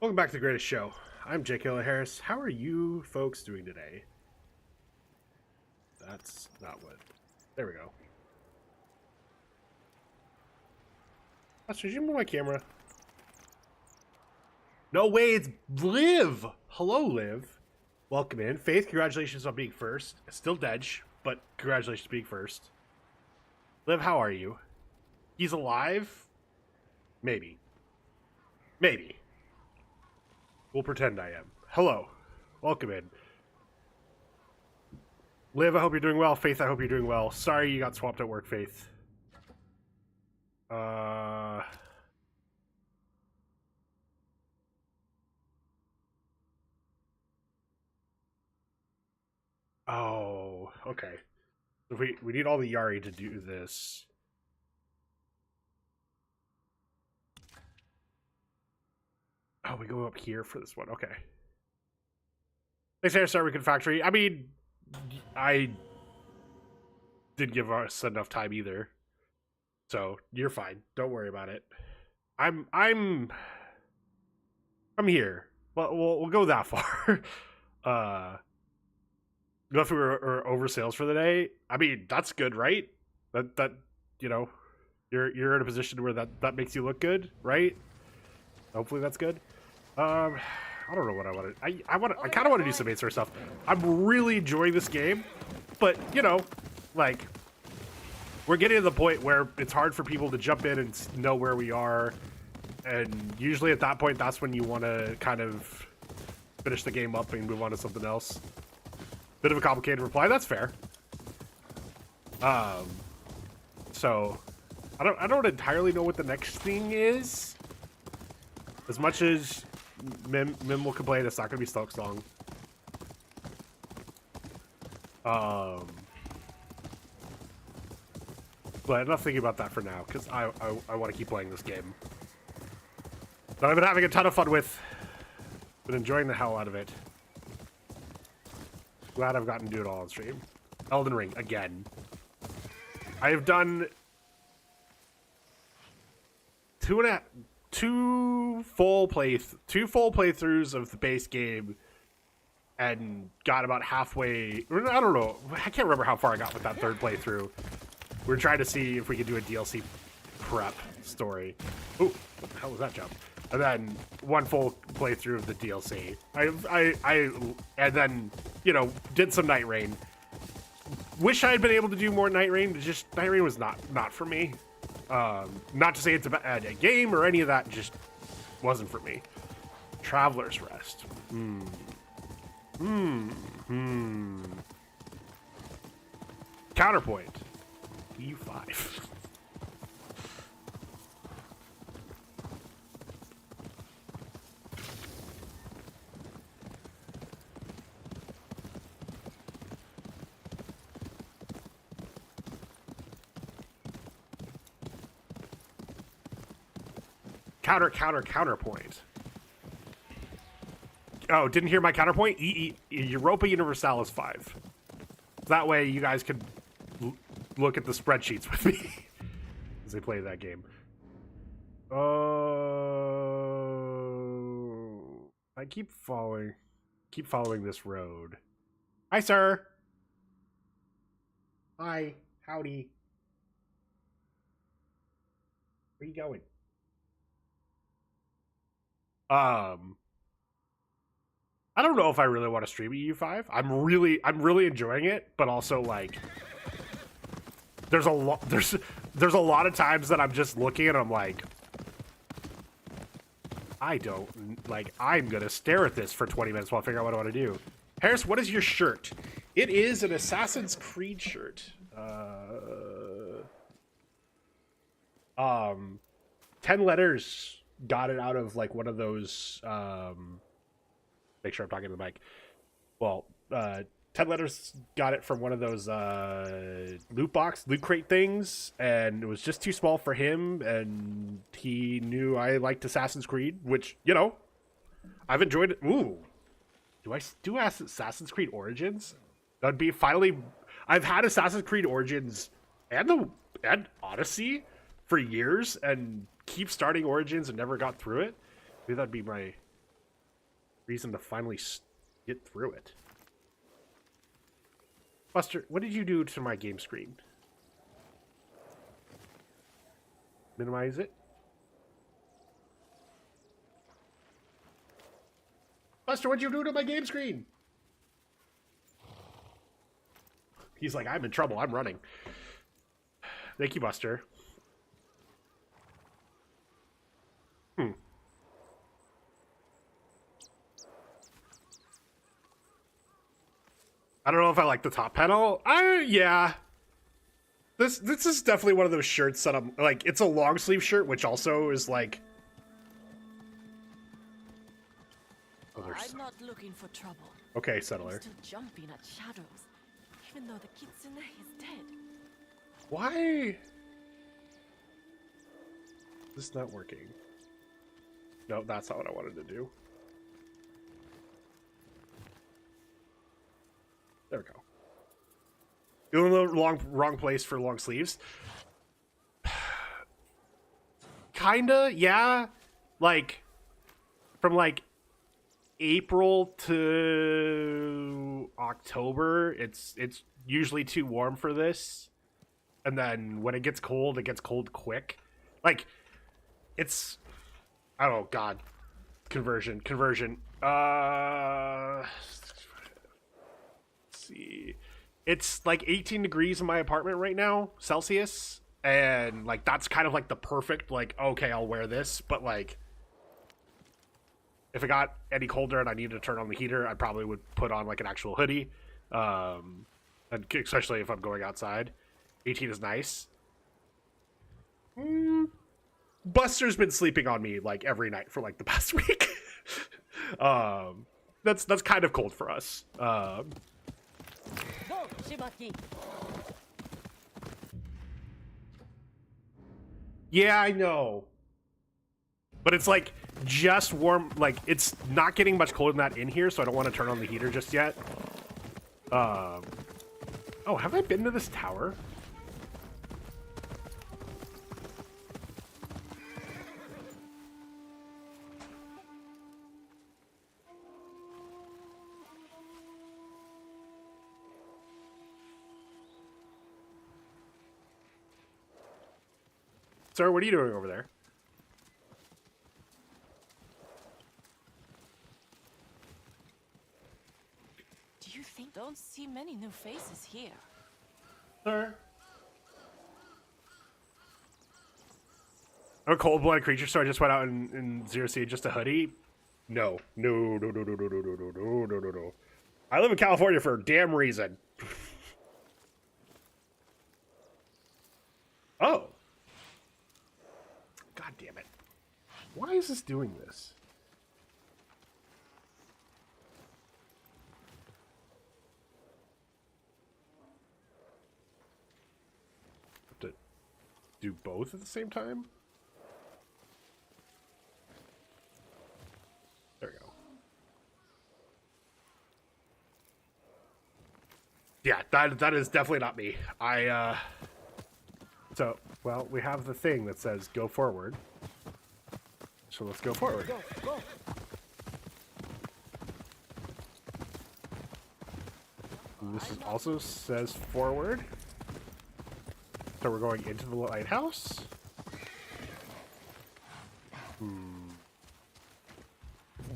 Welcome back to The Greatest Show. I'm Jake Harris. How are you folks doing today? That's not what... There we go. Did you move my camera? No way, it's Liv! Hello, Liv. Welcome in. Faith, congratulations on being first. Still dead, but congratulations on being first. Liv, how are you? He's alive? Maybe. Maybe. We'll pretend I am. Hello. Welcome in. Liv, I hope you're doing well. Faith, I hope you're doing well. Sorry you got swamped at work, Faith. Oh, okay. We need all the Yari to do this. Oh, we go up here for this one. Okay. Thanks, Air Weekend Factory. I mean, I didn't give us enough time either. So, you're fine. Don't worry about it. I'm here. Well, we'll go that far. If we were over sales for the day, I mean, that's good, right? That you know, you're in a position where that makes you look good, right? Hopefully that's good. I don't know what I want to. I kind of want to do some main story stuff. I'm really enjoying this game, but you know, like we're getting to the point where it's hard for people to jump in and know where we are, and usually at that point, that's when you want to kind of finish the game up and move on to something else. Bit of a complicated reply. That's fair. So I don't entirely know what the next thing is. As much as Mim will complain, it's not gonna be Stoke Song. But I'm not thinking about that for now because I want to keep playing this game. But I've been having a ton of fun with. Been enjoying the hell out of it. Glad I've gotten to do it all on stream. Elden Ring again. I have done two full playthroughs of the base game and got about halfway. I don't know. I can't remember how far I got with that third playthrough. We're trying to see if we could do a DLC prep story. Ooh, what the hell was that jump? And then one full playthrough of the DLC. And then, you know, did some Night Rain. Wish I had been able to do more Night Rain, but just Night Rain was not for me. Not to say it's a bad game or any of that, just wasn't for me. Traveler's Rest. Counterpoint. E5. Counterpoint. Oh, didn't hear my counterpoint? Europa Universalis 5. That way you guys could look at the spreadsheets with me as I play that game. I keep following this road. Hi, sir. Hi. Howdy. Where you going? I don't know if I really want to stream EU5. I'm really enjoying it, but also like there's a lot of times that I'm just looking and I'm like I'm gonna stare at this for 20 minutes while I figure out what I want to do. Harris, what is your shirt? It is an Assassin's Creed shirt. 10 letters. Got it out of like one of those make sure I'm talking to the mic. Well, 10 letters got it from one of those loot crate things, and it was just too small for him, and he knew I liked Assassin's Creed, which, you know, I've enjoyed it. Ooh. Do I do Assassin's Creed Origins? That'd be finally. I've had Assassin's Creed Origins and Odyssey for years and keep starting Origins and never got through it. Maybe that'd be my reason to finally get through it. Buster, what did you do to my game screen? Minimize it. Buster, what'd you do to my game screen? He's like, I'm in trouble. I'm running. Thank you, Buster. I don't know if I like the top panel. Yeah. This is definitely one of those shirts that I'm like, it's a long sleeve shirt, which also is like. Oh, I'm not looking for trouble. Okay, settler. I'm still jumping at shadows, even though the kitsune is dead. Why? This is not working. No, that's not what I wanted to do. There we go. You're in the wrong place for long sleeves. Kinda, yeah. Like, from like April to October, it's usually too warm for this. And then when it gets cold quick. Like, it's, I don't know, God. Conversion. Let's see. It's like 18 degrees in my apartment right now, Celsius. And like, that's kind of like the perfect, like, okay, I'll wear this. But like, if it got any colder and I needed to turn on the heater, I probably would put on like an actual hoodie. And especially if I'm going outside. 18 is nice. Buster's been sleeping on me like every night for like the past week. That's kind of cold for us. Yeah, I know. But it's like just warm, like it's not getting much colder than that in here, so I don't want to turn on the heater just yet. Oh, have I been to this tower? Sir, what are you doing over there? Do you think? Don't see many new faces here. Sir? I'm a cold-blooded creature, so I just went out in Zero C just a hoodie. No. No. I live in California for a damn reason. Oh. God damn it. Why is this doing this? Have to do both at the same time? There we go. Yeah, that is definitely not me. So, well, we have the thing that says go forward. So let's go forward. Go. And this also says forward. So we're going into the lighthouse.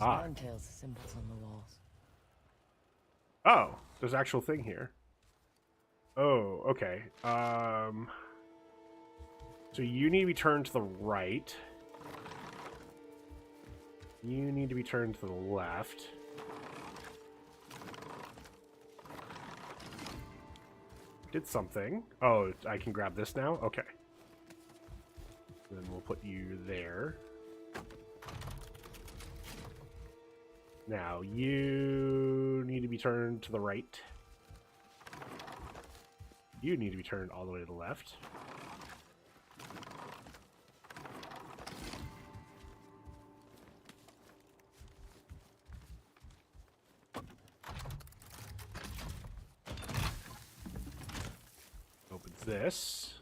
There's symbols on the walls. Oh, there's an actual thing here. Oh, okay. So you need to be turned to the right. You need to be turned to the left. Did something. Oh, I can grab this now? Okay. Then we'll put you there. Now, you need to be turned to the right. You need to be turned all the way to the left. Opens this.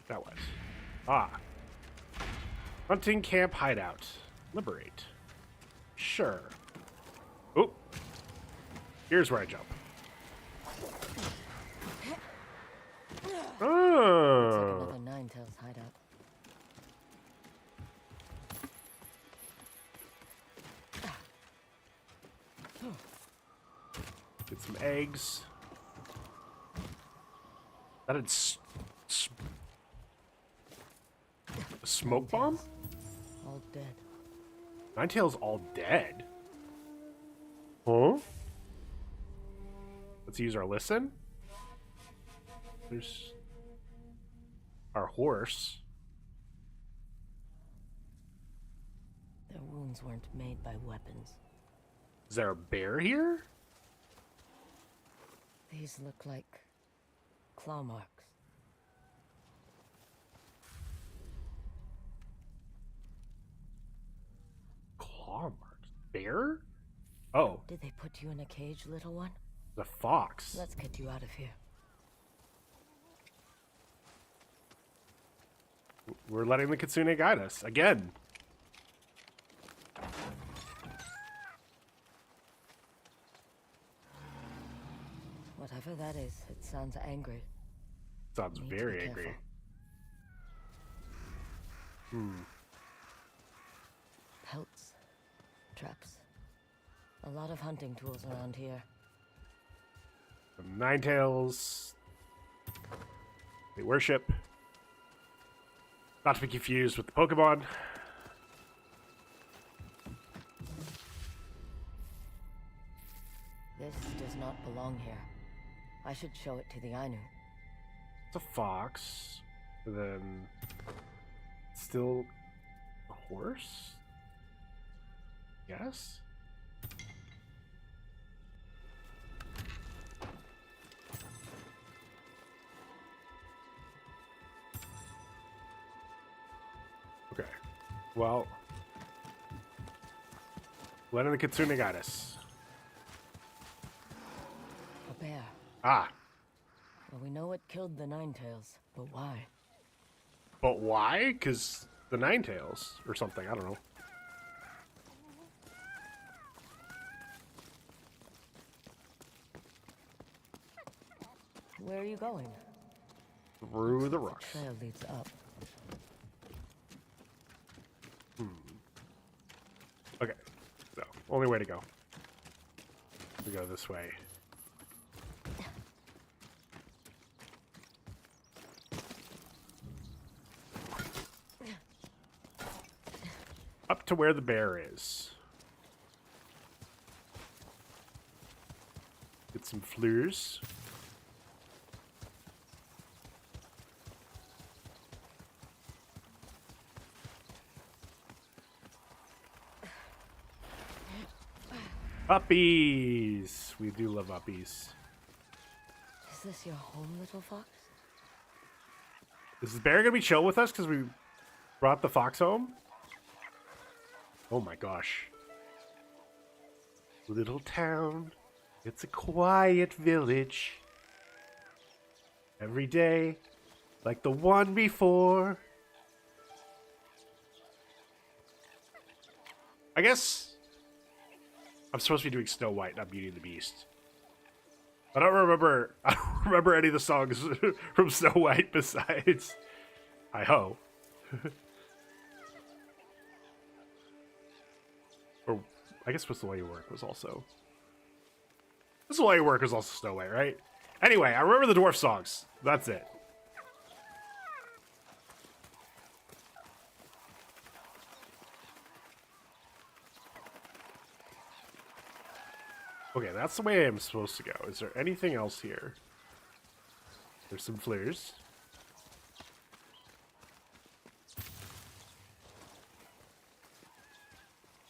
That was. Ah. Hunting camp hideout. Liberate. Sure. Oh. Here's where I jump. Oh. Another Nine-Tails hideout. Get some eggs. That had a smoke bomb? All dead. Ninetales all dead? Huh? Let's use our listen. There's our horse. Their wounds weren't made by weapons. Is there a bear here? These look like claw marks. Claw marks? Bear? Oh, Did they put you in a cage, little one? the fox. Let's get you out of here. We're letting the kitsune guide us again. Whatever that is, it sounds angry. Sounds Need to very be angry. careful. Pelts, traps. A lot of hunting tools around here. The Ninetales. They worship. Not to be confused with the Pokemon. This does not belong here. I should show it to the Ainu. It's a fox. And then still a horse? Yes? Okay. Well, letting the kitsune guide us. A bear. Ah, Well, we know what killed the Ninetales, but why? but why? Because the Ninetales or something. I don't know. Where are you going? Through the rocks. The trail leads up. Okay, so only way to go. We go this way. Up to where the bear is. Get some fleurs. Uppies! We do love uppies. Is this your home, little fox? Is the bear gonna be chill with us because we brought the fox home? Oh my gosh. Little town. It's a quiet village. Every day, like the one before. I guess I'm supposed to be doing Snow White, not Beauty and the Beast. I don't remember any of the songs from Snow White besides Hi-Ho. Or I guess What's the Way You Work was also. What's the Way You Work was also Snow White, right? Anyway, I remember the dwarf songs. That's it. Okay, that's the way I'm supposed to go. Is there anything else here? There's some fleurs.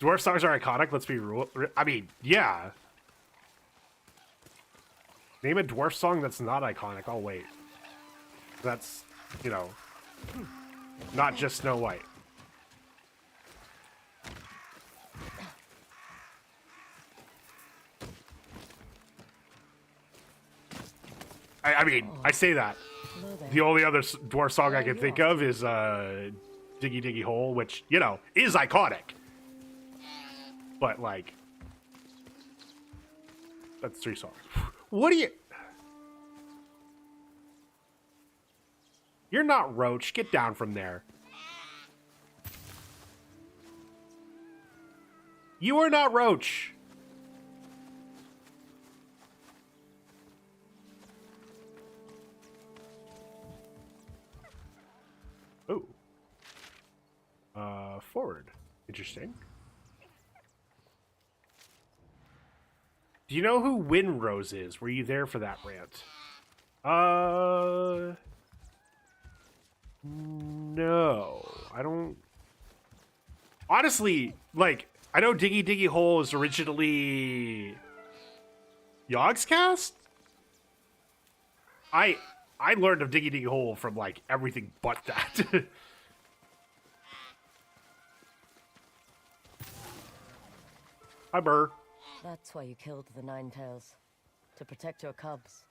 Dwarf songs are iconic. Let's be real. I mean, yeah. Name a dwarf song that's not iconic. I'll wait. That's, you know, not just Snow White. I mean, I say that. Hello there. The only other dwarf song I can think of is Diggy Diggy Hole, which, you know, is iconic. But, like, that's 3 songs. What do you... You're not Roach. Get down from there. You are not Roach. Oh. Forward. Interesting. Do you know who Windrose is? Were you there for that rant? No. I don't... Honestly, like, I know Diggy Diggy Hole is originally... Yogscast? I learned of Diggy Diggy Hole from, like, everything but that. Hi, Burr. That's why you killed the Nine Tails. To protect your cubs.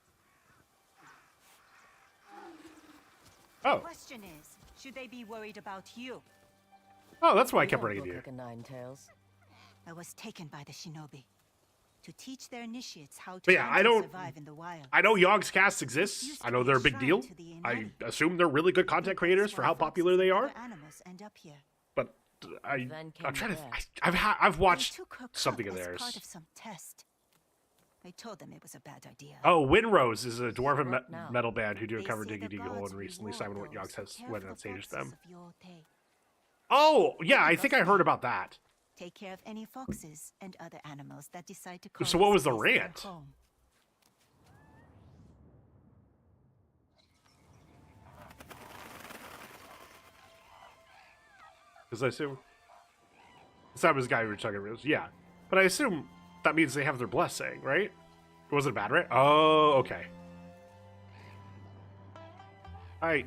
Oh. Question is, should they be worried about you? Oh, that's why I You kept don't running look you. like a Nine Tails. I was taken by the shinobi to teach their initiates how to But yeah, hunt I and don't- survive in the wild. I know Yogscast exists. I know they're a big deal. I assume they're really good content creators for how popular they are. Animals end up here. But Then I'm came trying to... the bear. I've They watched took her something cub of as theirs. part of some test. I told them it was a bad idea. Oh, Windrose is a dwarven What now? metal band who do a They cover say Diggy the Diggy Hole, gods and recently reward Simon What those Yogs who has care went for on the stage to foxes them. of Yōtei. Oh, yeah, I think I heard about that. Take care of any foxes and other animals that decide to call So what this was the place their rant? home. Because I assume... Simon was the guy we were talking about. Yeah. But I assume that means they have their blessing, right? Was it a bad rant? Oh, okay. Like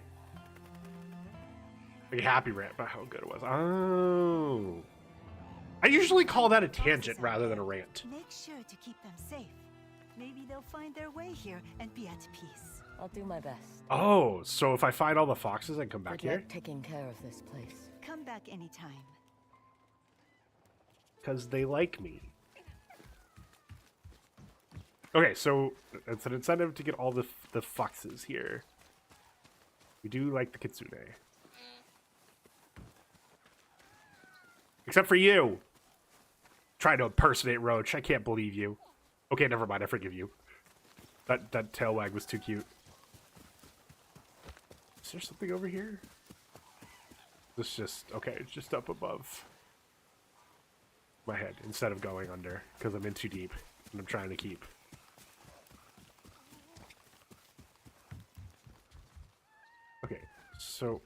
a happy rant about how good it was. Oh. I usually call that a tangent rather than a rant. Make sure to keep them safe. Maybe they'll find their way here and be at peace. I'll do my best. Oh, so if I find all the foxes, I can come back Good here? luck taking care of this place. Come back anytime. Because they like me. Okay, so it's an incentive to get all the foxes here. We do like the kitsune. Except for you. Trying to impersonate Roach. I can't believe you. Okay, never mind. I forgive you. That tail wag was too cute. Is there something over here? This just... Okay, it's just up above my head instead of going under. Because I'm in too deep. And I'm trying to keep... Okay, so...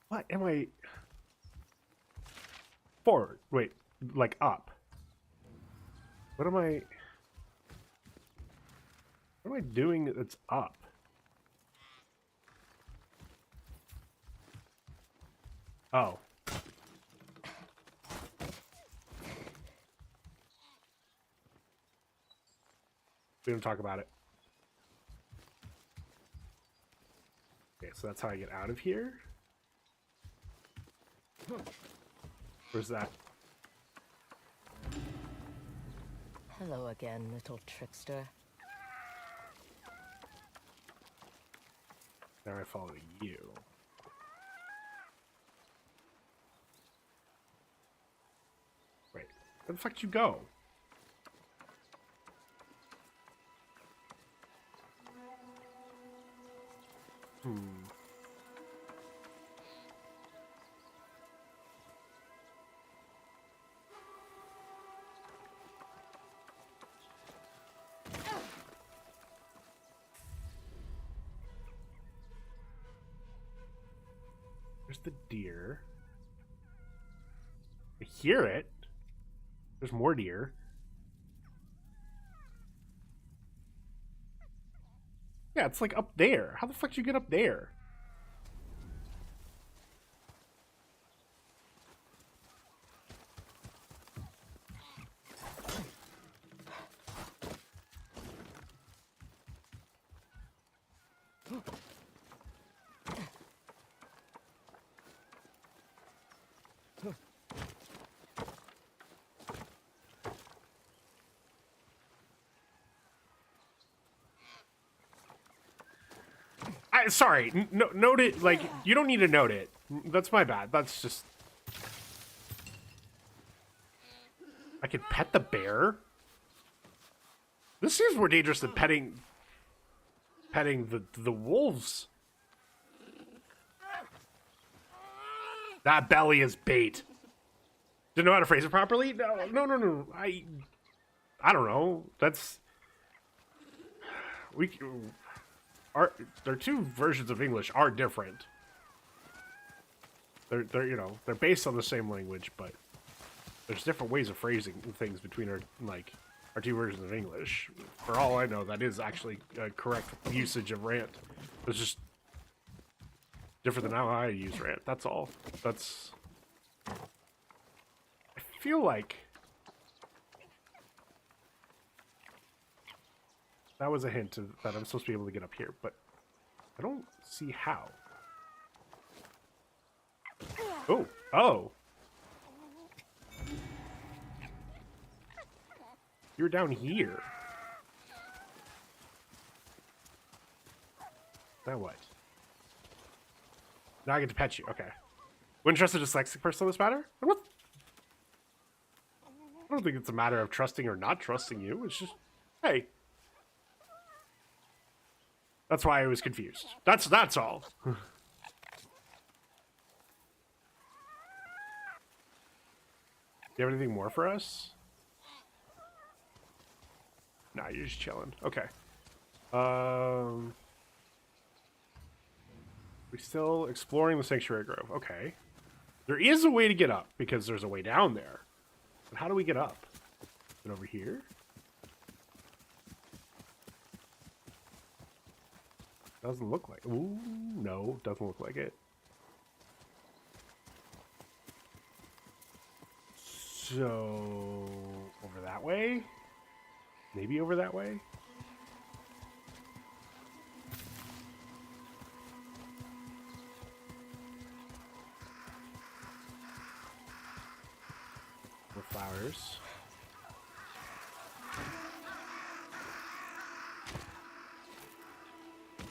What am I... Forward. Wait, like up. What am I... What am I doing that's up? Oh. We don't talk about it. Okay, so that's how I get out of here. Where's that? Hello again, little trickster. Now I follow you. Wait, where the fuck did you go? There's the deer. I hear it. There's more deer. Yeah, it's like up there. How the fuck did you get up there? Sorry, note it. Like, you don't need to note it. That's my bad. That's just. I could pet the bear. This seems more dangerous than petting the wolves. That belly is bait. Didn't know how to phrase it properly? No. I don't know. That's their two versions of English are different. They're you know, they're based on the same language, but there's different ways of phrasing things between our two versions of English. For all I know, that is actually a correct usage of rant. It's just different than how I use rant. That's all. That's. I feel like that was a hint that I'm supposed to be able to get up here, but I don't see how. Oh. You're down here. Now what? Now I get to pet you. Okay. Wouldn't trust a dyslexic person on this matter? I don't think it's a matter of trusting or not trusting you. It's just, hey. That's why I was confused. That's all. Do you have anything more for us? Nah, you're just chilling. Okay. We're still exploring the Sanctuary Grove. Okay. There is a way to get up, because there's a way down there. But how do we get up? Is it over here? Doesn't look like... Ooh, no, doesn't look like it. So... over that way? Maybe over that way? More flowers.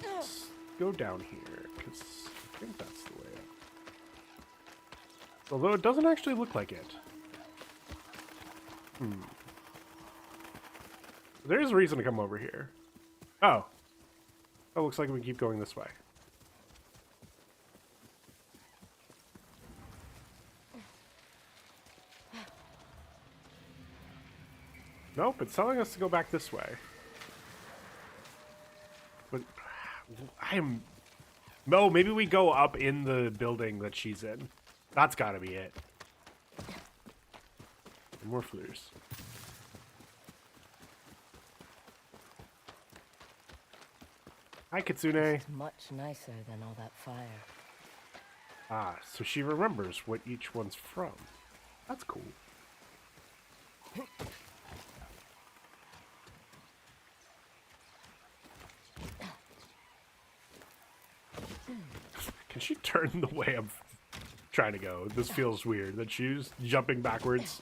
Let's go down here, because I think that's the way up. Although it doesn't actually look like it. There is a reason to come over here. Oh. It looks like we keep going this way. Nope, it's telling us to go back this way. But No, maybe we go up in the building that she's in. That's gotta be it. And more flutes. Hi, Kitsune. It's much nicer than all that fire. Ah, so she remembers what each one's from. That's cool. Can she turn the way I'm trying to go? This feels weird, that she's jumping backwards.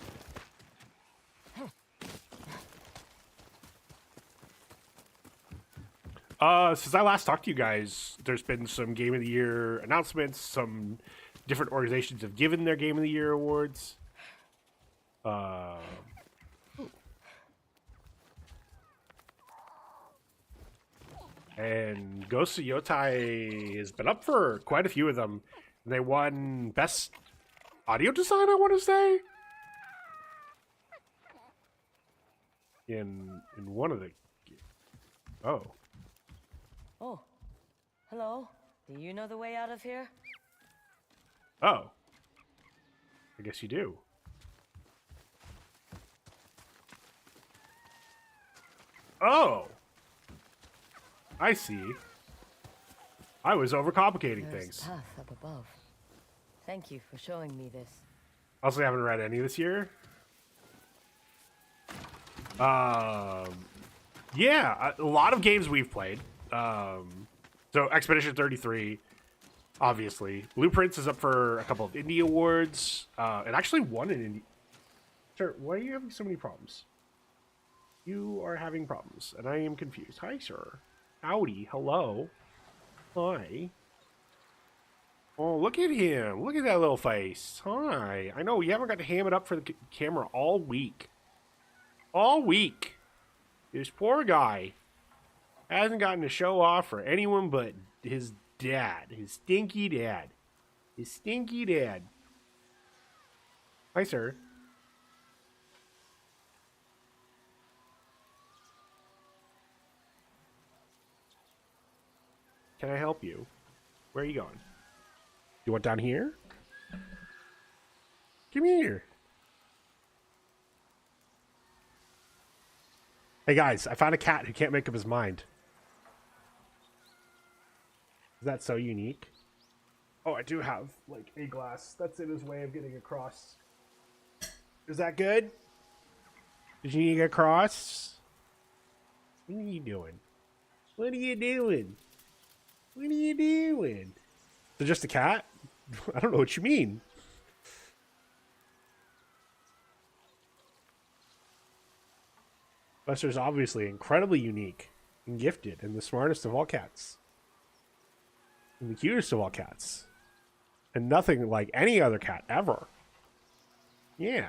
Since I last talked to you guys, there's been some Game of the Year announcements. Some different organizations have given their Game of the Year awards. And Ghost of Yōtei has been up for quite a few of them. They won Best Audio Design, I want to say. In one of the... Oh. Oh. Hello. Do you know the way out of here? Oh. I guess you do. Oh. I see. I was overcomplicating There's things. a path up above. Thank you for showing me this. Also, haven't read any this year. Yeah, a lot of games we've played. So Expedition 33, obviously. Blueprints is up for a couple of indie awards. It actually won an indie. Sir, why are you having so many problems? You are having problems, and I am confused. Hi, sir. Howdy. Hello. Hi. Oh, look at him. Look at that little face. Hi. I know, you haven't got to ham it up for the camera all week. All week. This poor guy hasn't gotten to show off for anyone but his dad. His stinky dad. His stinky dad. Hi, sir. Can I help you? Where are you going? You want down here? Come here. Hey guys, I found a cat who can't make up his mind. Is that so unique? Oh, I do have, like, a glass. That's in his way of getting across. Is that good? Did you need to get across? What are you doing? What are you doing? What are you doing? So just a cat? I don't know what you mean. Buster's obviously incredibly unique and gifted and the smartest of all cats. And the cutest of all cats. And nothing like any other cat ever. Yeah.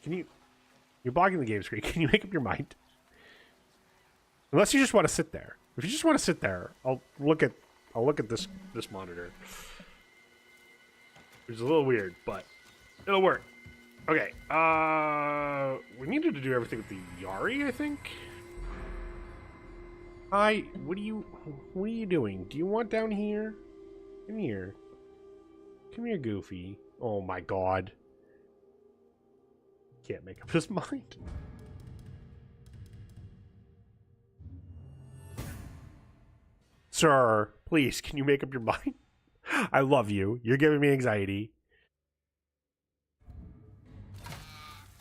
Can you... You're blocking the game screen. Can you make up your mind? Unless you just want to sit there. If you just want to sit there, I'll look at this monitor. Which is a little weird, but it'll work. Okay. We needed to do everything with the Yari, I think. Hi. What are you doing? Do you want down here? Come here. Come here, Goofy. Oh my god. Can't make up his mind. Sir, please, can you make up your mind? I love you. You're giving me anxiety.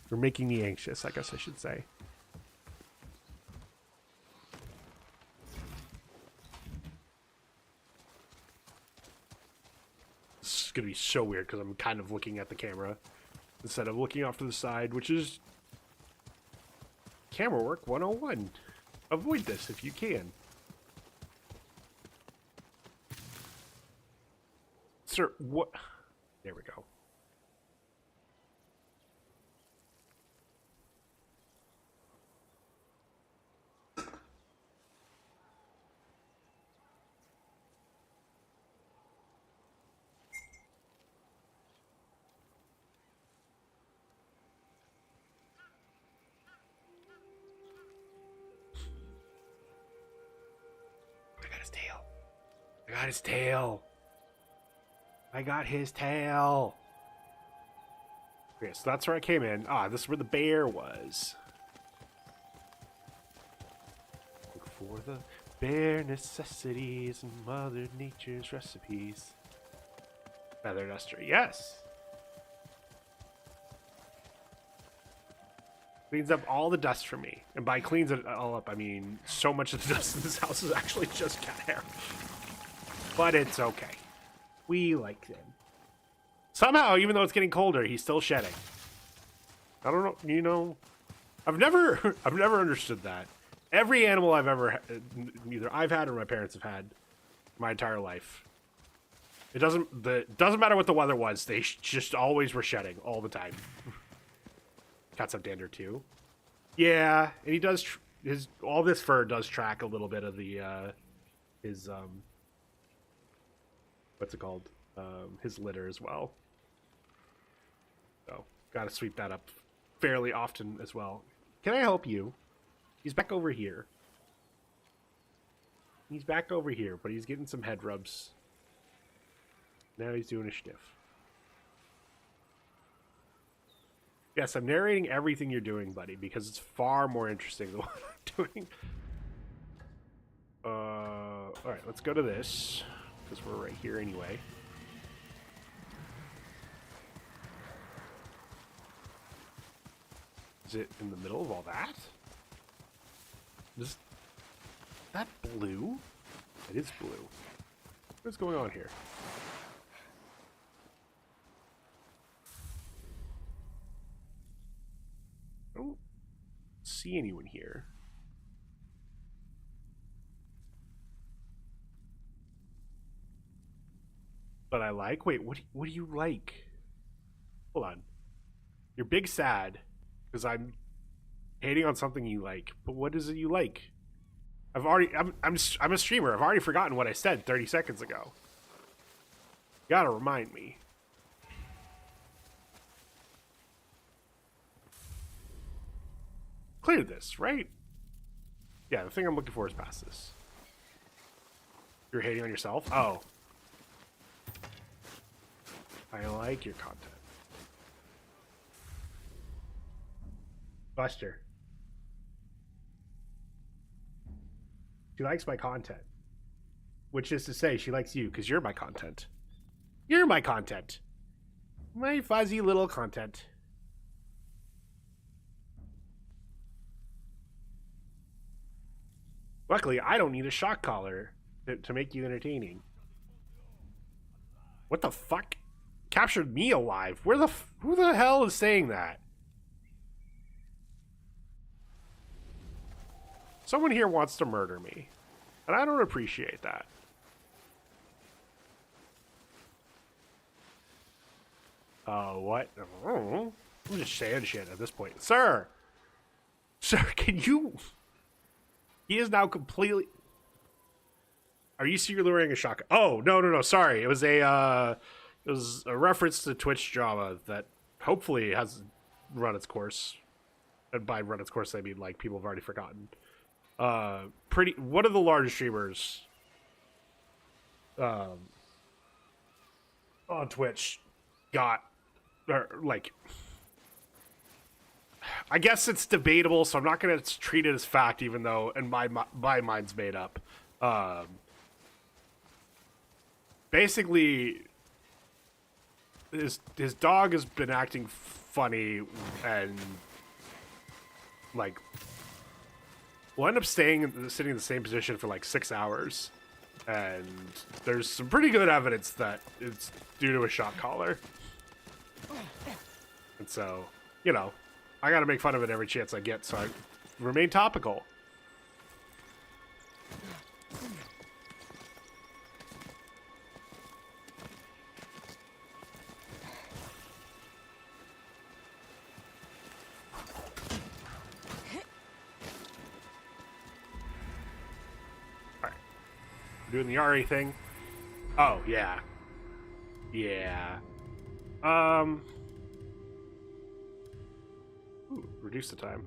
You're making me anxious, I guess I should say. This is going to be so weird because I'm kind of looking at the camera instead of looking off to the side, which is camera work 101. Avoid this if you can. Sir, what? There we go. I got his tail. I got his tail. I got his tail. Okay, so that's where I came in. Ah, this is where the bear was. Look for the bare necessities and Mother Nature's recipes. Feather duster, yes. Cleans up all the dust for me. And by cleans it all up, I mean so much of the dust in this house is actually just cat hair. But it's okay. We like them. Somehow, even though it's getting colder, he's still shedding. I don't know, you know, I've never understood that. Every animal I've ever either I've had or my parents have had my entire life. It doesn't matter what the weather was, they just always were shedding all the time. Cats have dander too. Yeah, and he does all this fur does track a little bit of the his what's it called? His litter as well. So, gotta sweep that up fairly often as well. Can I help you? He's back over here. He's back over here, but he's getting some head rubs. Now he's doing a stiff. Yes, I'm narrating everything you're doing, buddy, because it's far more interesting than what I'm doing. Alright, let's go to this, because we're right here anyway. Is it in the middle of all that? Is that blue? It is blue. What's going on here? see anyone here. But I like. Wait, what do you like? Hold on. You're big sad because I'm hating on something you like. But what is it you like? I'm a streamer. I've already forgotten what I said 30 seconds ago. You gotta remind me. Clear this, right? Yeah, the thing I'm looking for is past this. You're hating on yourself? Oh. I like your content. Buster. She likes my content. Which is to say, she likes you, because you're my content. You're my content. My fuzzy little content. Luckily, I don't need a shock collar to make you entertaining. What the fuck? Captured me alive? Who the hell is saying that? Someone here wants to murder me. And I don't appreciate that. What? I'm just saying shit at this point. Sir! Sir, can you... He is now completely... Are you secretly wearing a shotgun? Oh, no, sorry. It was a reference to Twitch drama that hopefully has run its course. And by run its course, I mean, like, people have already forgotten. One of the largest streamers on Twitch got, like, I guess it's debatable, so I'm not going to treat it as fact, even though and my mind's made up. Basically, his dog has been acting funny and, like, we'll end up sitting in the same position for like 6 hours, and there's some pretty good evidence that it's due to a shock collar. And so, you know, I gotta make fun of it every chance I get, so I remain topical. Doing the RA thing. Oh, yeah. Yeah. Ooh, reduce the time.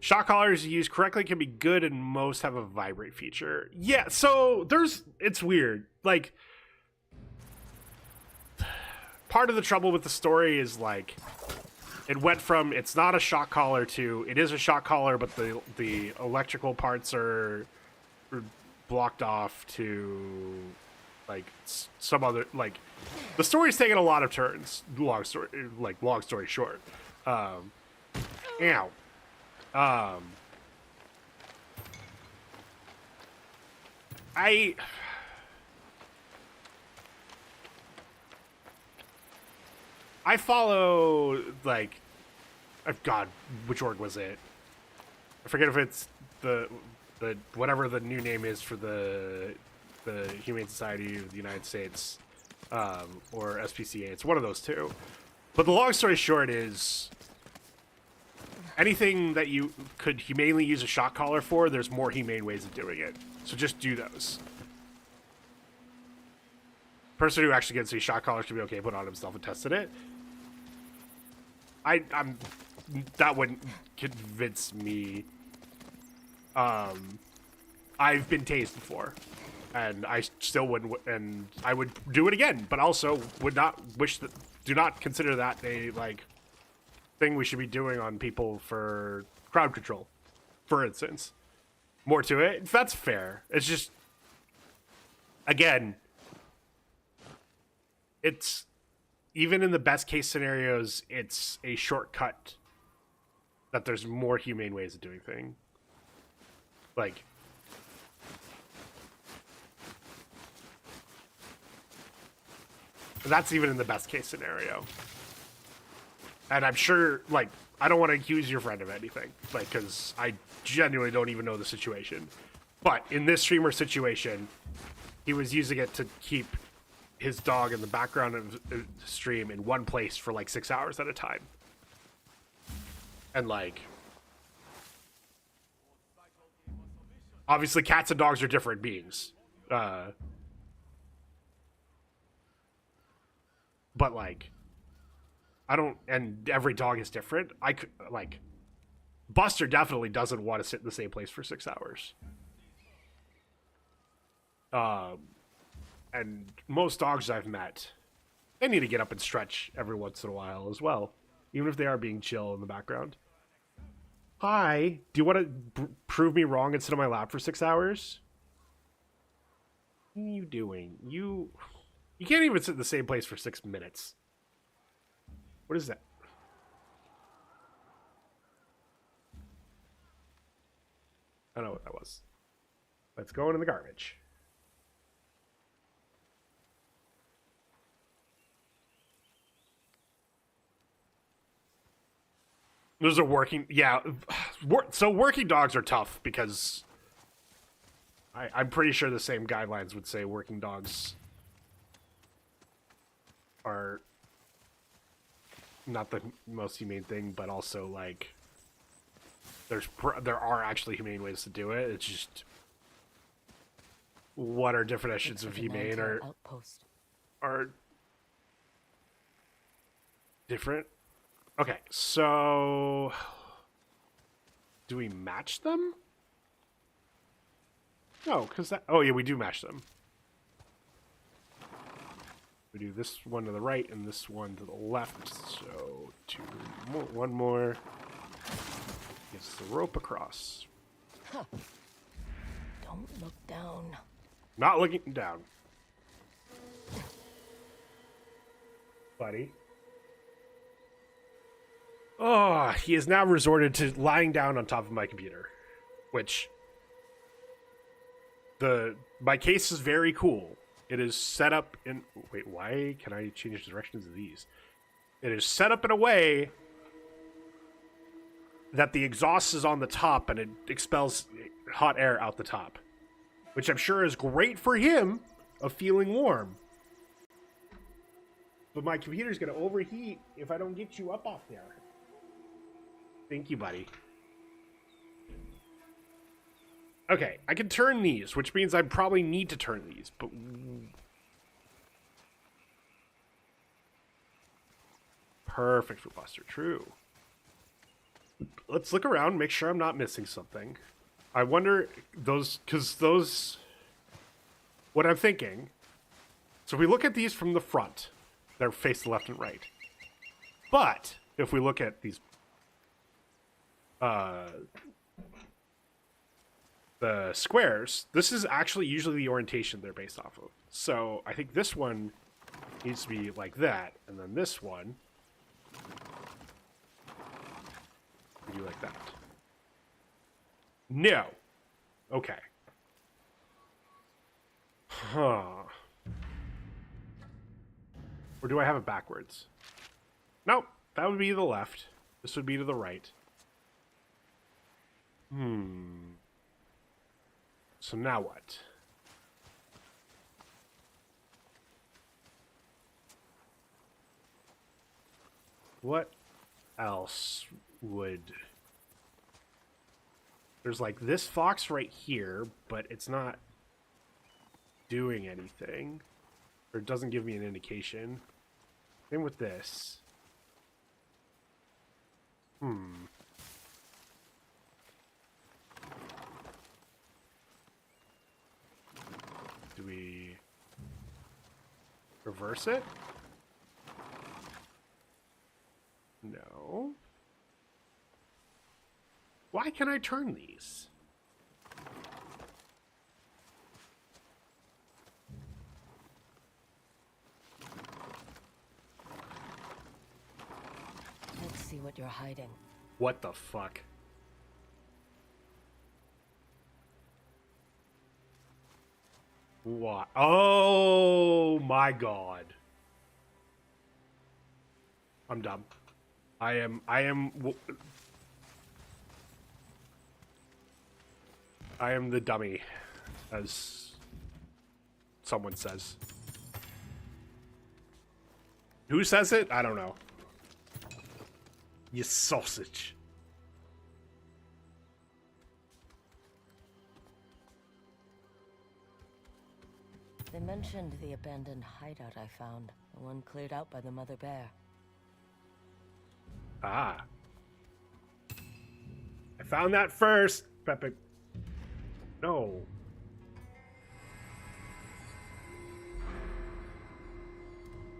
Shock collars used correctly can be good, and most have a vibrate feature. Yeah, so it's weird. Like, part of the trouble with the story is, like, it went from it's not a shock collar to it is a shock collar, but the electrical parts are blocked off to, like, some other, like, the story's taking a lot of turns. Long story short. Ow. I follow, like, God, which org was it? I forget if it's the whatever the new name is for the Humane Society of the United States, or SPCA. It's one of those two. But the long story short is, anything that you could humanely use a shock collar for, there's more humane ways of doing it. So just do those. Person who actually gets these shock collars to be okay put on himself and tested it. That wouldn't convince me. I've been tased before, and I still wouldn't, and I would do it again, but also would not do not consider that a, like, thing we should be doing on people for crowd control, for instance. More to it. That's fair. It's just, again, it's, even in the best case scenarios, it's a shortcut that there's more humane ways of doing things. Like, that's even in the best case scenario. And I'm sure, like, I don't want to accuse your friend of anything, like, because I genuinely don't even know the situation. But in this streamer situation, he was using it to keep his dog in the background of the stream in one place for like 6 hours at a time. And like, obviously cats and dogs are different beings. But like, I don't, and every dog is different. I could, like, Buster definitely doesn't want to sit in the same place for 6 hours. And most dogs I've met, they need to get up and stretch every once in a while as well, even if they are being chill in the background. Hi, do you want to prove me wrong and sit on my lap for 6 hours? What are you doing? You can't even sit in the same place for 6 minutes. What is that? I don't know what that was. Let's go in the garbage. Those are working, yeah. So working dogs are tough because I'm pretty sure the same guidelines would say working dogs are not the most humane thing, but also like there are actually humane ways to do it. It's just what are definitions of humane are different. Okay, so do we match them? No, because that... Oh, yeah, we do match them. We do this one to the right and this one to the left. So one more. Gets the rope across. Huh. Don't look down. Not looking down. Buddy. Oh, he has now resorted to lying down on top of my computer, which my case is very cool. It is set up in... Wait, why can I change the directions of these? It is set up in a way that the exhaust is on the top and it expels hot air out the top, which I'm sure is great for him of feeling warm. But my computer's going to overheat if I don't get you up off there. Thank you, buddy. Okay, I can turn these, which means I probably need to turn these, but... Perfect for Buster, true. Let's look around, make sure I'm not missing something. I wonder, what I'm thinking, so if we look at these from the front, they're faced left and right. But, if we look at these the squares, this is actually usually the orientation they're based off of. So I think this one needs to be like that, and then this one we do like that. No. Okay. Huh. Or do I have it backwards? Nope. That would be to the left. This would be to the right. So now what? What else would... There's like this fox right here, but it's not doing anything. Or it doesn't give me an indication. Same with this. Do we reverse it? No. Why can I turn these? Let's see what you're hiding. What the fuck? What? Oh my god. I'm dumb. I am the dummy, as someone says. Who says it? I don't know. You sausage. They mentioned the abandoned hideout I found, the one cleared out by the mother bear. Ah. I found that first, Pepe. No.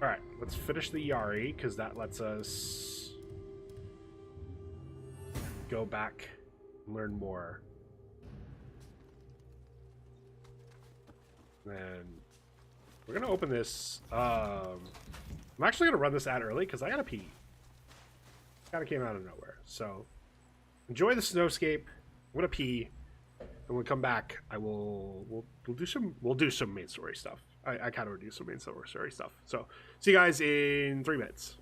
Alright, let's finish the Yari, because that lets us go back and learn more. Then we're going to open this. I'm actually going to run this ad early, because I got to pee. Kind of came out of nowhere. So enjoy the snowscape. I'm going to pee. And when we come back, we'll do some main story stuff. I kind of do some main story stuff. So see you guys in 3 minutes.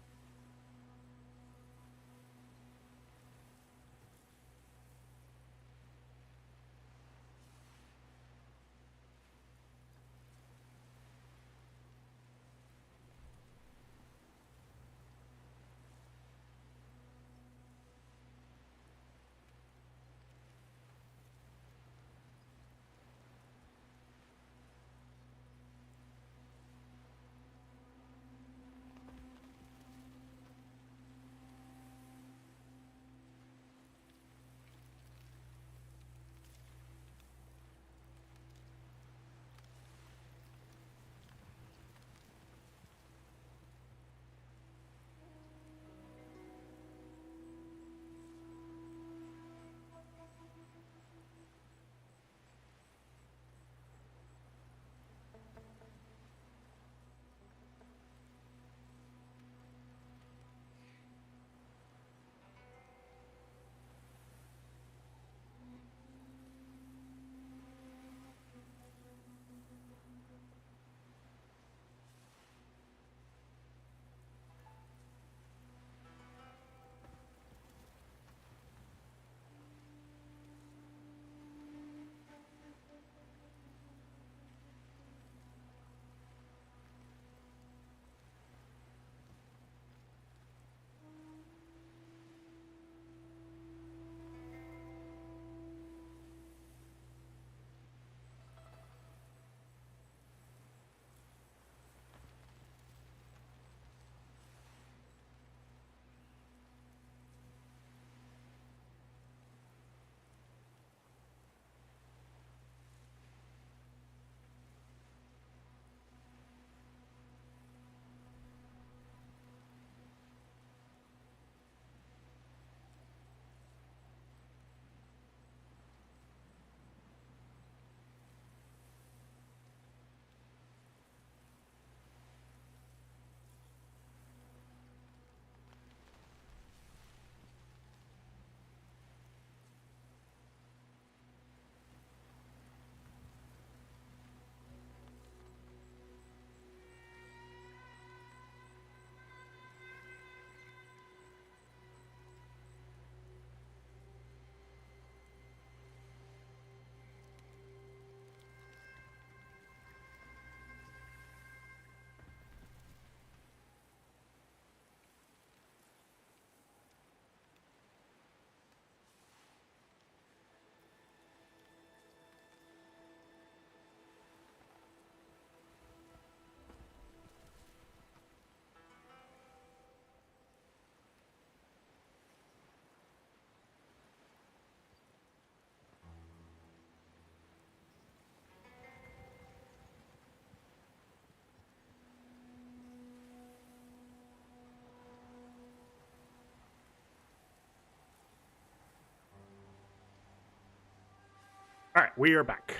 All right, we are back.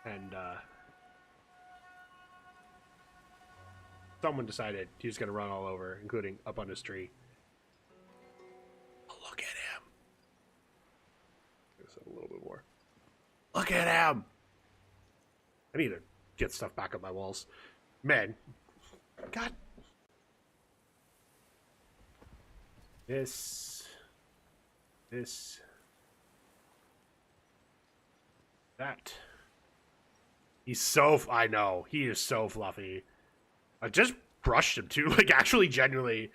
And someone decided he's going to run all over, including up on his tree. Look at him. Just a little bit more. Look at him. I need to get stuff back up my walls. Man. God. This. That. He's so... I know. He is so fluffy. I just brushed him, too. Like, actually, genuinely.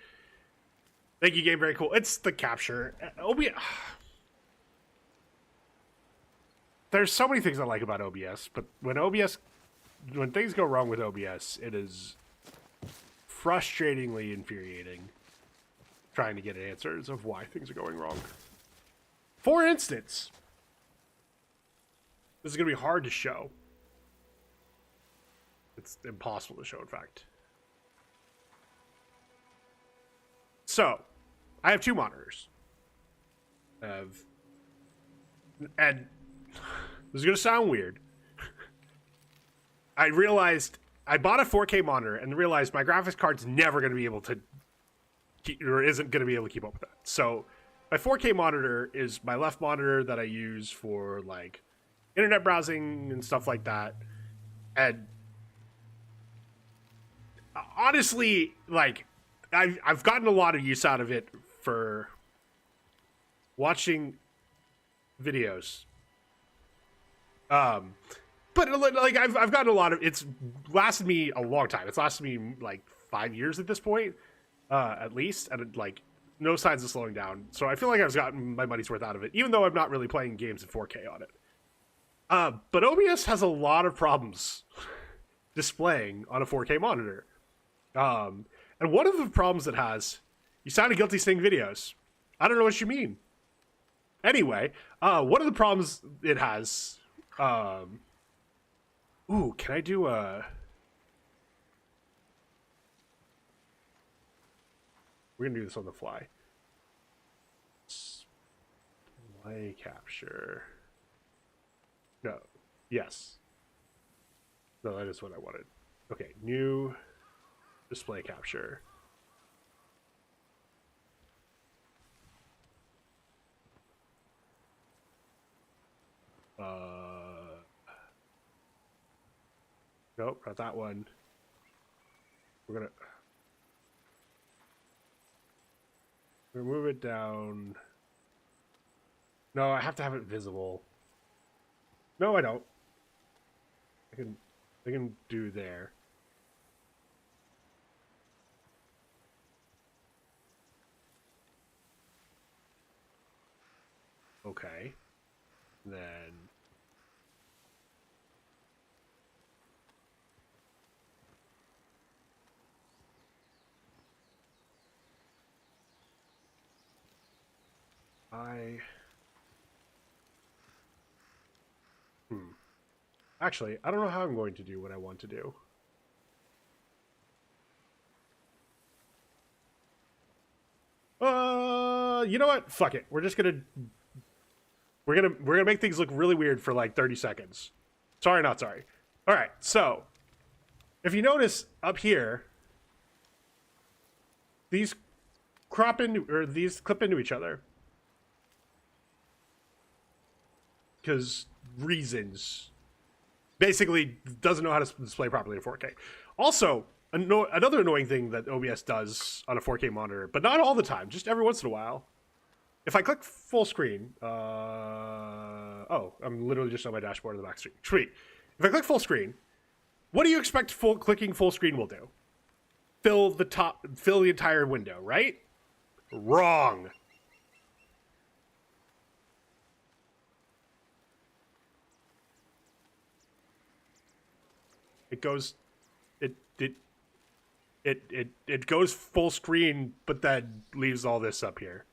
Thank you, game. Very cool. It's the capture. OBS... There's so many things I like about OBS, but when things go wrong with OBS, it is frustratingly infuriating trying to get answers of why things are going wrong. For instance, this is going to be hard to show. It's impossible to show, in fact. So, I have 2 monitors. And this is going to sound weird. I realized I bought a 4K monitor and realized my graphics card's never going to be able to isn't going to be able to keep up with that. So my 4K monitor is my left monitor that I use for like internet browsing and stuff like that. And honestly, like I've gotten a lot of use out of it for watching videos. But like I've gotten a lot of, it's lasted me a long time. It's lasted me like 5 years at this point, at least, and like no signs of slowing down. So I feel like I've gotten my money's worth out of it, even though I'm not really playing games in 4K on it. But OBS has a lot of problems displaying on a 4K monitor. And one of the problems it has, you sounded guilty saying videos. I don't know what you mean. Anyway, one of the problems it has, ooh, can I do a... We're gonna do this on the fly. Display capture. No. Yes. No, that is what I wanted. Okay, new display capture. Nope, not that one. We're gonna move it down. No, I have to have it visible. No, I don't. I can do there. Okay. Then actually, I don't know how I'm going to do what I want to do. You know what? Fuck it. We're gonna make things look really weird for like 30 seconds. Sorry, not sorry. All right. So, if you notice up here, these clip into each other. Because reasons. Basically, doesn't know how to display properly in 4K. Also, another annoying thing that OBS does on a 4K monitor, but not all the time, just every once in a while. If I click full screen, oh, I'm literally just on my dashboard on the back screen. Sweet. If I click full screen, what do you expect clicking full screen will do? Fill the entire window, right? Wrong. It goes, it goes full screen, but then leaves all this up here.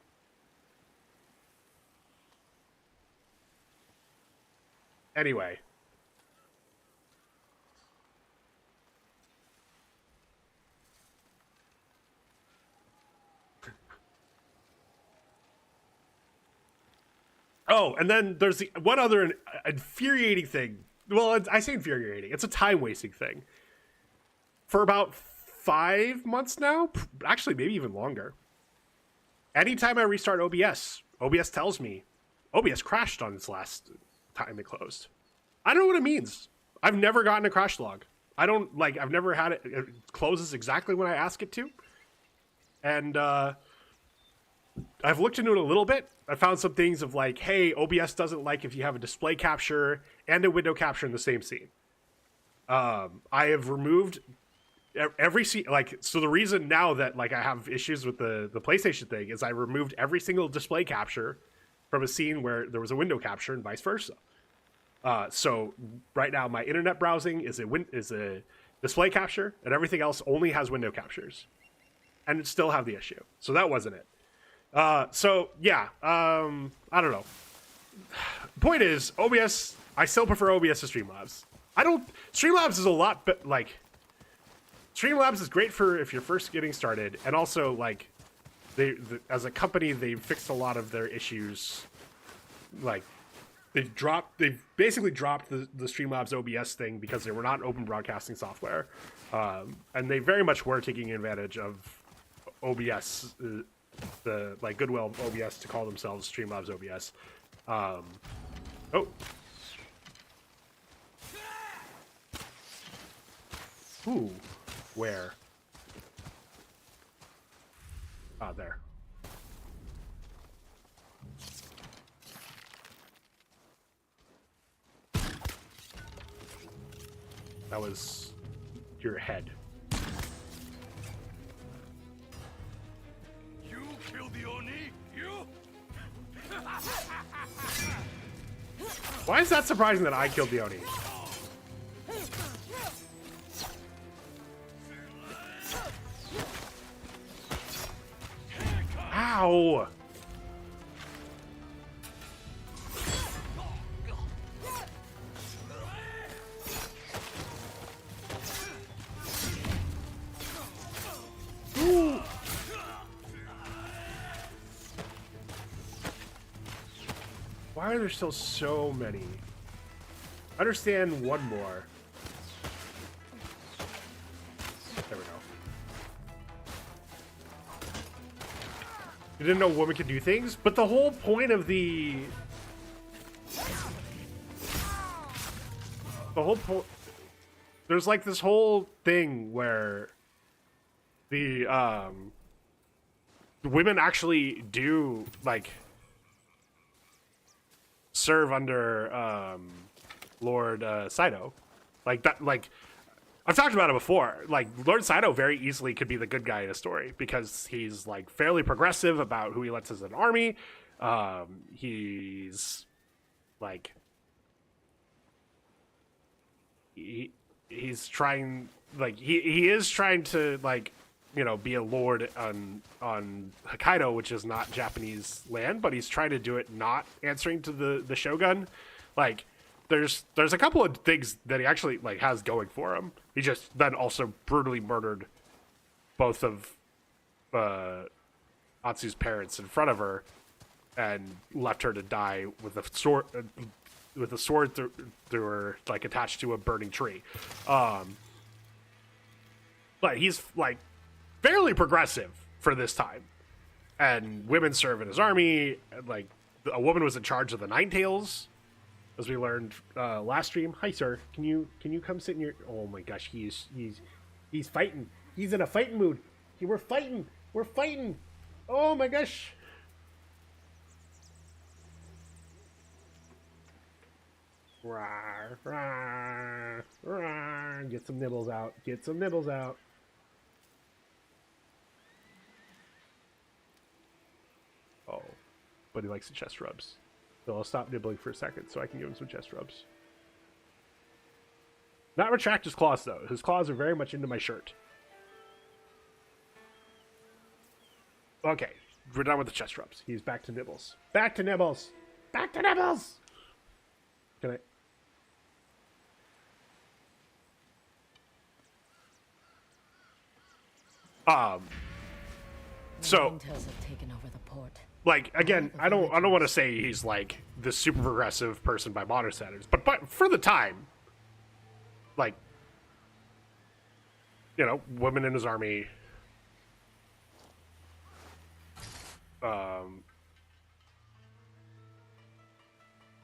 Anyway. Oh, and then there's the one other infuriating thing. Well, I say infuriating. It's a time-wasting thing. For about 5 months now, actually maybe even longer. Anytime I restart OBS, OBS tells me OBS crashed on its last time it closed. I don't know what it means. I've never gotten a crash log. I've never had it closes exactly when I ask it to. And I've looked into it a little bit. I found some things of like, hey, OBS doesn't like if you have a display capture and a window capture in the same scene. I have removed every scene. Like, so the reason now that like I have issues with the PlayStation thing is I removed every single display capture from a scene where there was a window capture and vice versa. So right now my internet browsing is a display capture, and everything else only has window captures, and it still have the issue. So that wasn't it. So yeah, I don't know. Point is, OBS. I still prefer OBS to Streamlabs. Streamlabs is a lot, but like, Streamlabs is great for if you're first getting started, and also like, as a company, they've fixed a lot of their issues. Like, they've basically dropped the Streamlabs OBS thing because they were not open broadcasting software, and they very much were taking advantage of OBS, the like goodwill of OBS to call themselves Streamlabs OBS. Oh. Ooh, where? Ah, there. That was your head. You killed the Oni? You? Why is that surprising that I killed the Oni? Ow! Ooh. Why are there still so many? Understand one more. There we go. You didn't know a woman could do things? But the whole point of the whole point... There's like this whole thing where the women actually do like serve under Lord Saito. Like that, like I've talked about it before. Like Lord Saito very easily could be the good guy in a story because he's like fairly progressive about who he lets as an army. He's like he's trying, like he is trying to, like, you know, be a lord on Hokkaido, which is not Japanese land, but he's trying to do it not answering to the shogun. Like there's a couple of things that he actually like has going for him. He just then also brutally murdered both of Atsu's parents in front of her and left her to die with a sword through her, like attached to a burning tree. But he's like fairly progressive for this time, and women serve in his army. Like a woman was in charge of the Ninetales, as we learned last stream. Hi, sir. Can you come sit in your? Oh my gosh, he's fighting. He's in a fighting mood. We're fighting. We're fighting. Oh my gosh. Rawr, rawr, rawr. Get some nibbles out. Get some nibbles out. Oh, but he likes the chest rubs. So I'll stop nibbling for a second so I can give him some chest rubs. Not retract his claws, though. His claws are very much into my shirt. Okay, we're done with the chest rubs. He's back to nibbles. Back to nibbles! Back to nibbles! Can I... So Intel's have taken over the port. like again, I don't want to say he's like this super progressive person by modern standards, but for the time, like, you know, women in his army,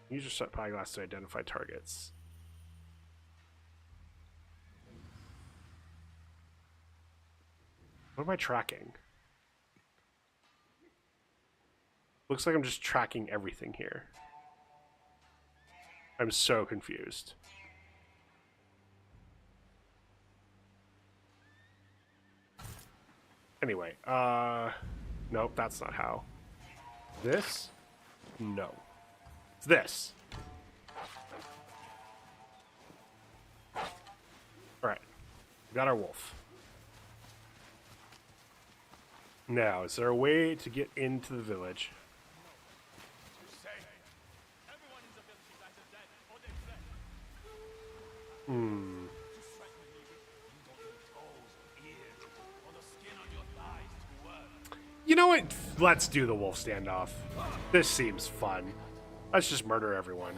use your spyglass to identify targets. What am I tracking? Looks like I'm just tracking everything here. I'm so confused. Anyway, nope, that's not how. This? No. It's this. Alright. We got our wolf. Now, is there a way to get into the village? You know what? Let's do the wolf standoff. This seems fun. Let's just murder everyone.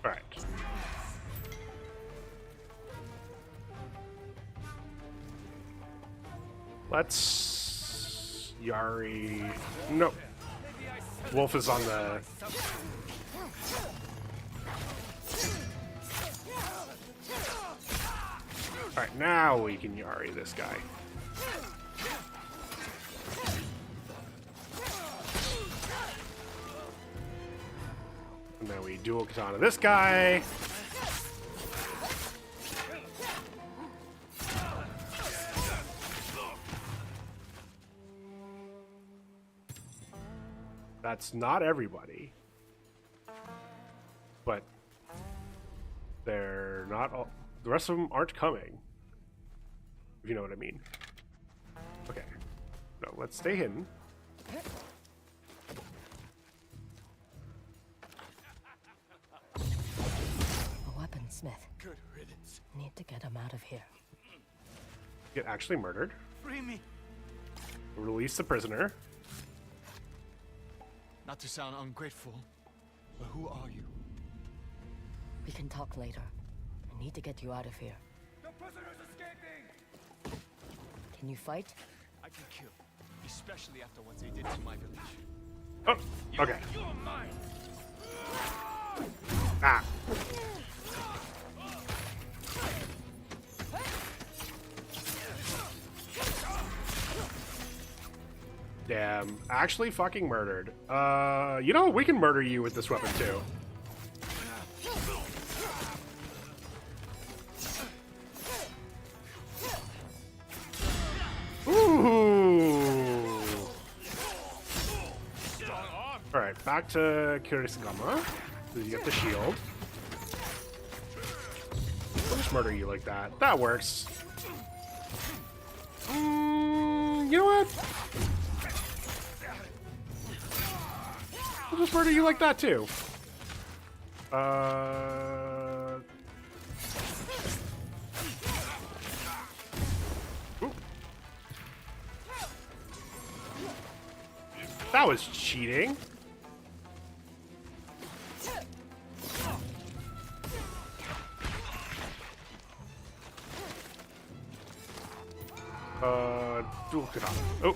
Alright. Let's... Yari... Nope. Wolf is on the... Alright, now we can Yari this guy. And then we dual katana this guy. That's not everybody. But they're not all... The rest of them aren't coming. If you know what I mean. Okay. No, let's stay hidden. A weaponsmith. Good riddance. Need to get him out of here. Get actually murdered. Free me. Release the prisoner. Not to sound ungrateful, but who are you? We can talk later. I need to get you out of here. The prisoner's escaping! Can you fight? I can kill, especially after what they did to my village. Oh, okay. You're mine! Ah. Damn. Actually fucking murdered. You know, we can murder you with this weapon too. Ooh. Alright, back to Kirisagama. So you get the shield. I'll just murder you like that. That works. You know what? I'll just murder you like that too. Ooh. That was cheating. Dual katana. Oh.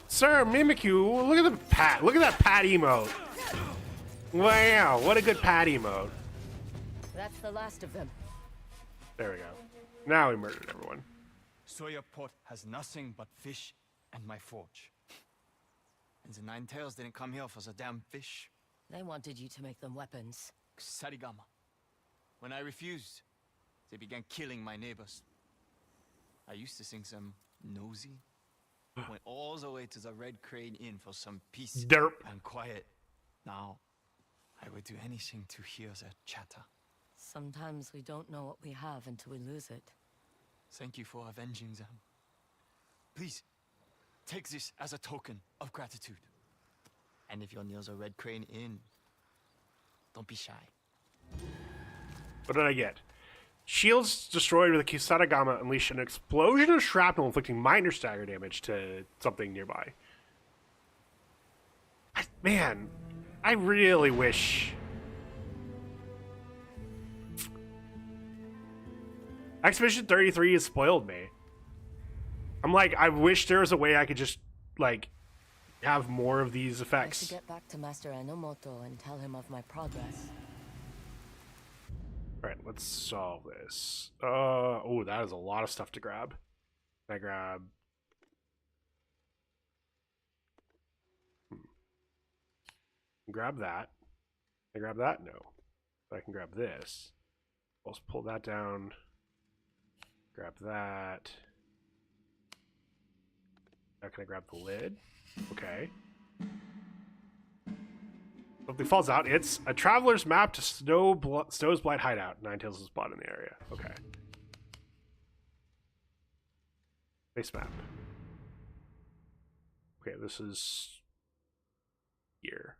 Sir Mimikyu, look at the pat. Look at that pat emote. Wow, what a good pat emote. That's the last of them. There we go. Now we murdered everyone. Soya Port has nothing but fish and my forge. And the Nine Tails didn't come here for the damn fish. They wanted you to make them weapons. Sarigama. When I refused, they began killing my neighbors. I used to think them nosy. Went all the way to the Red Crane Inn for some peace Derp. and quiet. Now, I would do anything to hear their chatter. Sometimes we don't know what we have until we lose it. Thank you for avenging them. Please, take this as a token of gratitude. And if you're near the Red Crane Inn, don't be shy. What did I get? Shields destroyed with a Kisaragama unleash an explosion of shrapnel inflicting minor stagger damage to something nearby. Man, I really wish... Expedition 33 has spoiled me. I'm like, I wish there was a way I could just, like, have more of these I should effects. get back to Master Enomoto and tell him of my progress. Alright, let's solve this. Oh, that is a lot of stuff to grab. Can I grab... Grab that. Can I grab that? No. But I can grab this. I'll just pull that down. Grab that. Now can I grab the lid? Okay. Something falls out. It's a traveler's map to Snow's Blight hideout. Ninetales is spot in the area. Okay. Base map. Okay, this is here.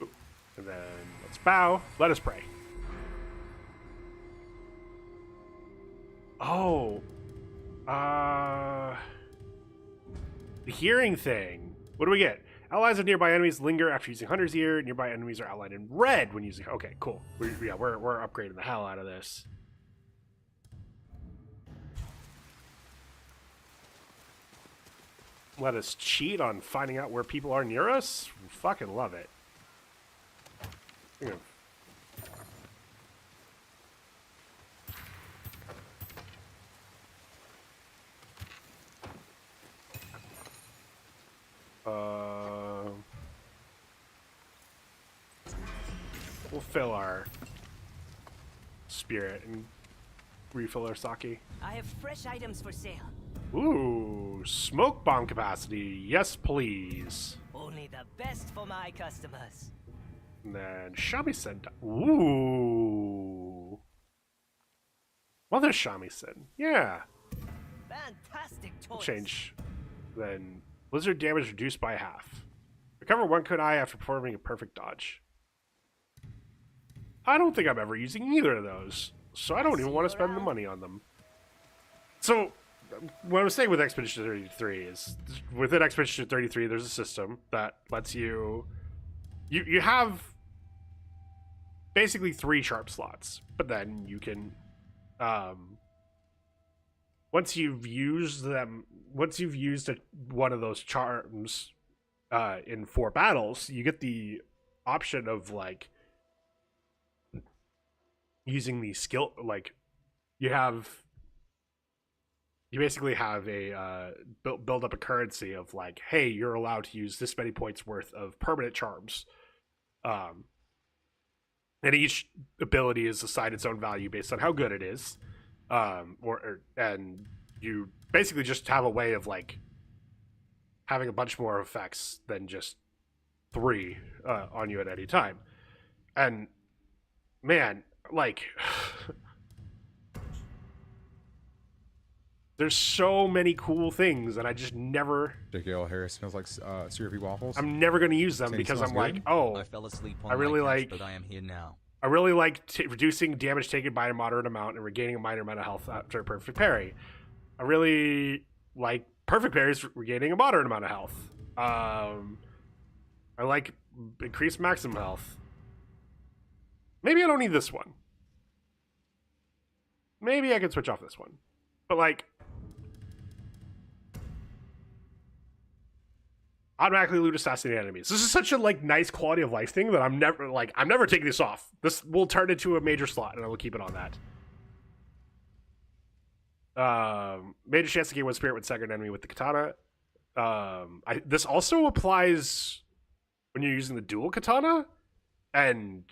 Ooh. And then let's bow. Let us pray. Oh. The hearing thing. What do we get? Allies of nearby enemies linger after using Hunter's Ear. Nearby enemies are outlined in red when using... Okay, cool. We're upgrading the hell out of this. Let us cheat on finding out where people are near us? We fucking love it. We'll fill our spirit and refill our sake. I have fresh items for sale. Ooh, smoke bomb capacity. Yes, please. Only the best for my customers. And then shamisen. Ooh. Mother shamisen. Yeah. Fantastic toys. Change. Then blizzard damage reduced by half. Recover one kunai after performing a perfect dodge. I don't think I'm ever using either of those, so I don't even want to spend the money on them. So, what I was saying with Expedition 33 is, within Expedition 33, there's a system that lets you... You have basically 3 sharp slots, but then you can... once you've used one of those charms in 4 battles, you get the option of, like, using the skill, like, you basically have a build up a currency of, like, hey, you're allowed to use this many points worth of permanent charms, and each ability is assigned its own value based on how good it is, and you basically just have a way of, like, having a bunch more effects than just 3 on you at any time. And man, like, there's so many cool things, and I just never... JKL Harris smells like syrupy waffles. I'm never going to use them because I'm like, oh, I fell asleep on I really my couch, like... but I am here now. I really like reducing damage taken by a moderate amount and regaining a minor amount of health after a perfect parry. I really like perfect parries regaining a moderate amount of health. I like increased maximum health. Maybe I don't need this one. Maybe I can switch off this one. But, like, automatically loot assassinate enemies. This is such a, like, nice quality of life thing that I'm never taking this off. This will turn into a major slot, and I will keep it on that. Major chance to gain 1 spirit with second enemy with the katana. This also applies when you're using the dual katana, and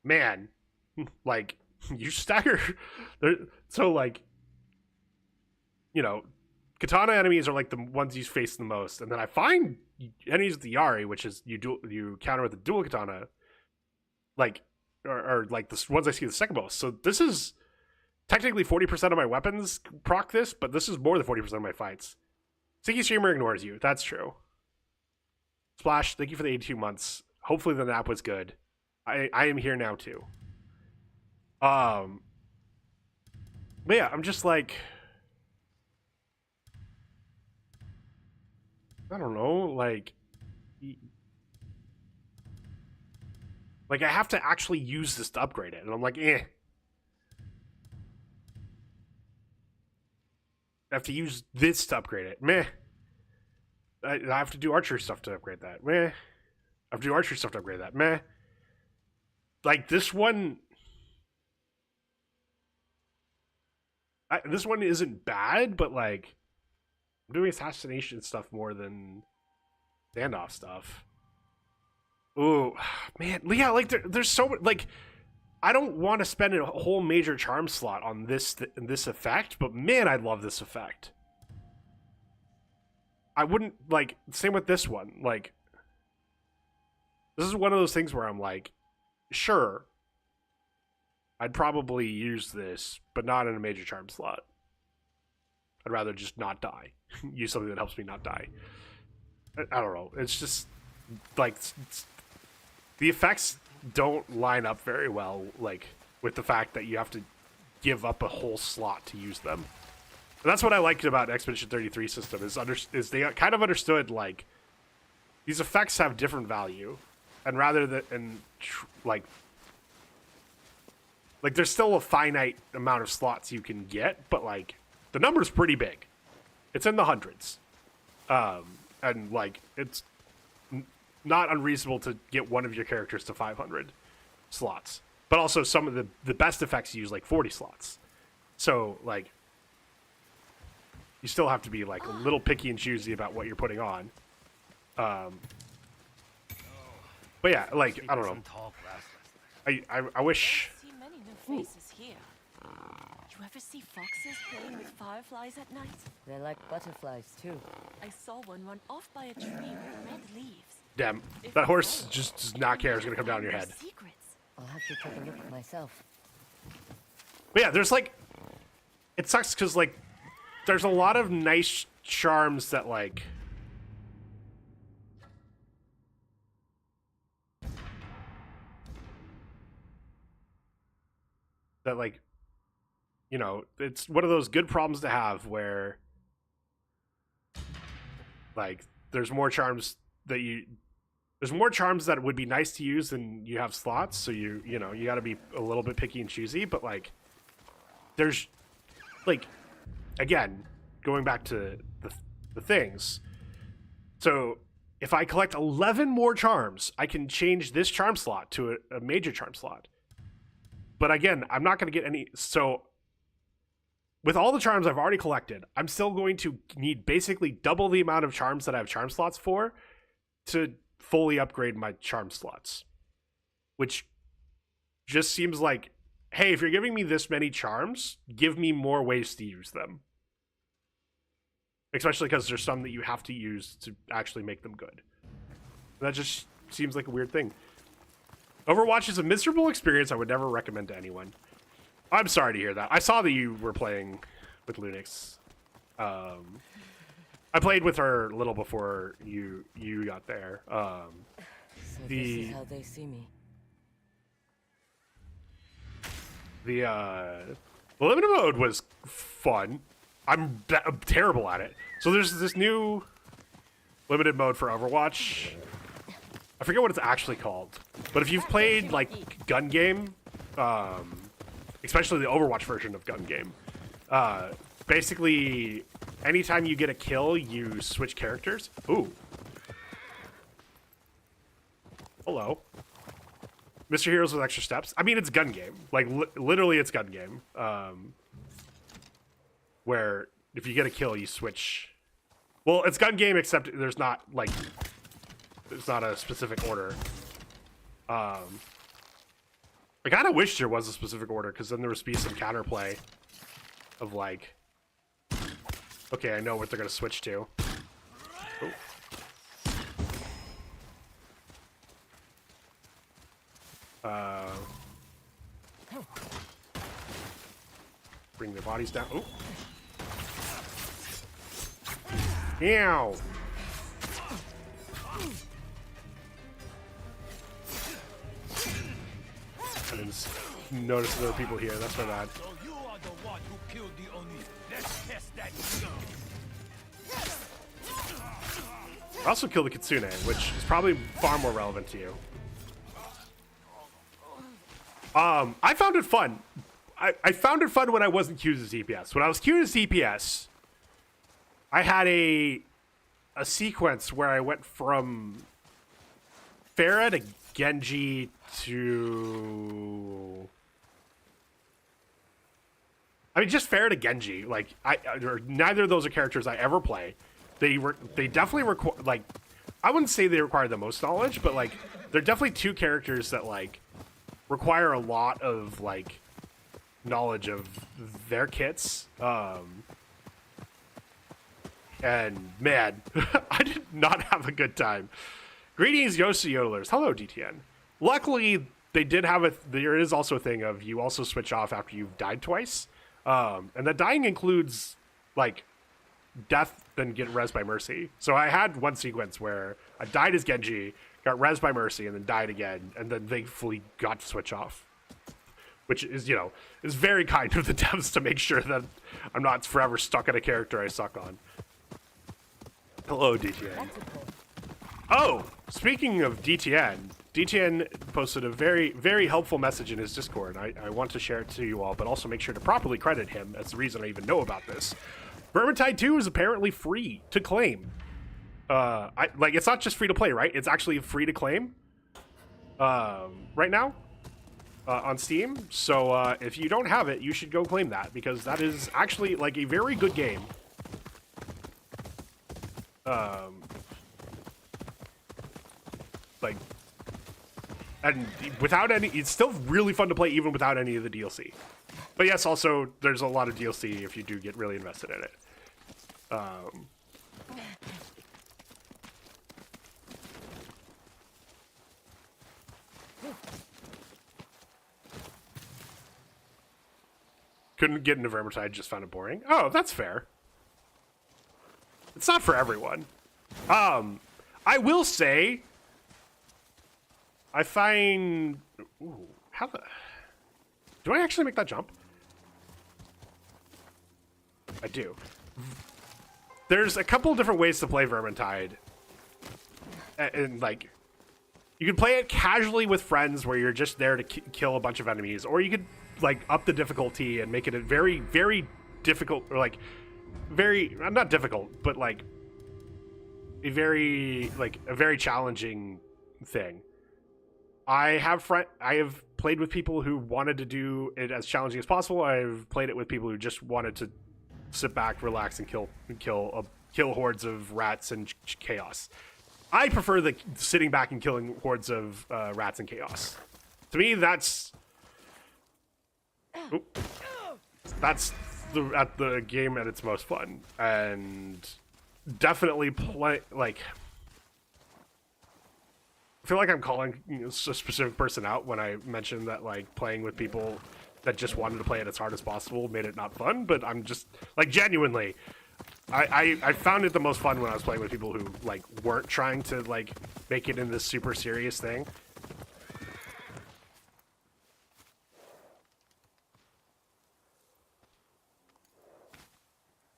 man, like, you stagger. So, like, you know, katana enemies are like the ones you face the most, and then I find enemies with the Yari, which is you counter with the dual katana, like, or like the ones I see the second most. So this is technically 40% of my weapons proc this, but this is more than 40% of my fights. Sticky Streamer ignores you. That's true. Splash, thank you for the 82 months. Hopefully the nap was good. I am here now too. But yeah, I'm just like, I don't know, like I have to actually use this to upgrade it, and I'm like, eh. I have to use this to upgrade it. Meh. I have to do archery stuff to upgrade that. Meh. I have to do archery stuff to upgrade that. Meh. Like, this one... this one isn't bad, but, like... I'm doing assassination stuff more than standoff stuff. Ooh, man. Yeah, like, there's so much... Like... I don't want to spend a whole major charm slot on this effect, but man, I love this effect. I wouldn't, like, same with this one. Like, this is one of those things where I'm like, sure, I'd probably use this, but not in a major charm slot. I'd rather just not die. Use something that helps me not die. I don't know. It's just, like, the effects don't line up very well, like, with the fact that you have to give up a whole slot to use them. And that's what I liked about Expedition 33 system, is they kind of understood, like, these effects have different value, and rather than, like, there's still a finite amount of slots you can get, but, like, the number's pretty big. It's in the hundreds. And, like, it's not unreasonable to get one of your characters to 500 slots. But also some of the best effects use like 40 slots. So, like, you still have to be like a little picky and choosy about what you're putting on. But yeah, like, I don't know. I wish... I see many new faces here. You ever see foxes playing with fireflies at night? They're like butterflies, too. I saw one run off by a tree with red leaves. Damn, that horse just does not care. It's gonna come down your head. Secrets. I'll have to take a look myself. But yeah, there's like... It sucks because, like, there's a lot of nice charms that, like... That, like... You know, it's one of those good problems to have where... Like, there's more charms that you... There's more charms that would be nice to use than you have slots, so you know, you gotta be a little bit picky and choosy, but, like... There's... Like... Again, going back to the things... So, if I collect 11 more charms, I can change this charm slot to a major charm slot. But again, I'm not gonna get any... So... With all the charms I've already collected, I'm still going to need basically double the amount of charms that I have charm slots for to fully upgrade my charm slots. Which just seems like, hey, if you're giving me this many charms, give me more ways to use them. Especially because there's some that you have to use to actually make them good. That just seems like a weird thing. Overwatch is a miserable experience I would never recommend to anyone. I'm sorry to hear that. I saw that you were playing with Lunix. I played with her a little before you got there. So this is how they see me. The limited mode was fun. I'm terrible at it. So there's this new limited mode for Overwatch. I forget what it's actually called. But if you've played like Gun Game, especially the Overwatch version of Gun Game, basically, anytime you get a kill, you switch characters. Ooh. Hello. Mr. Heroes with extra steps. I mean, it's Gun Game. Like, literally, it's Gun Game. Where, if you get a kill, you switch. Well, it's Gun Game, except there's not, like, there's not a specific order. I kind of wish there was a specific order, because then there would be some counterplay of, like, okay, I know what they're going to switch to. Oh. Bring their bodies down. Oh. Meow. Mim's noticing there are people here. That's my bad. So you are the one who killed the Oni. Let's test that. I also killed the Kitsune, which is probably far more relevant to you. I found it fun. I found it fun when I wasn't queued as DPS. When I was queued as DPS, I had a sequence where I went from Pharah to Genji to... I mean, just Pharah to Genji. Like, neither of those are characters I ever play. They definitely require, like, I wouldn't say they require the most knowledge, but, like, they're definitely two characters that, like, require a lot of, like, knowledge of their kits. And, man, I did not have a good time. Greetings, Ghost of Yodelers. Hello, DTN. Luckily, they did have there is also a thing of you also switch off after you've died twice. And that dying includes, like, death, then get res by mercy. So I had one sequence where I died as Genji, got res by mercy, and then died again, and then thankfully got to switch off. Which is, you know, is very kind of the devs to make sure that I'm not forever stuck on a character I suck on. Hello, DTN. Oh, speaking of DTN, DTN posted a very, very helpful message in his Discord. I want to share it to you all, but also make sure to properly credit him as the reason I even know about this. Vermintide 2 is apparently free to claim. Like, it's not just free to play, right? It's actually free to claim right now on Steam. So if you don't have it, you should go claim that, because that is actually, like, a very good game. Like, and without any, it's still really fun to play even without any of the DLC. But yes, also there's a lot of DLC if you do get really invested in it. Couldn't get into Vermintide, just found it boring. Oh, that's fair. It's not for everyone. I will say, I find... Ooh, how the... Do I actually make that jump? I do. There's a couple different ways to play Vermintide. And, like, you can play it casually with friends where you're just there to kill a bunch of enemies. Or you could, like, up the difficulty and make it a very, very difficult, or, like, very, not difficult, but, like, a very challenging thing. I have played with people who wanted to do it as challenging as possible. I've played it with people who just wanted to sit back, relax, and kill hordes of rats and chaos. I prefer the sitting back and killing hordes of rats and chaos. To me, that's the game at its most fun, and definitely play like. I feel like I'm calling a specific person out when I mention that, like, playing with people that just wanted to play it as hard as possible made it not fun, but I'm just, like, genuinely, I found it the most fun when I was playing with people who, like, weren't trying to, like, make it in this super serious thing.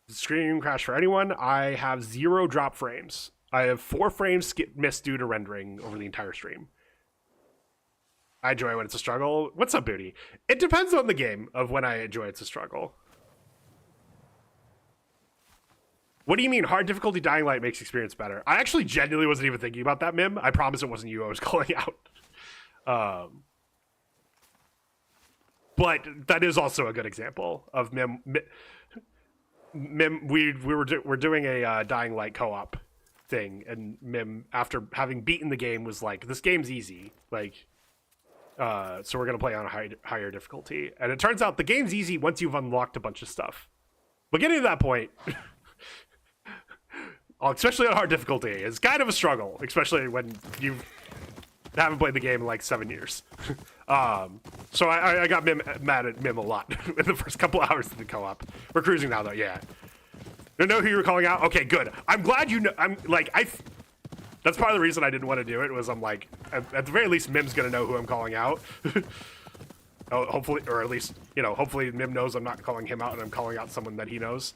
Screen crash for anyone. I have 0 drop frames. I have 4 frames missed due to rendering over the entire stream. I enjoy when it's a struggle. What's up, Booty? It depends on the game of when I enjoy it's a struggle. What do you mean hard difficulty Dying Light makes experience better? I actually genuinely wasn't even thinking about that, Mim. I promise it wasn't you I was calling out. But that is also a good example of Mim. We're doing a Dying Light co-op thing, and Mim, after having beaten the game, was like, this game's easy, like, so we're gonna play on a higher difficulty. And it turns out the game's easy once you've unlocked a bunch of stuff, but getting to that point especially on hard difficulty is kind of a struggle, especially when you haven't played the game in like 7 years. So I got mad at Mim a lot in the first couple hours of the co-op. We're cruising now though. Yeah, you know who you were calling out? Okay, good. I'm glad you know. That's part of the reason I didn't want to do it, was I'm like, at the very least, Mim's gonna know who I'm calling out. Oh, hopefully, or at least, you know, hopefully Mim knows I'm not calling him out and I'm calling out someone that he knows.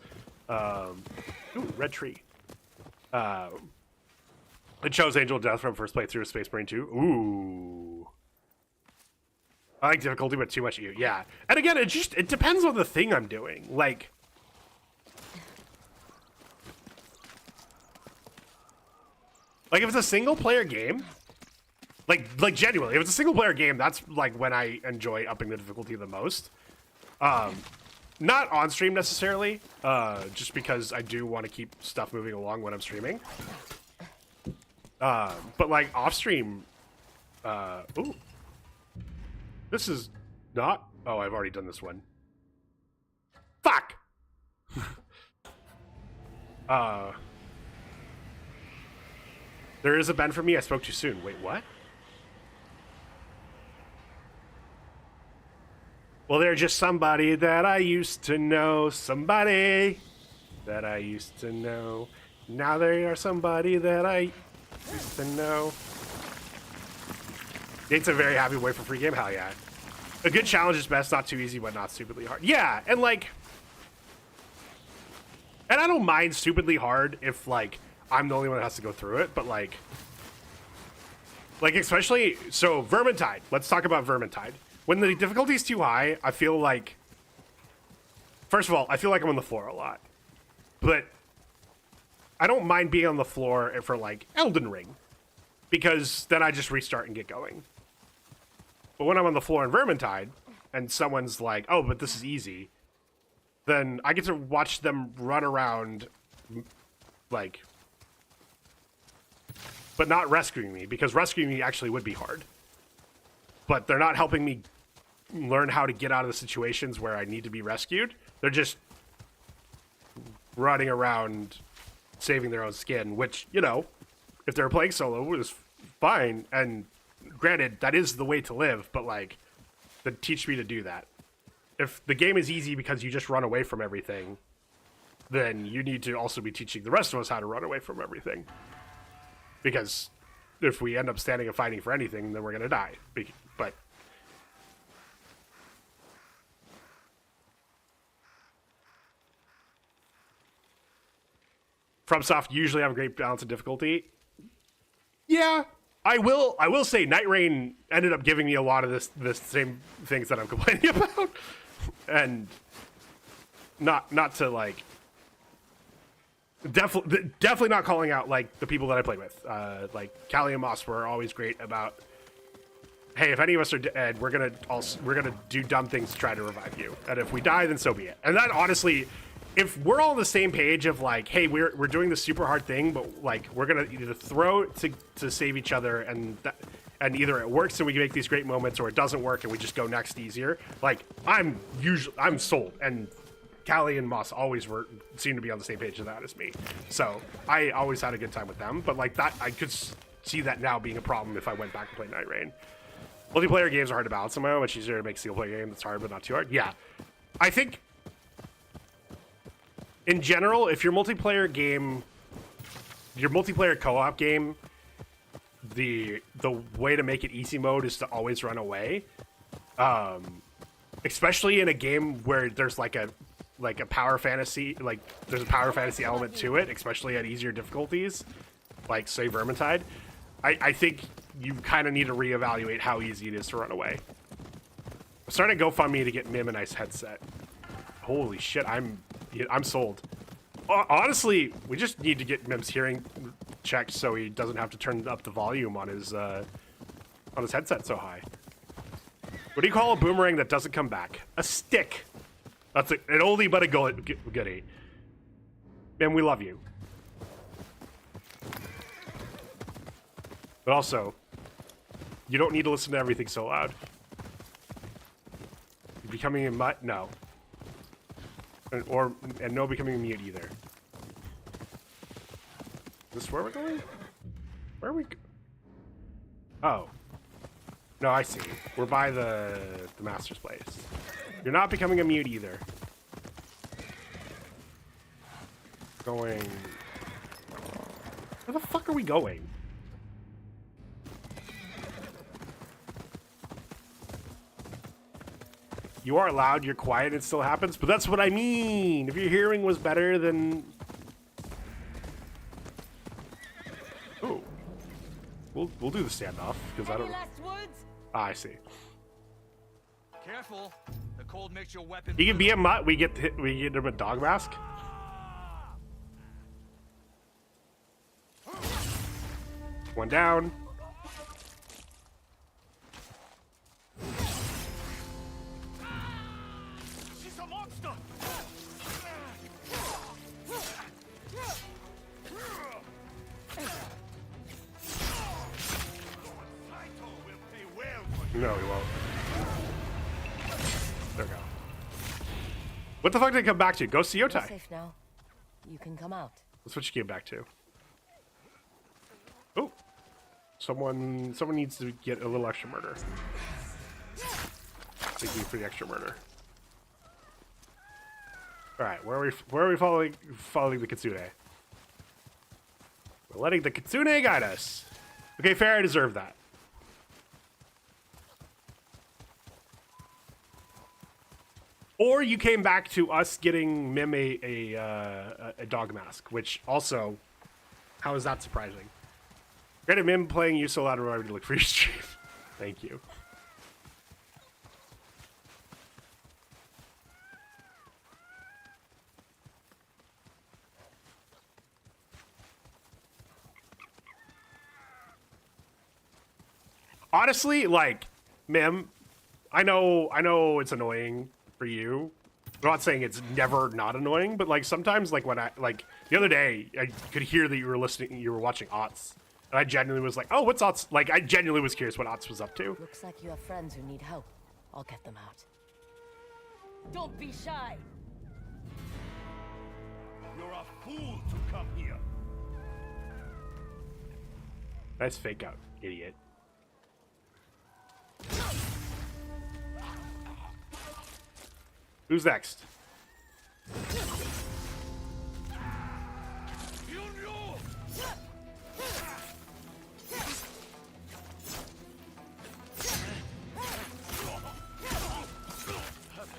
Ooh, red tree. It chose Angel of Death from first playthrough of Space Marine 2. Ooh. I like difficulty, but too much EU. Yeah. And again, it depends on the thing I'm doing. Like if it's a single player game, like genuinely, if it's a single player game, that's like when I enjoy upping the difficulty the most. Not on stream necessarily, just because I do want to keep stuff moving along when I'm streaming. But like off stream, ooh, this is not. Oh, I've already done this one. Fuck. There is a Ben for me. I spoke too soon. Wait, what? Well, they're just somebody that I used to know. Somebody that I used to know. Now they are somebody that I used to know. Nate's a very happy boy for free game. Hell yeah. A good challenge is best. Not too easy, but not stupidly hard. Yeah, and like... And I don't mind stupidly hard if, like, I'm the only one that has to go through it, but, like... Like, especially... So, Vermintide. Let's talk about Vermintide. When the difficulty is too high, I feel like... First of all, I feel like I'm on the floor a lot. But... I don't mind being on the floor for, like, Elden Ring. Because then I just restart and get going. But when I'm on the floor in Vermintide, and someone's like, oh, but this is easy... Then I get to watch them run around, like... But not rescuing me, because rescuing me actually would be hard. But they're not helping me learn how to get out of the situations where I need to be rescued. They're just running around saving their own skin, which, you know, if they're playing solo, is fine. And granted, that is the way to live, but, like, they teach me to do that. If the game is easy because you just run away from everything, then you need to also be teaching the rest of us how to run away from everything. Because if we end up standing and fighting for anything, then we're going to die. But FromSoft usually have a great balance of difficulty. Yeah, I will say Night Rain ended up giving me a lot of this same things that I'm complaining about. And not to, like, definitely not calling out, like, the people that I played with. Like Callie and Moss were always great about, hey, if any of us are dead, we're gonna do dumb things to try to revive you, and if we die, then so be it. And that, honestly, if we're all on the same page of, like, hey, we're doing this super hard thing, but, like, we're gonna either throw to save each other, and either it works and we can make these great moments, or it doesn't work and we just go next easier. Like, I'm sold, and Callie and Moss always seem to be on the same page of that as me. So I always had a good time with them, but, like, that I could see that now being a problem if I went back and played Night Rain. Multiplayer games are hard to balance somehow. Much easier to make a single player game that's hard but not too hard. Yeah, I think in general, if your multiplayer co-op game, the way to make it easy mode is to always run away, especially in a game where there's like a power fantasy, like there's a power fantasy element to it, especially at easier difficulties, like say Vermintide. I think you kind of need to reevaluate how easy it is to run away. I'm starting to GoFundMe to get Mim a nice headset. Holy shit, I'm sold. Honestly, we just need to get Mim's hearing checked so he doesn't have to turn up the volume on his headset so high. What do you call a boomerang that doesn't come back? A stick. That's an oldie but a goodie. And we love you. But also, you don't need to listen to everything so loud. You're becoming a mutt? No. And no becoming a mute either. Is this where we're going? Where are we? Oh. No, I see. We're by the master's place. You're not becoming a mute either. Going... Where the fuck are we going? You are loud, you're quiet, it still happens, but that's what I mean. If your hearing was better, then... Ooh. We'll do the standoff, because I don't... I see. Careful. The cold makes your weapon. He can be a mutt, we get him a dog mask. One down. She's a monster. No, he won't. There we go. What the fuck did it come back to? Ghost of You're Yōtei. safe now. You can come out. That's what you came back to. Oh. Someone needs to get a little extra murder. Thank you for the extra murder. Alright, where are we following the Kitsune? We're letting the Kitsune guide us. Okay, fair, I deserve that. Or you came back to us getting Mim a dog mask, which also, how is that surprising? Granted, Mim playing you so loud, I would look for your stream. Thank you. Honestly, like, Mim, I know it's annoying for you. I'm not saying it's never not annoying, but like sometimes, like when the other day, I could hear that you were watching Atsu, and I genuinely was like, oh, what's Atsu? Like, I genuinely was curious what Atsu was up to. Looks like you have friends who need help. I'll get them out. Don't be shy. You're a fool to come here. Nice fake out, idiot. Who's next? I've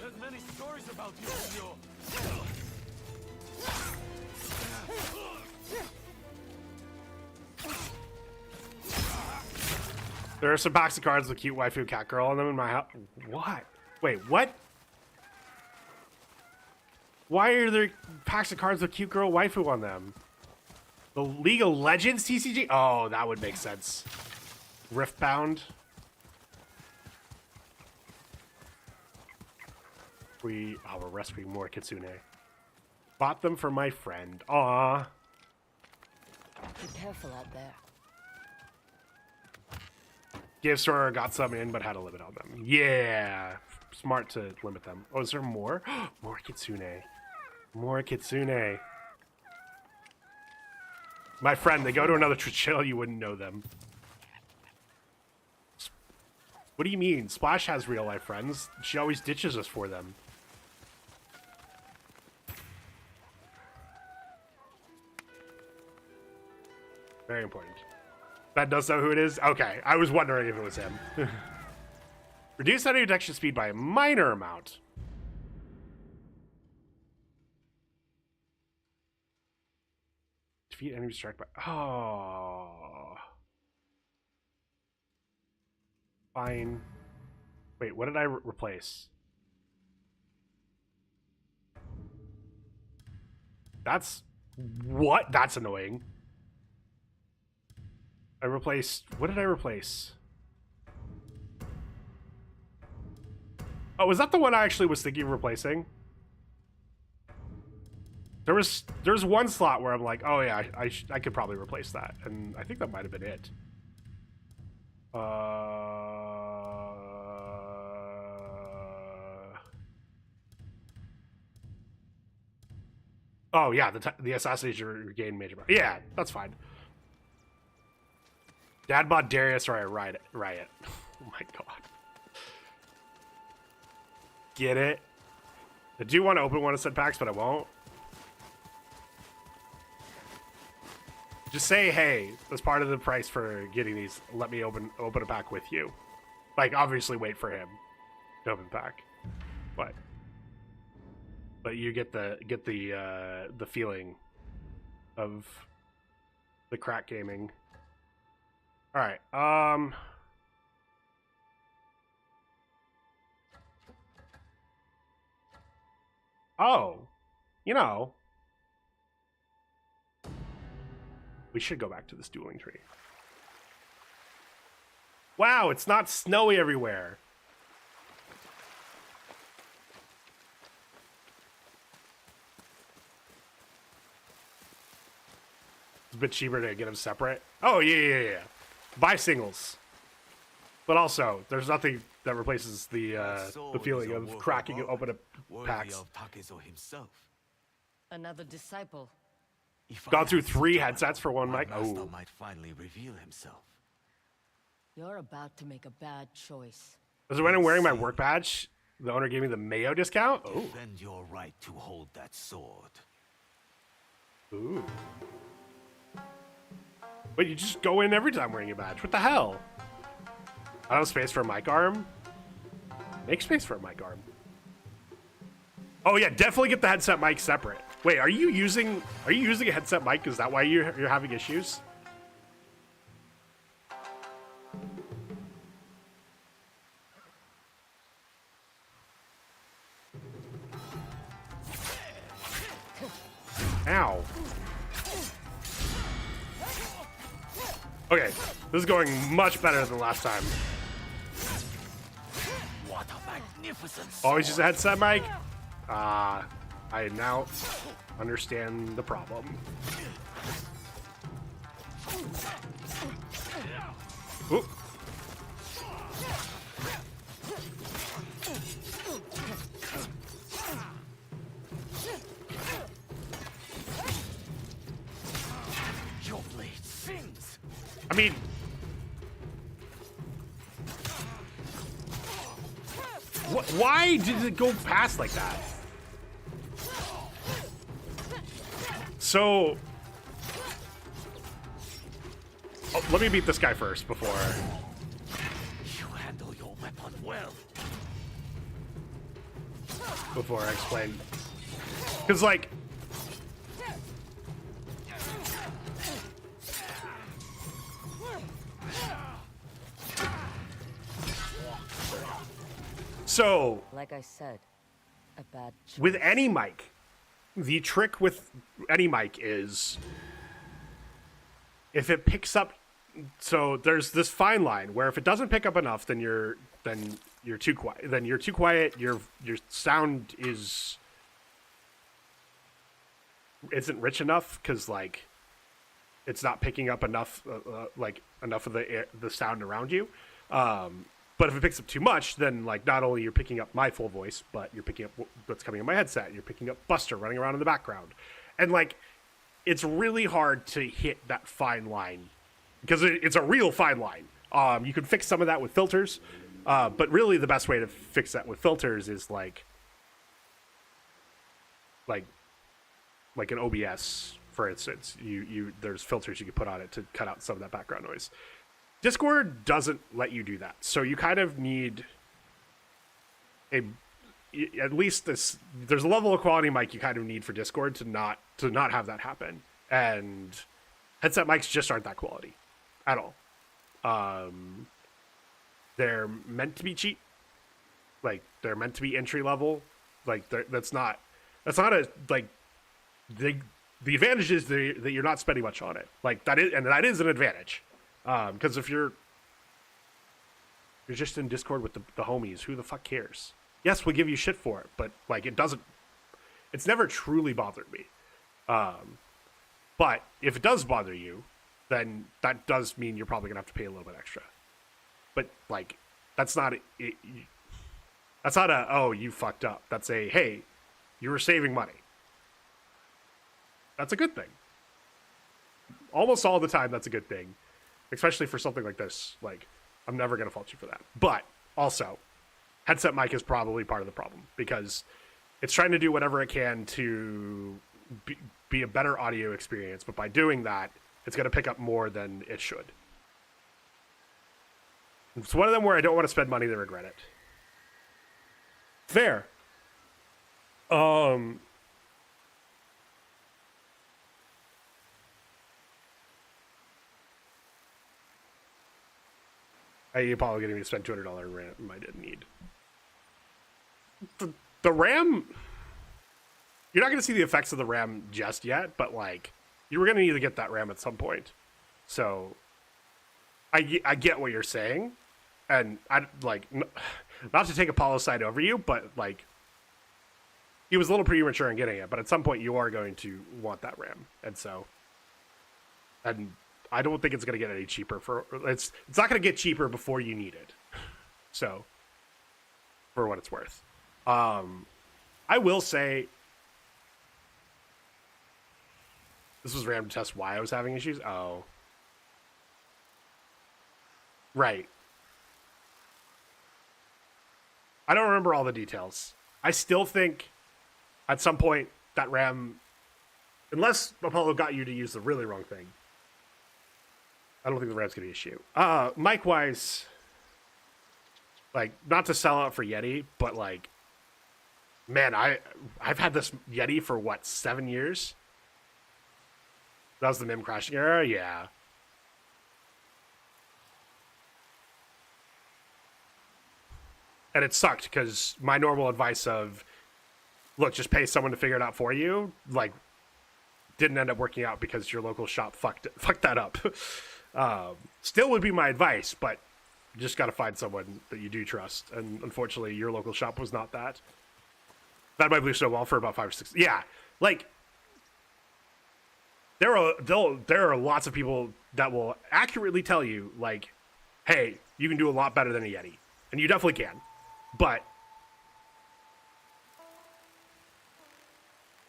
heard many stories about you, Yo. There are some packs of cards with cute waifu cat girl on them in my house. What? Wait, what? Why are there packs of cards with cute girl waifu on them? The League of Legends TCG? Oh, that would make sense. Riftbound. We're rescuing more Kitsune. Bought them for my friend. Aww. Be careful out there. Gift store got some in, but had a limit on them. Yeah. Smart to limit them. Oh, is there more? More Kitsune. More Kitsune. My friend, they go to another channel, you wouldn't know them. What do you mean? Splash has real life friends. She always ditches us for them. Very important. That does know who it is? Okay, I was wondering if it was him. Reduce enemy detection speed by a minor amount. Defeat enemy struck by... Oh. Fine. Wait, what did I replace? That's... What? That's annoying. I replaced... What did I replace? Oh, was that the one I actually was thinking of replacing? There's one slot where I'm like, oh yeah, I could probably replace that, and I think that might have been it. Oh yeah, the assassination regain major. Yeah, that's fine. Dad bought Darius or I riot. Oh my god. Get it? I do want to open one of said packs, but I won't. Just say, hey, as part of the price for getting these, let me open a pack with you. Like, obviously wait for him to open the pack. But you get the feeling of the crack gaming. All right. Oh, you know, we should go back to this dueling tree. Wow, it's not snowy everywhere. It's a bit cheaper to get them separate. Oh, yeah. Buy singles. But also, there's nothing that replaces the feeling of cracking open a packs. Himself. Another disciple. Gone through 3 headsets for one mic. Master Oh, might finally reveal himself. You're about to make a bad choice. is it when I'm wearing my work badge? The owner gave me the Mayo discount. Oh, Defend your right to hold that sword. ooh. But you just go in every time wearing a badge. What the hell? I don't have space for a mic arm. Make space for a mic arm. Oh yeah, definitely get the headset mic separate. Wait, are you using a headset mic? Is that why you're having issues? Ow. Okay, this is going much better than last time. What a magnificent Always use a headset mic? I now understand the problem. Oop. Your blade sings. I mean, why did it go past like that? So, let me beat this guy first before. You handle your weapon well. Before I explain, because like, so Like I said, a bad choice. with any mic, the trick with any mic is if it picks up. So there's this fine line where if it doesn't pick up enough, then you're too quiet. Then you're too quiet. Your sound isn't rich enough because like it's not picking up enough enough of the sound around you. But if it picks up too much, then like not only you're picking up my full voice, but you're picking up what's coming in my headset. You're picking up Buster running around in the background, and like it's really hard to hit that fine line because it's a real fine line. You can fix some of that with filters, but really the best way to fix that with filters is like an OBS, for instance. There's filters you can put on it to cut out some of that background noise. Discord doesn't let you do that, so you kind of need at least this. There's a level of quality mic you kind of need for Discord to not have that happen, and headset mics just aren't that quality at all. They're meant to be cheap, like they're meant to be entry level. Like that's not a like the advantage is that you're not spending much on it. Like that is an advantage. Because if you're just in Discord with the homies, who the fuck cares? Yes, we'll give you shit for it, but like it's never truly bothered me. But if it does bother you, then that does mean you're probably gonna have to pay a little bit extra. But like, that's not a oh, you fucked up. That's a hey, you were saving money. That's a good thing. Almost all the time, that's a good thing. Especially for something like this. Like, I'm never going to fault you for that. But also, headset mic is probably part of the problem because it's trying to do whatever it can to be a better audio experience. But by doing that, it's going to pick up more than it should. It's one of them where I don't want to spend money to regret it. Fair. Um, you're probably going to spend $200 in RAM. I didn't need. The RAM, you're not going to see the effects of the RAM just yet, but like you were going to need to get that RAM at some point. So I get what you're saying, and I like not to take Apollo's side over you, but like he was a little premature in getting it. But at some point, you are going to want that RAM, and so and I don't think it's going to get any cheaper. It's not going to get cheaper before you need it. So for what it's worth. I will say this was RAM to test why I was having issues. Oh, right. I don't remember all the details. I still think at some point that RAM, unless Apollo got you to use the really wrong thing, I don't think the RAM's gonna be an issue. Mic wise, like not to sell out for Yeti, but like, man, I've had this Yeti for what, 7 years? That was the MIM crashing era, yeah. And it sucked because my normal advice of, look, just pay someone to figure it out for you, like, didn't end up working out because your local shop fucked that up. Still would be my advice, but you just got to find someone that you do trust. And unfortunately, your local shop was not that. That might blue snowball for about 5 or 6. Yeah, like there are lots of people that will accurately tell you, like, hey, you can do a lot better than a Yeti, and you definitely can. But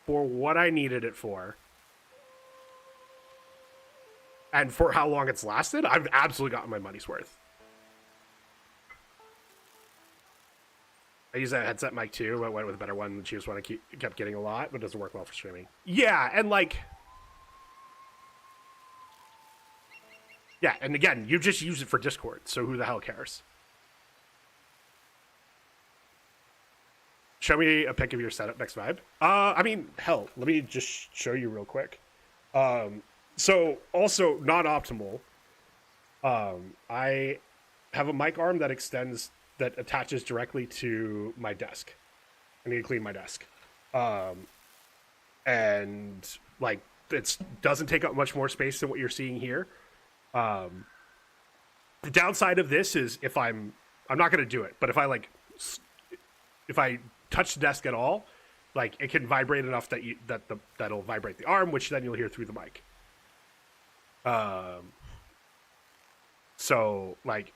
for what I needed it for, and for how long it's lasted, I've absolutely gotten my money's worth. I use that headset mic too. I went with a better one. She was one I kept getting a lot, but it doesn't work well for streaming. Yeah, and like, yeah, and again, you just use it for Discord, so who the hell cares? Show me a pic of your setup next vibe. I mean, hell, let me just show you real quick. So also not optimal. I have a mic arm that attaches directly to my desk. I need to clean my desk. And like it doesn't take up much more space than what you're seeing here. The downside of this is if I'm not going to do it, but if I touch the desk at all, like it can vibrate enough that'll vibrate the arm, which then you'll hear through the mic. So like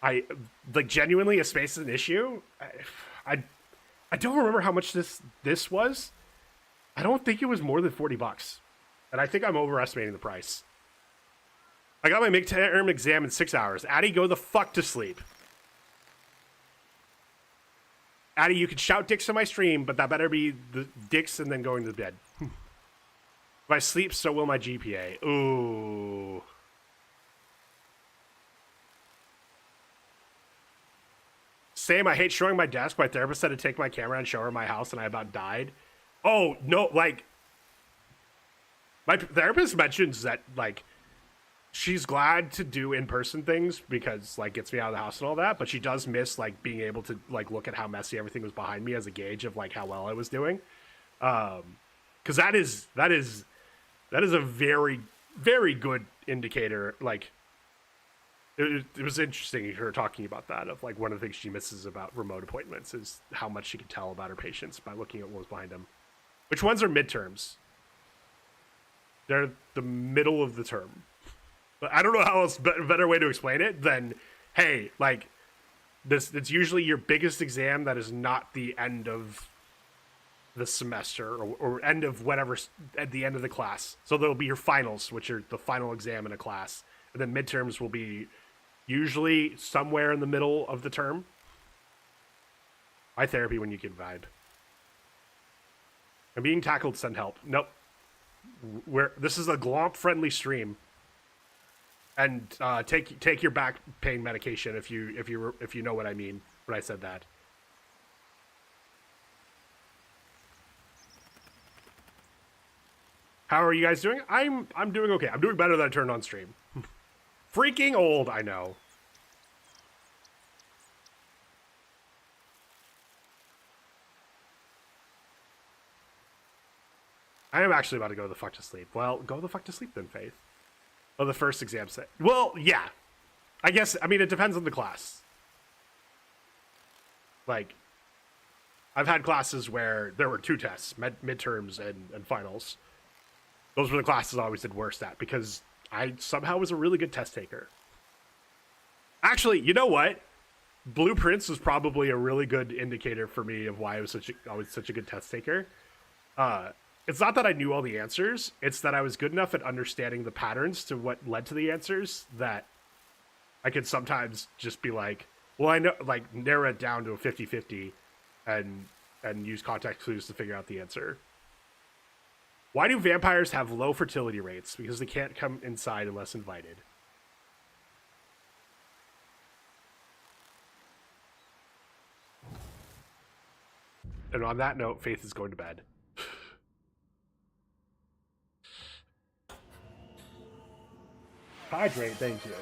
I like genuinely, if space is an issue, I don't remember how much this was. I don't think it was more than $40, and I think I'm overestimating the price. I got my midterm exam in 6 hours. Addy, go the fuck to sleep. Addy, you can shout dicks on my stream, but that better be the dicks and then going to bed. If I sleep, so will my GPA. Ooh. Same, I hate showing my desk. My therapist said to take my camera and show her my house, and I about died. Oh, no, like, my therapist mentions that, like, she's glad to do in-person things because, like, gets me out of the house and all that, but she does miss, like, being able to, like, look at how messy everything was behind me as a gauge of, like, how well I was doing. Because that is a very, very good indicator. Like, it was interesting her talking about that, of like one of the things she misses about remote appointments is how much she can tell about her patients by looking at what was behind them. Which ones are midterms? They're the middle of the term. But I don't know how else better way to explain it than, hey, like it's usually your biggest exam that is not the end of the semester or end of whatever, at the end of the class. So there'll be your finals, which are the final exam in a class, and then midterms will be usually somewhere in the middle of the term. My therapy when you can vibe. I'm being tackled, send help. Nope. This is a glomp friendly stream. And take your back pain medication if you know what I mean when I said that. How are you guys doing? I'm doing okay. I'm doing better than I turned on stream. Freaking old, I know. I am actually about to go the fuck to sleep. Well, go the fuck to sleep then, Faith. Oh, the first exam set. Well, yeah. I guess, I mean, it depends on the class. Like, I've had classes where there were 2 tests, midterms and finals. Those were the classes I always did worst at because I somehow was a really good test taker. Actually, you know what? Blueprints was probably a really good indicator for me of why I was always such a good test taker. It's not that I knew all the answers, it's that I was good enough at understanding the patterns to what led to the answers that I could sometimes just be like, well, I know, like, narrow it down to a 50-50 and use context clues to figure out the answer. Why do vampires have low fertility rates? Because they can't come inside unless invited. And on that note, Faith is going to bed. Hydrate, thank you.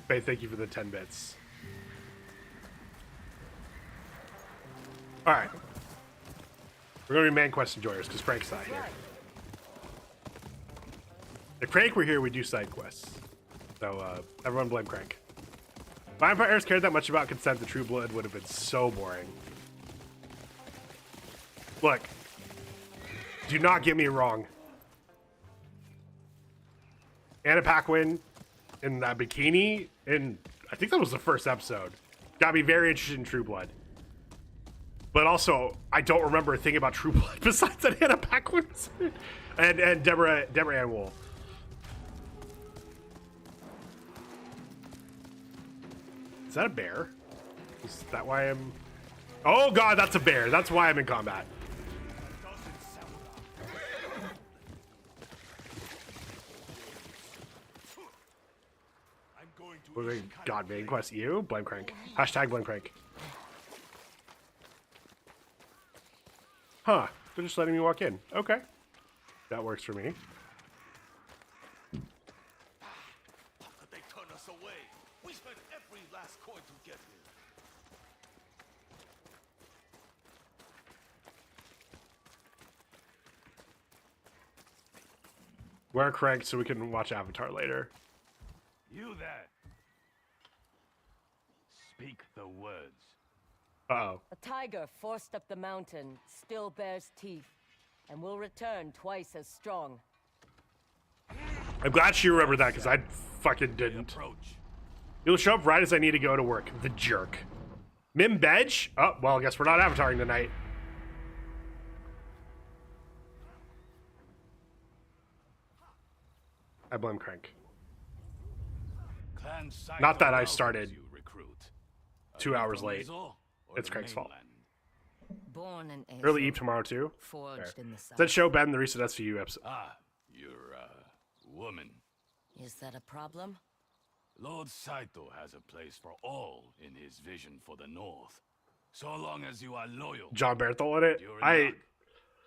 Faith, thank you for the 10 bits. Alright. We're going to be main quest enjoyers because Frank's not here. If Crank were here, we'd do side quests. So, everyone blame Crank. If vampires cared that much about consent, the True Blood would have been so boring. Look. Do not get me wrong. Anna Paquin in that bikini, and I think that was the first episode, got me very interested in True Blood. But also, I don't remember a thing about True Blood besides that Anna Paquin was in it. And Deborah Ann Wool. Is that a bear? Is that why I'm... Oh god, that's a bear. That's why I'm in combat. God, main quest you? Blame Crank. Hashtag blame Crank. Huh. They're just letting me walk in. Okay. That works for me. How could they turn us away? We spent every last coin to get here. Wear Crank so we can watch Avatar later. You there. Speak the words. Uh-oh. A tiger forced up the mountain still bears teeth and will return twice as strong. I'm glad she remembered that because I fucking didn't. Approach. You'll show up right as I need to go to work. The jerk. Mim Bedge? Oh, well, I guess we're not avataring tonight. I blame Crank. Not that I started 2 hours late. It's Crank's fault. Born in Early Asia, Eve tomorrow too. forged in the south. Does that show Ben the recent SVU episode? Ah, you're a woman. Is that a problem? Lord Saito has a place for all in his vision for the North. So long as you are loyal. John Berthel in it. You're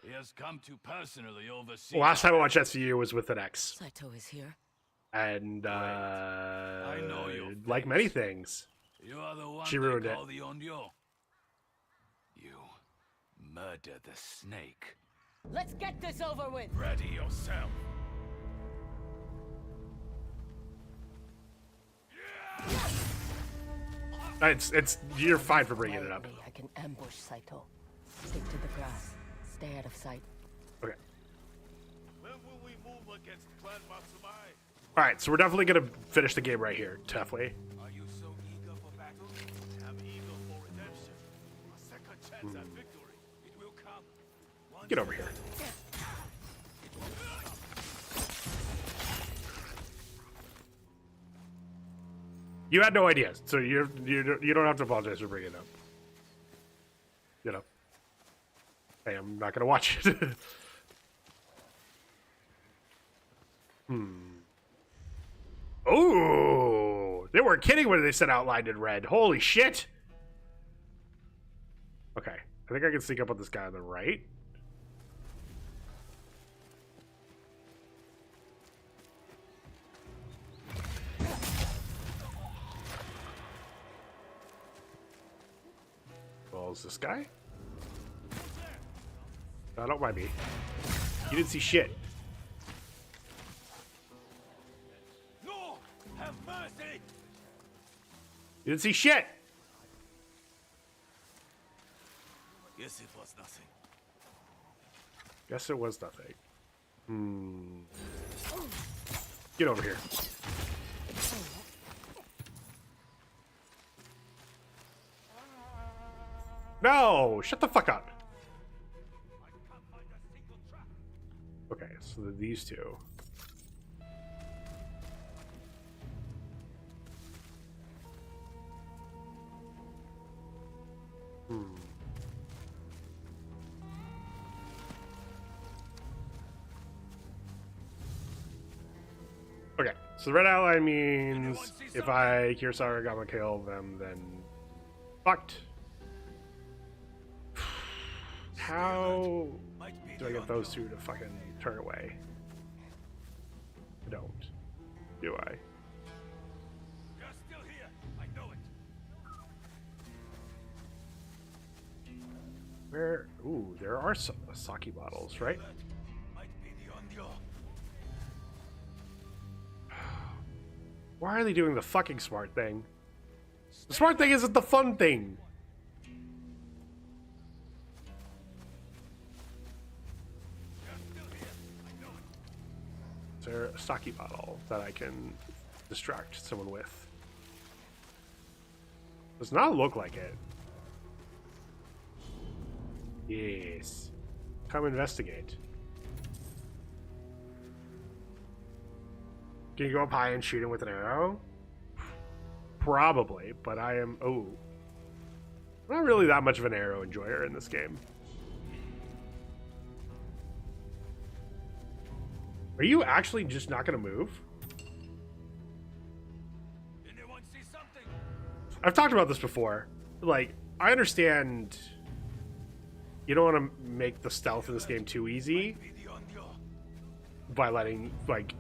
he has come to personally oversee. Last time I watched SVU was with an ex, Saito is here. and I know your like face. many things, You are the one She they ruined it. call the Onryo. You murder the snake. Let's get this over with. Ready yourself. it's you're fine for bringing it up. Quietly, I can ambush Saito. Stick to the grass. Stay out of sight. Okay. When will we move against Clan Matsumai? All right, so we're definitely gonna finish the game right here, definitely. Are you so eager for battle? I'm eager for redemption. A second chance at victory. It will come. Get over here. You had no idea, so you don't have to apologize for bringing it up. You know. Hey, I'm not gonna watch it. Oh, they weren't kidding when they said outlined in red. Holy shit. Okay, I think I can sneak up on this guy on the right. Well, is this guy? No, don't mind me. You didn't see shit. No! Have mercy! You didn't see shit. Yes, it was nothing. Guess it was nothing. Get over here. No! Shut the fuck up. Okay, so these two. Okay, so the red outline means if I Kurosawa Gama kill them, then fucked. How do I get those two to fucking turn away? I don't. Do I? You're still here. I know it. Where? Ooh, there are some sake bottles, right? Might be the Onryo. Why are they doing the fucking smart thing? The smart thing isn't the fun thing. Is there a sake bottle that I can distract someone with? Does not look like it. Yes. Come investigate. Can you go up high and shoot him with an arrow? Probably, but I am... Oh. I'm not really that much of an arrow enjoyer in this game. Are you actually just not going to move? Anyone see something? I've talked about this before. Like, I understand you don't want to make the stealth in this game too easy Be the Onryo. by letting, like...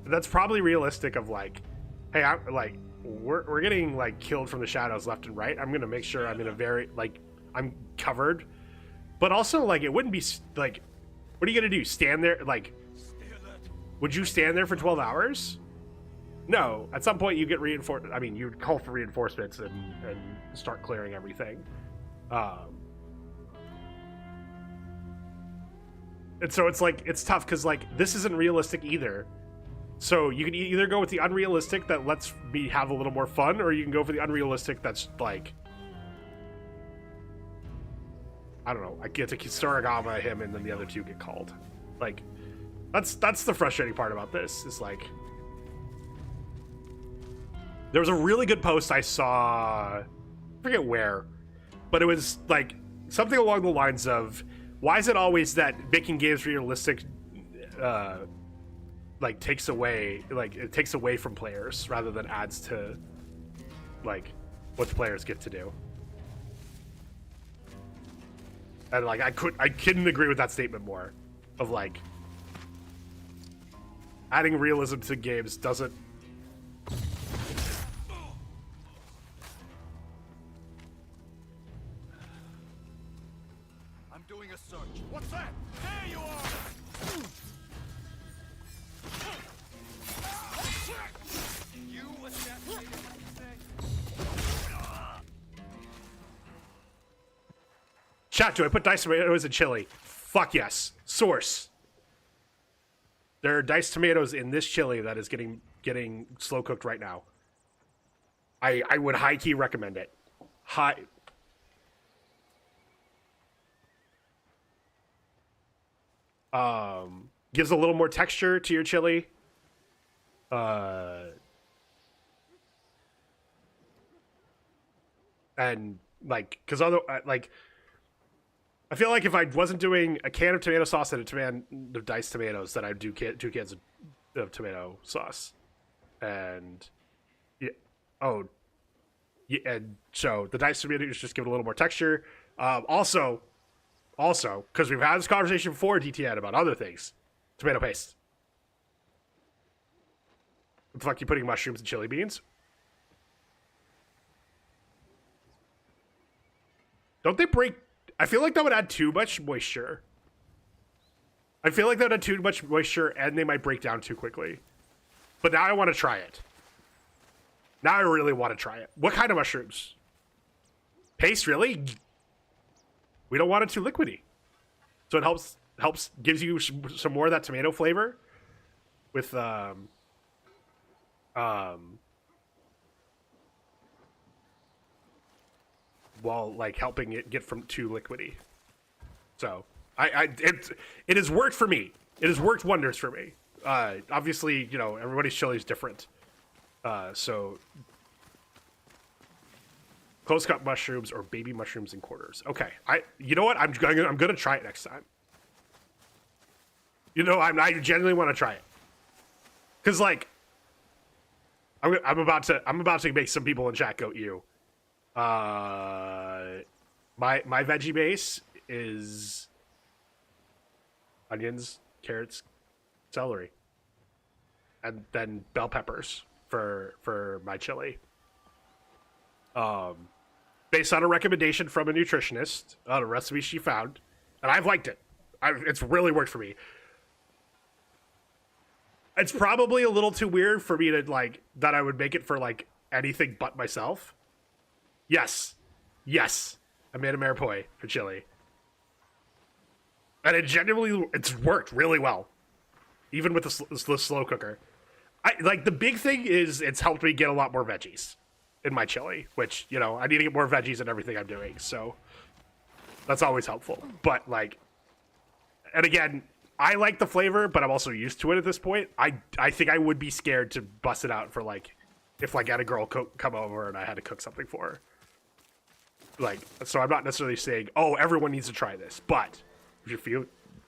That's probably realistic of, like, hey, I'm, like, we're getting, like, killed from the shadows left and right. I'm going to make sure I'm in a very, like, I'm covered. But also, like, it wouldn't be, like... What are you gonna do? Stand there? Like, Stay alert. would you stand there for 12 hours? No. At some point, you get reinforced. I mean, you'd call for reinforcements and start clearing everything. And so it's like, it's tough because, like, this isn't realistic either. So you can either go with the unrealistic that lets me have a little more fun, or you can go for the unrealistic that's like, I don't know, I get to Soragama him and then the other two get called. Like, that's the frustrating part about this, is like, there was a really good post I saw, I forget where, but it was like something along the lines of, why is it always that making games realistic like takes away, like, it takes away from players rather than adds to, like, what the players get to do? And, like, I couldn't agree with that statement more. Of, like, adding realism to games doesn't... I'm doing a search. What's that? There you are! You assassinated, you say? Chat, do I put diced tomatoes in chili? Fuck yes. Source. There are diced tomatoes in this chili that is getting slow cooked right now. I would high key recommend it. High. Gives a little more texture to your chili. And like, because other like, I feel like if I wasn't doing a can of tomato sauce and a can of diced tomatoes, that I'd do 2 cans of of tomato sauce, and yeah, oh, yeah, and so the diced tomatoes just give it a little more texture. Also, because we've had this conversation before, DTN, about other things, tomato paste. What the fuck, you putting mushrooms and chili beans? Don't they break? I feel like that would add too much moisture. I feel like that would add too much moisture and they might break down too quickly. But now I want to try it. Now I really want to try it. What kind of mushrooms? Paste, really? We don't want it too liquidy. So it helps gives you some more of that tomato flavor with while like helping it get from too liquidy. So it has worked for me. It has worked wonders for me. Obviously, you know, everybody's chili is different. So close cut mushrooms or baby mushrooms in quarters. Okay, you know what? I'm gonna try it next time. You know, I genuinely want to try it, cause like I'm about to make some people in chat go ew. My veggie base is onions, carrots, celery, and then bell peppers for my chili. Based on a recommendation from a nutritionist, on a recipe she found, and I've liked it. It's really worked for me. It's probably a little too weird for me to like that I would make it for like anything but myself. Yes, I made a mirepoix for chili, and it's worked really well, even with the slow cooker. Like the big thing is it's helped me get a lot more veggies in my chili, which, you know, I need to get more veggies in everything I'm doing, so that's always helpful. But like, and again, I like the flavor, but I'm also used to it at this point. I think I would be scared to bust it out for like, if like I had a girl come over and I had to cook something for her. Like, so I'm not necessarily saying, oh, everyone needs to try this, but if you're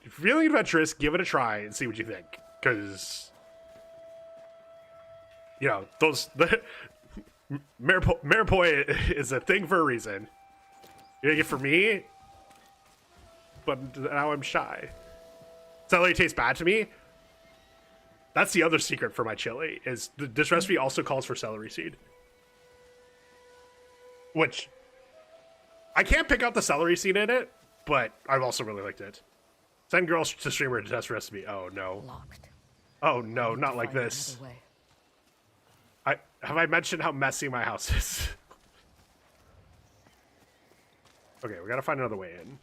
feeling adventurous, give it a try and see what you think, because you know the mirepoix is a thing for a reason. You're gonna get for me, but now I'm shy. Celery tastes bad to me. That's the other secret for my chili, is this recipe also calls for celery seed. Which, I can't pick out the celery seed in it, but I've also really liked it. Send girls to streamer to test recipe. Oh no. Locked. Oh no, not like this. Have I mentioned how messy my house is? Okay, we gotta find another way in.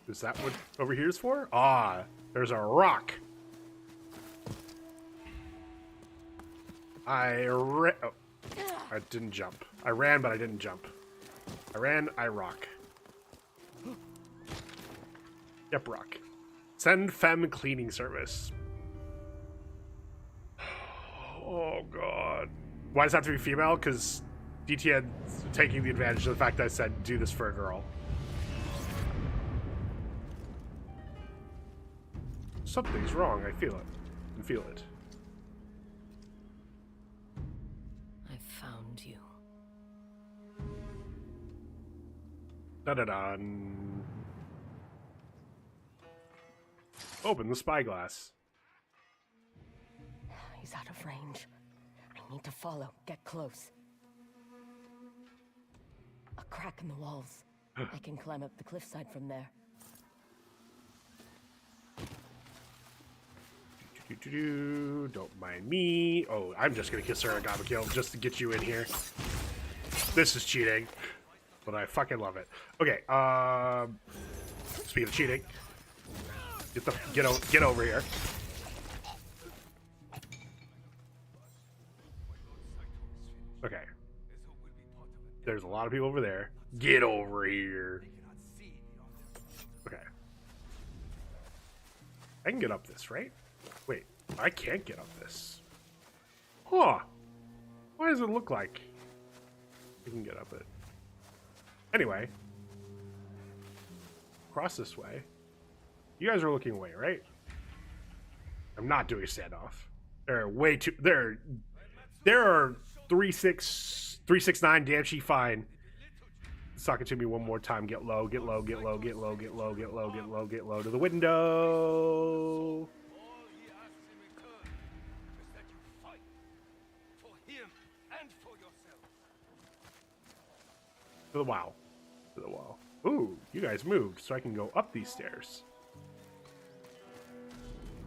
Is that what over here is for? Ah, there's a rock. I didn't jump. I ran, but I didn't jump. I ran, I rock. Yep, rock. Send femme cleaning service. Oh, God. Why does it have to be female? Because DTN's taking the advantage of the fact that I said do this for a girl. Something's wrong. I feel it. I can feel it. I found you. Da-da-dun. Open the spyglass. He's out of range. I need to follow. Get close. A crack in the walls. I can climb up the cliffside from there. Don't mind me. Oh, I'm just gonna kiss her and got a kill just to get you in here. This is cheating, but I fucking love it. Okay, speaking of cheating, get over here. Okay. There's a lot of people over there. Get over here. Okay. I can get up this, right? Wait, I can't get up this. Huh. Why does it look like you can get up it? Anyway. Cross this way. You guys are looking away, right? I'm not doing standoff. There are way too there are 369 damn she fine. It's talking to me one more time. Get low, get low, get low, get low, get low, get low, get low, get low to the window. To the wow. To the wall. Ooh, you guys moved, so I can go up these stairs.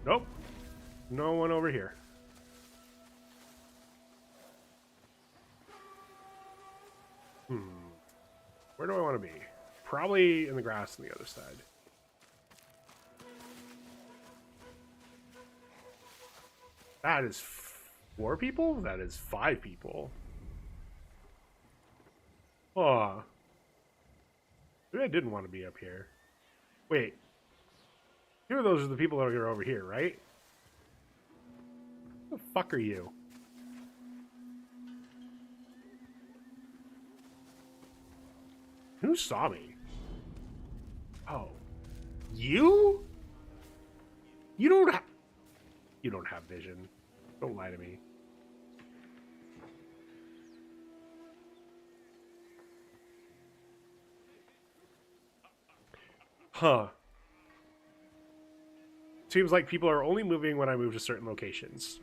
Nope. No one over here. Where do I want to be? Probably in the grass on the other side. That is 4 people? That is 5 people. Oh. Maybe I didn't want to be up here. Wait. 2 of those are the people that are over here, right? Who the fuck are you? Who saw me? Oh. You? You don't have vision. Don't lie to me. Huh. Seems like people are only moving when I move to certain locations.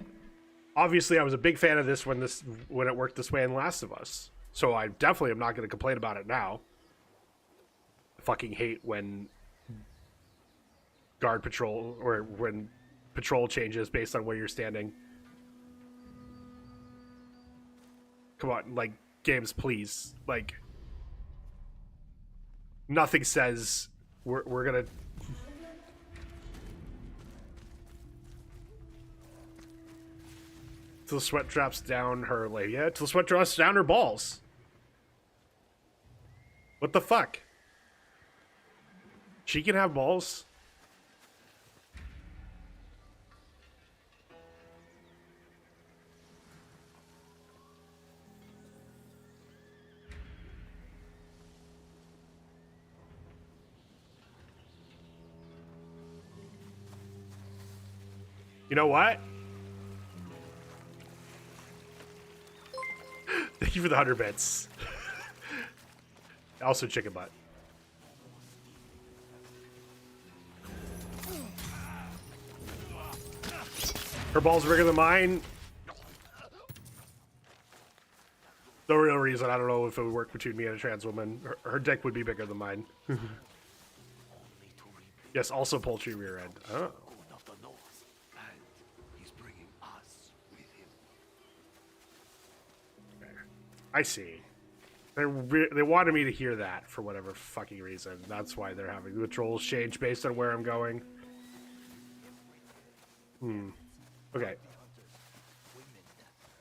Obviously, I was a big fan of this when it worked this way in Last of Us. So I definitely am not going to complain about it now. I fucking hate when guard patrol or when patrol changes based on where you're standing. Come on, like, games, please. Like, nothing says we're gonna... Till the sweat drops down her labia. Till the sweat drops down her balls. What the fuck? She can have balls? You know what? Thank you for the 100 bits. Also chicken butt. Her balls are bigger than mine. No real reason. I don't know if it would work between me and a trans woman. Her dick would be bigger than mine. Yes, also poultry rear end. Oh. I see. They wanted me to hear that for whatever fucking reason. That's why they're having the trolls change based on where I'm going. Okay.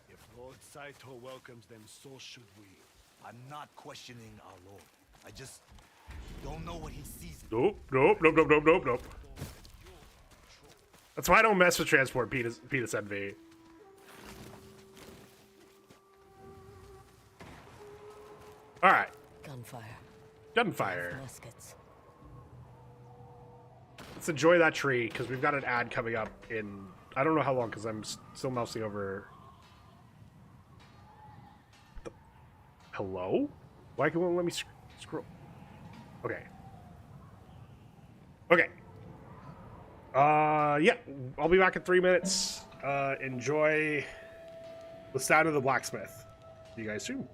If Lord Saito welcomes them, so should we. I'm not questioning our lord. I just don't know what he sees. Nope. That's why I don't mess with transport, Penis NV. Alright. Gunfire. Muskets. Let's enjoy that tree, because we've got an ad coming up in... I don't know how long, because I'm still mousing over... Hello? Why can it let me scroll? Okay. Okay. Yeah. I'll be back in 3 minutes. Enjoy the sound of the blacksmith. See you guys soon.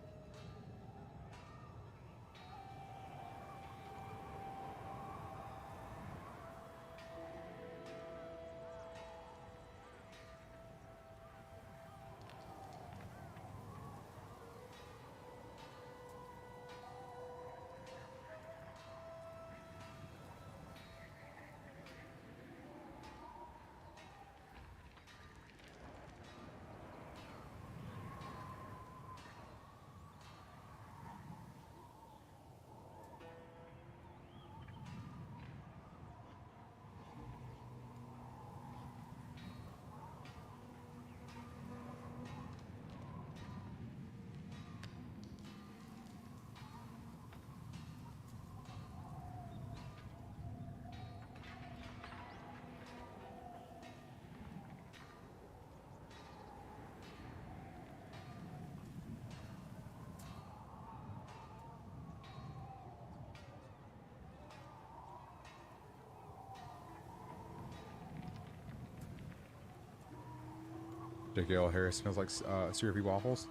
JKL hair smells like syrupy waffles.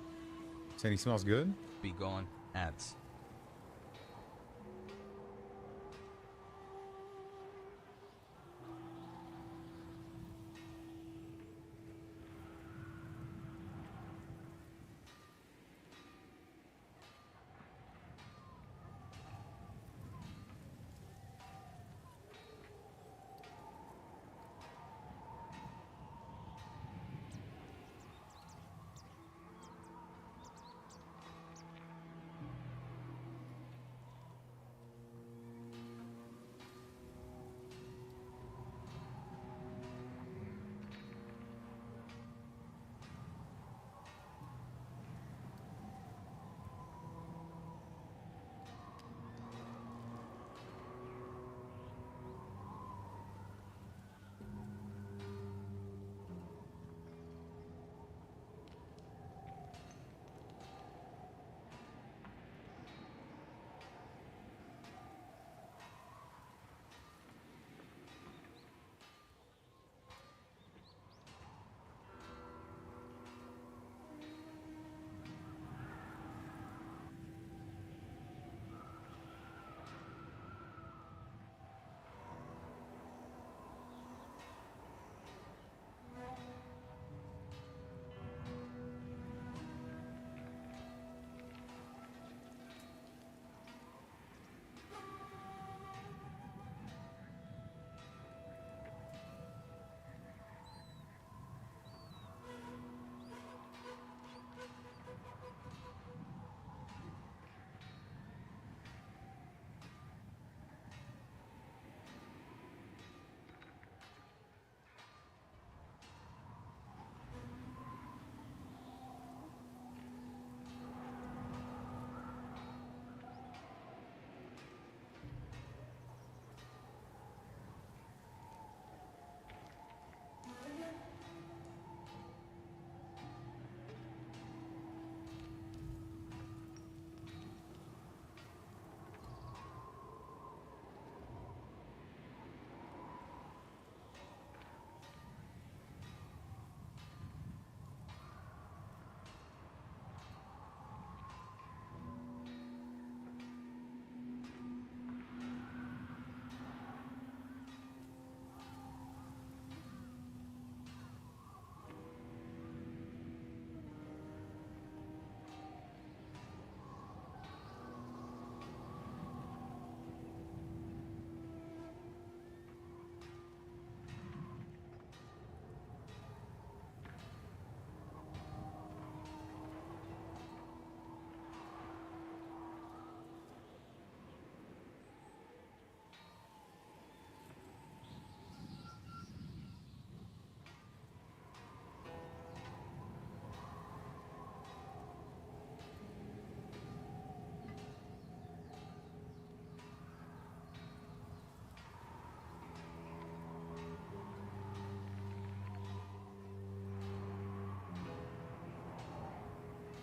Saying he smells good? Be gone, ads.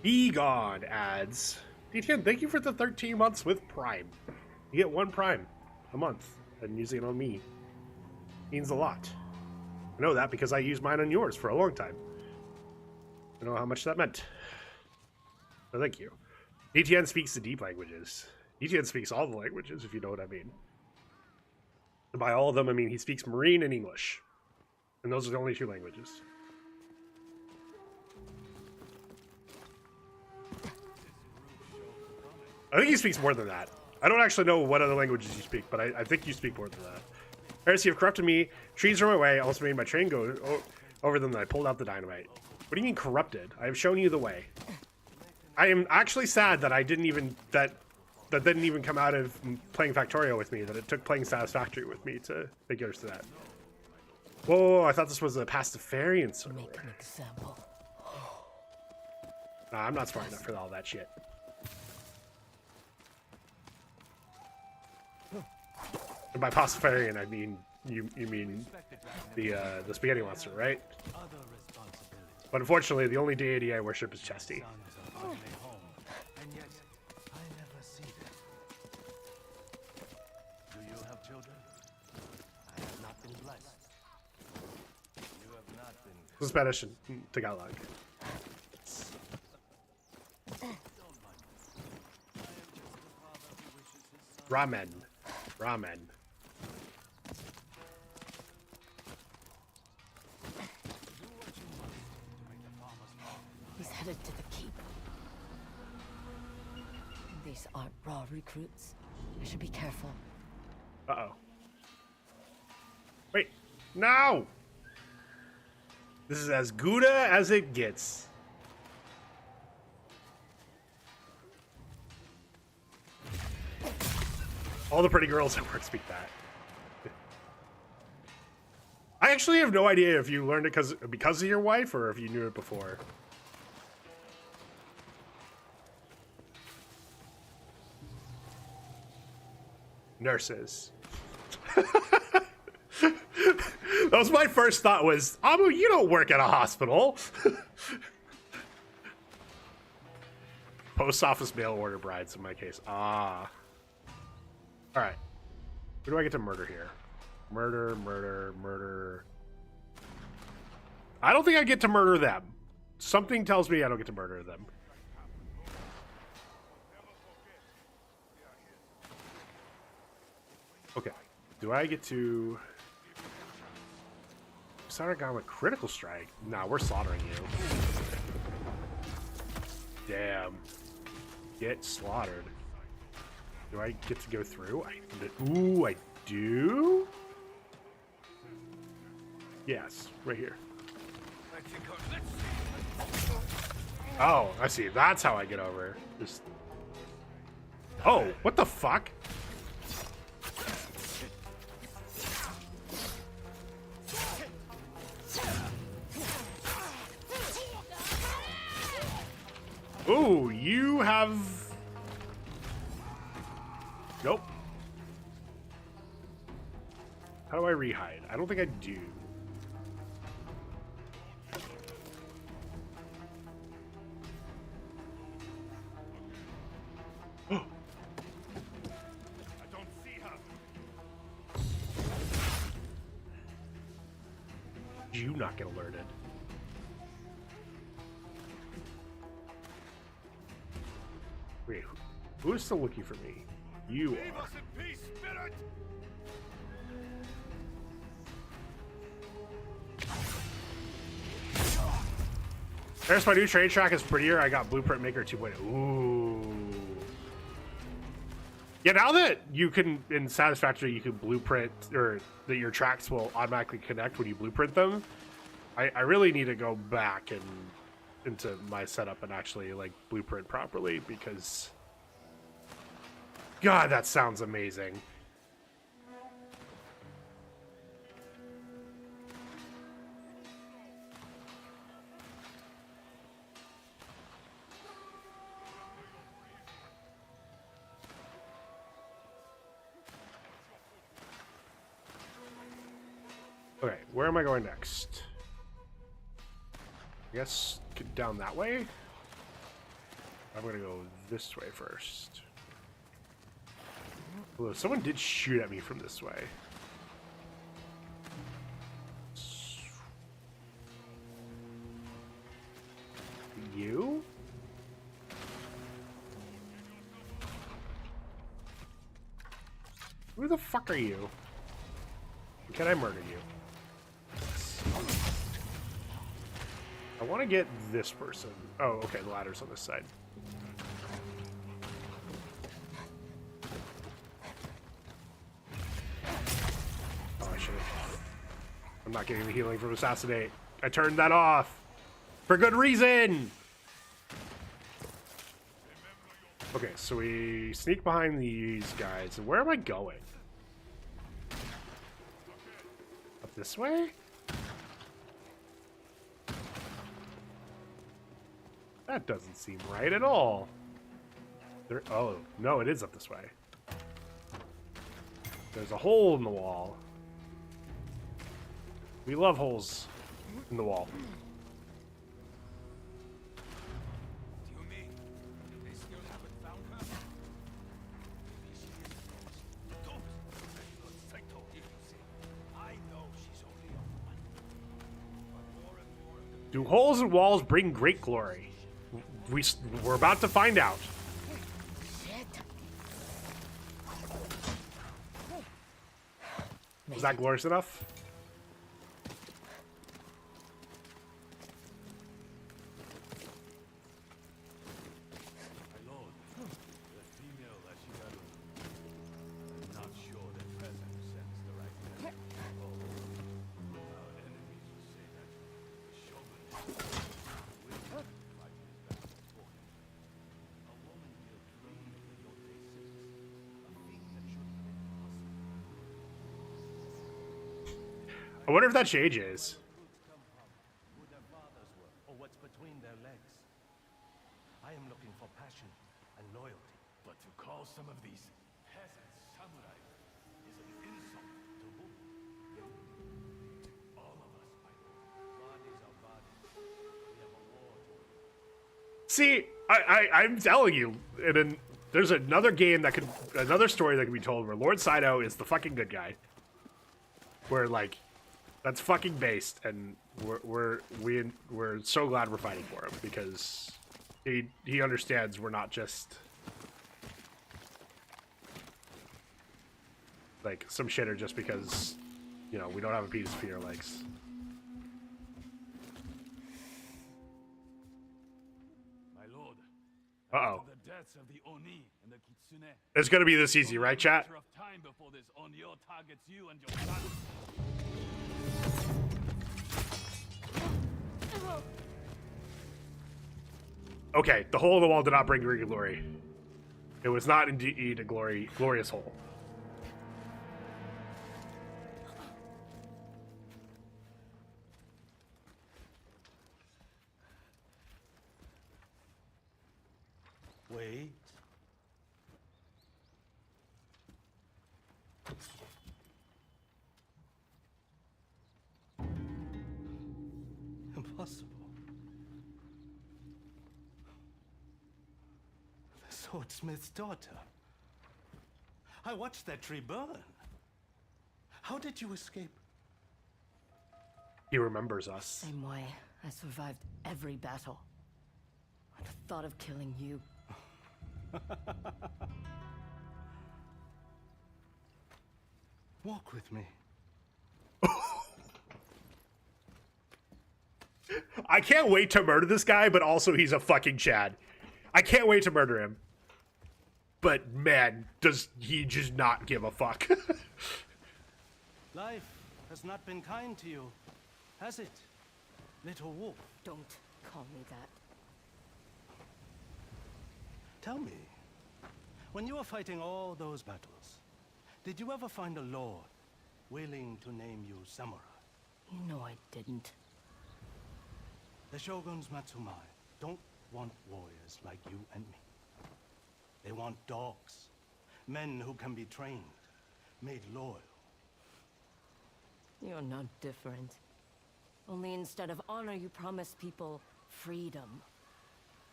Be gone, ads. DTN, thank you for the 13 months with Prime. You get 1 Prime a month, and using it on me means a lot. I know that because I used mine on yours for a long time. I know how much that meant. So thank you. DTN speaks the deep languages. DTN speaks all the languages, if you know what I mean. And by all of them, I mean he speaks Marine and English. And those are the only 2 languages. I think he speaks more than that. I don't actually know what other languages you speak, but I think you speak more than that. Heresy have corrupted me. Trees are my way. Also made my train go over them. That I pulled out the dynamite. What do you mean corrupted? I have shown you the way. I am actually sad that I didn't even that didn't even come out of playing Factorio with me. That it took playing Satisfactory with me to figure to that. Whoa! I thought this was a Pastafarian server. Make an example. Nah, I'm not smart enough for all that shit. And by Pastafarian, I mean you mean the spaghetti monster, right? But unfortunately, the only deity I worship is Chesty. And yet, I never see them. Do you have children? I have not been blessed. You have not been Spanish and Tagalog. Ramen. Ramen. He's headed to the keep. These aren't raw recruits. I should be careful. Uh-oh. Wait. No! This is as Gouda as it gets. All the pretty girls at work speak that. I actually have no idea if you learned it because of your wife or if you knew it before. Nurses. That was my first thought was, Amu, you don't work at a hospital. Post office mail order brides in my case. Ah. All right. Who do I get to murder here? Murder, murder, murder. I don't think I get to murder them. Something tells me I don't get to murder them. Okay. Do I get to... Saragama with critical strike? Nah, we're slaughtering you. Damn. Get slaughtered. Do I get to go through? Ooh, I do? Yes, right here. Oh, I see. That's how I get over. Just... Oh, what the fuck? Ooh, you have... Nope. How do I rehide? I don't think I do. I don't see her. You not get alerted. Wait, who is still looking for me? You are. There's my new trade track is prettier. I got Blueprint Maker 2.0. Ooh. Yeah, now that you can, in Satisfactory, you can blueprint, or that your tracks will automatically connect when you blueprint them, I really need to go back and into my setup and actually, like, blueprint properly, because... God, that sounds amazing. Okay, where am I going next? I guess down that way? I'm gonna go this way first. Although someone did shoot at me from this way. You? Who the fuck are you? Can I murder you? I want to get this person. Oh, okay, the ladder's on this side. Oh, I should have. I'm not getting the healing from Assassinate. I turned that off. For good reason! Okay, so we sneak behind these guys. And where am I going? Up this way? That doesn't seem right at all. There, oh, no, it is up this way. There's a hole in the wall. We love holes in the wall. Do you mean they still haven't found her? Maybe she is lost. Don't. I know she's only a woman. But more and more Do holes in walls bring great glory? We're about to find out. Is that glorious enough? My lord, the female Ashigaru. I'm not sure the present sends the right message. Our enemies will say that the shogun will fight his battles for him. A woman will claim the Yōtei sisters, a thing that should have been possible. I wonder if that changes. Who their fathers were, or what's between their legs. I am looking for passion and loyalty. But to call some of these peasants samurai is an insult to whom? All of us, my lord. Bodies are bodies. We have a war to win. See, I'm telling you, there's another game that another story that can be told where Lord Saito is the fucking good guy. Where like, that's fucking based, and we're so glad we're fighting for him because he understands we're not just like some shitter just because, you know, we don't have a penis between our legs. My lord. Uh-oh. After the deaths of the Oni and the Kitsune. It's gonna be this easy, right, chat? Matter of time before this Onryo targets you and your son. Okay, the hole in the wall did not bring great glory. It was not indeed a glorious hole. Wait. Impossible. The swordsmith's daughter. I watched that tree burn. How did you escape? He remembers us. Same way. I survived every battle. The thought of killing you. Walk with me. I can't wait to murder this guy, but also he's a fucking Chad. I can't wait to murder him. But man, does he just not give a fuck. Life has not been kind to you, has it, little wolf? Don't call me that. Tell me, when you were fighting all those battles, did you ever find a lord willing to name you samurai? You know I didn't. The shogun's Matsumai don't want warriors like you and me. They want dogs, men who can be trained, made loyal. You're not different. Only instead of honor, you promise people freedom.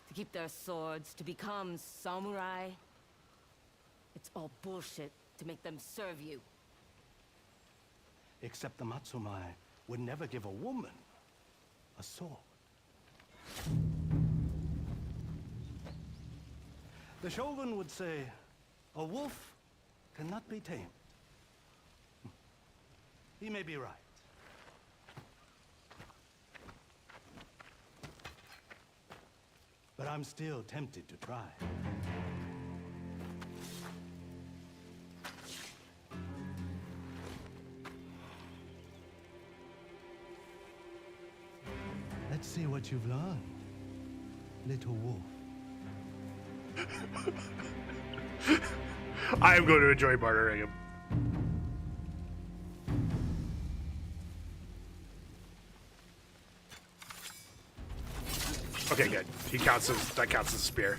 To keep their swords, to become samurai. It's all bullshit to make them serve you. Except the Matsumai would never give a woman a sword. The shogun would say, a wolf cannot be tamed. He may be right. But I'm still tempted to try. Let's see what you've learned, little wolf. I am going to enjoy murdering him. Okay, good. That counts as a spear.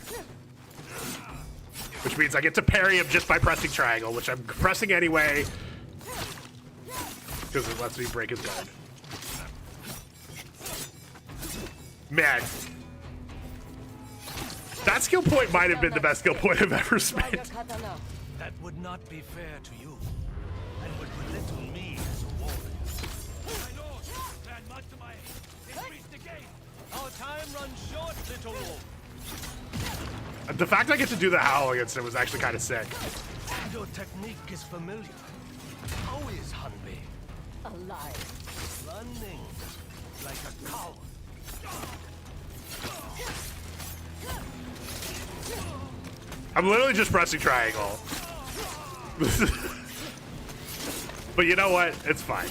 Which means I get to parry him just by pressing triangle, which I'm pressing anyway. Because it lets me break his guard. Man. That skill point might have been the best skill point I've ever spent. That would not be fair to you, and would belittle me as a warrior. My lord, Clan Matsumai, increase the Our time runs short, little wolf. The fact I get to do the howl against him was actually kind of sick. Your technique is familiar. How is Hanbei? Alive. Running like a coward. I'm literally just pressing triangle. But you know what? It's fine.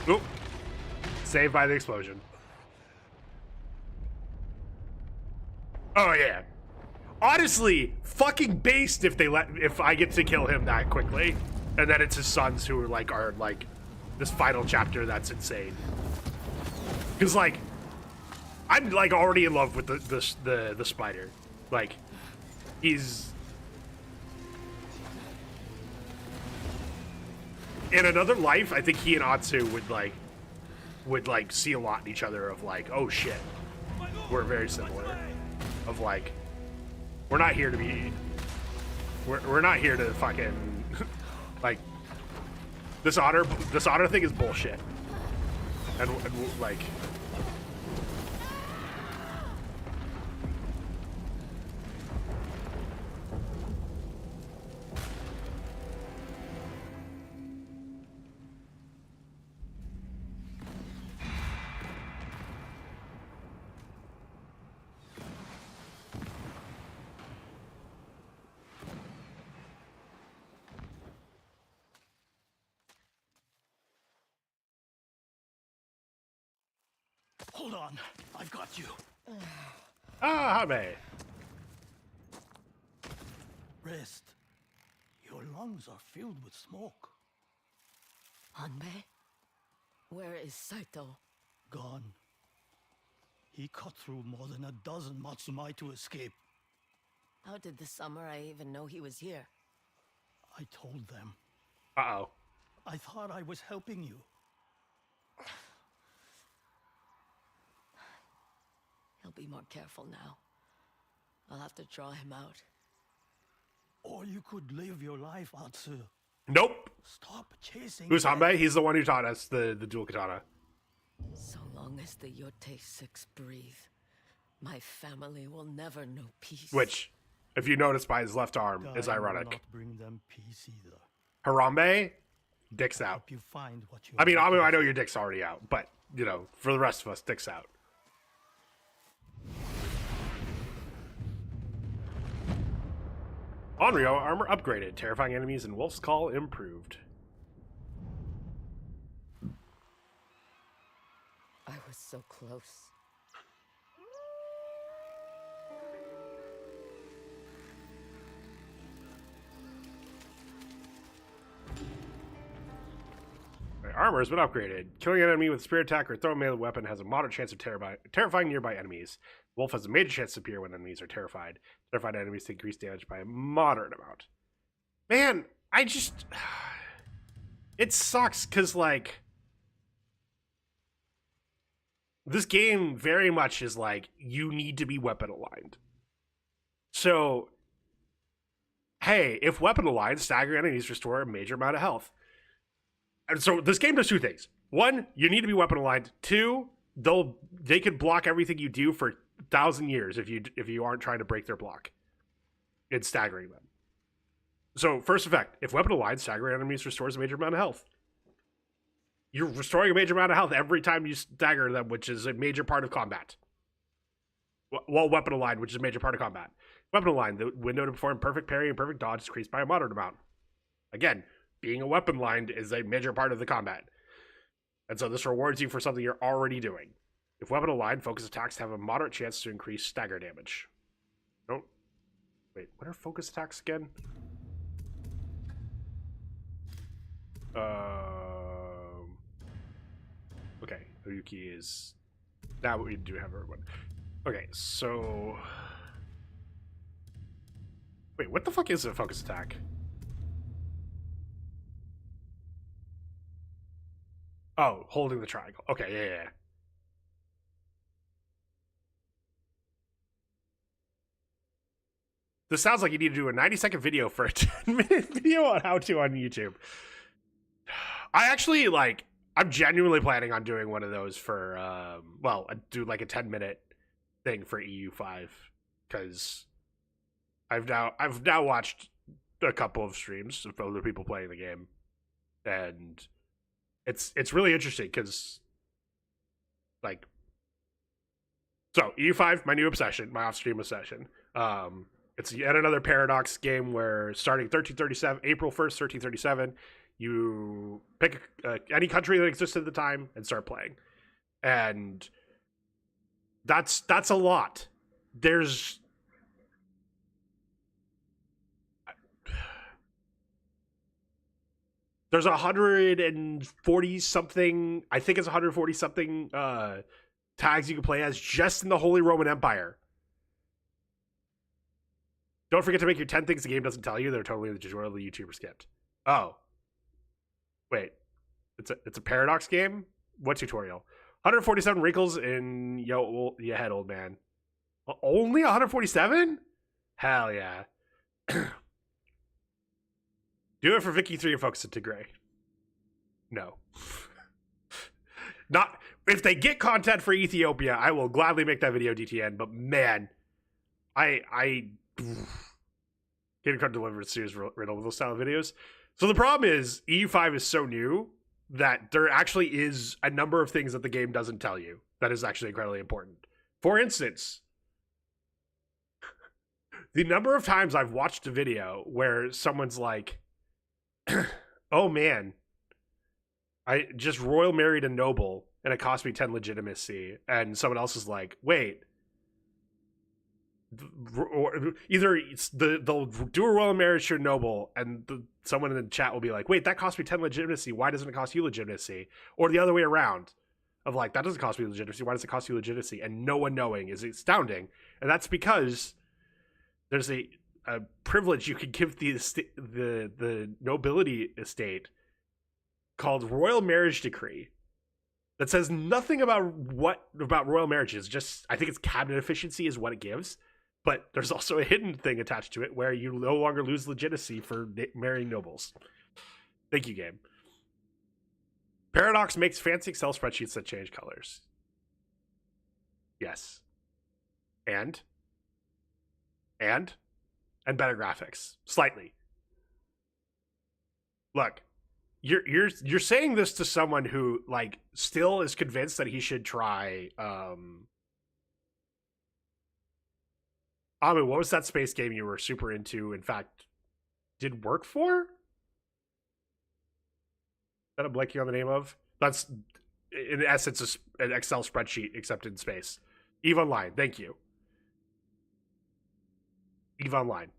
Oop. Saved by the explosion. Oh yeah. Honestly, fucking based if I get to kill him that quickly, and then it's his sons who are like this final chapter. That's insane. Because like, I'm like already in love with the spider. Like, he's in another life. I think he and Atsu would see a lot in each other of like, oh shit, we're very similar. Of like, we're not here to be, we're not here to fucking like, this honor thing is bullshit. And like, Hold on, I've got you. ah, Hame. Rest. Your lungs are filled with smoke. Hanbei? Where is Saito? Gone. He cut through more than a dozen Matsumai to escape. How did the samurai even know he was here? I told them. Uh-oh. I thought I was helping you. He'll be more careful now. I'll have to draw him out. Or you could live your life, Atsu. Nope. Stop chasing. Who's death. Hanbei? He's the one who taught us the dual katana. So long as the Yōtei Six breathe, my family will never know peace. Which, if you notice by his left arm, is Dying will ironic. not bring them peace either. Harambe, dick's out. Hope you find what you. I mean, are I know your dick's already out, but, you know, for the rest of us, dick's out. Onryo, armor upgraded. Terrifying enemies and Wolf's Call improved. I was so close. My armor has been upgraded. Killing an enemy with a spear attack or throw a melee weapon has a moderate chance of terrifying nearby enemies. Wolf has a major chance to appear when enemies are terrified. Terrified enemies take increased damage by a moderate amount. Man, I just... It sucks, because, like... This game very much is like, you need to be weapon aligned. So, hey, if weapon aligned, stagger enemies restore a major amount of health. And so this game does two things. One, you need to be weapon aligned. Two, they could block everything you do for 1,000 years if you aren't trying to break their block. It's staggering them. So first effect, if weapon aligned, staggering enemies restores a major amount of health. You're restoring a major amount of health every time you stagger them, which is a major part of combat. Well, weapon aligned, which is a major part of combat. Weapon aligned, the window to perform perfect parry and perfect dodge is increased by a moderate amount. Again, being a weapon aligned is a major part of the combat. And so this rewards you for something you're already doing. If weapon aligned, focus attacks have a moderate chance to increase stagger damage. Don't... Wait, what are focus attacks again? Okay, Oyuki is... Now we do have everyone. Okay, so... Wait, what the fuck is a focus attack? Oh, holding the triangle. Okay, yeah. This sounds like you need to do a 90-second video for a 10-minute video on how to on YouTube. I actually, like, I'm genuinely planning on doing one of those for, well, I do like a 10-minute thing for EU5, because I've now watched a couple of streams of other people playing the game, and it's really interesting, because, like, so EU5, my new obsession, my off-stream obsession. It's yet another Paradox game where starting April 1st, 1337, you pick any country that existed at the time and start playing. And that's a lot. There's There's 140 something, I think it's 140 something tags you can play as just in the Holy Roman Empire. Don't forget to make your 10 things the game doesn't tell you. They're totally the tutorial the YouTuber skipped. Oh. Wait. It's a Paradox game? What tutorial? 147 wrinkles in your head, old man. Only 147? Hell yeah. Do it for Vicky 3 and focus it to Gray. No. Not if they get content for Ethiopia, I will gladly make that video DTN, but man, I getting card delivered series riddle those style of videos. So the problem is EU5 is so new that there actually is a number of things that the game doesn't tell you that is actually incredibly important. For instance, the number of times I've watched a video where someone's like, oh man, I just royal married a noble and it cost me 10 legitimacy, and someone else is like, wait, or either they'll do a royal marriage to a noble and someone in the chat will be like, wait, that cost me 10 legitimacy, why doesn't it cost you legitimacy? Or the other way around of like, that doesn't cost me legitimacy, why does it cost you legitimacy? And no one knowing is astounding. And that's because there's a privilege you can give the nobility estate called royal marriage decree that says nothing about royal marriages. Just, I think it's cabinet efficiency is what it gives, but there's also a hidden thing attached to it where you no longer lose legitimacy for marrying nobles. Thank you, game. Paradox makes fancy Excel spreadsheets that change colors. Yes. And better graphics, slightly. Look, you're saying this to someone who like still is convinced that he should try. What was that space game you were super into? In fact, did work for? That I'm blanking on the name of. That's in essence an Excel spreadsheet except in space. EVE Online, thank you. EVE Online.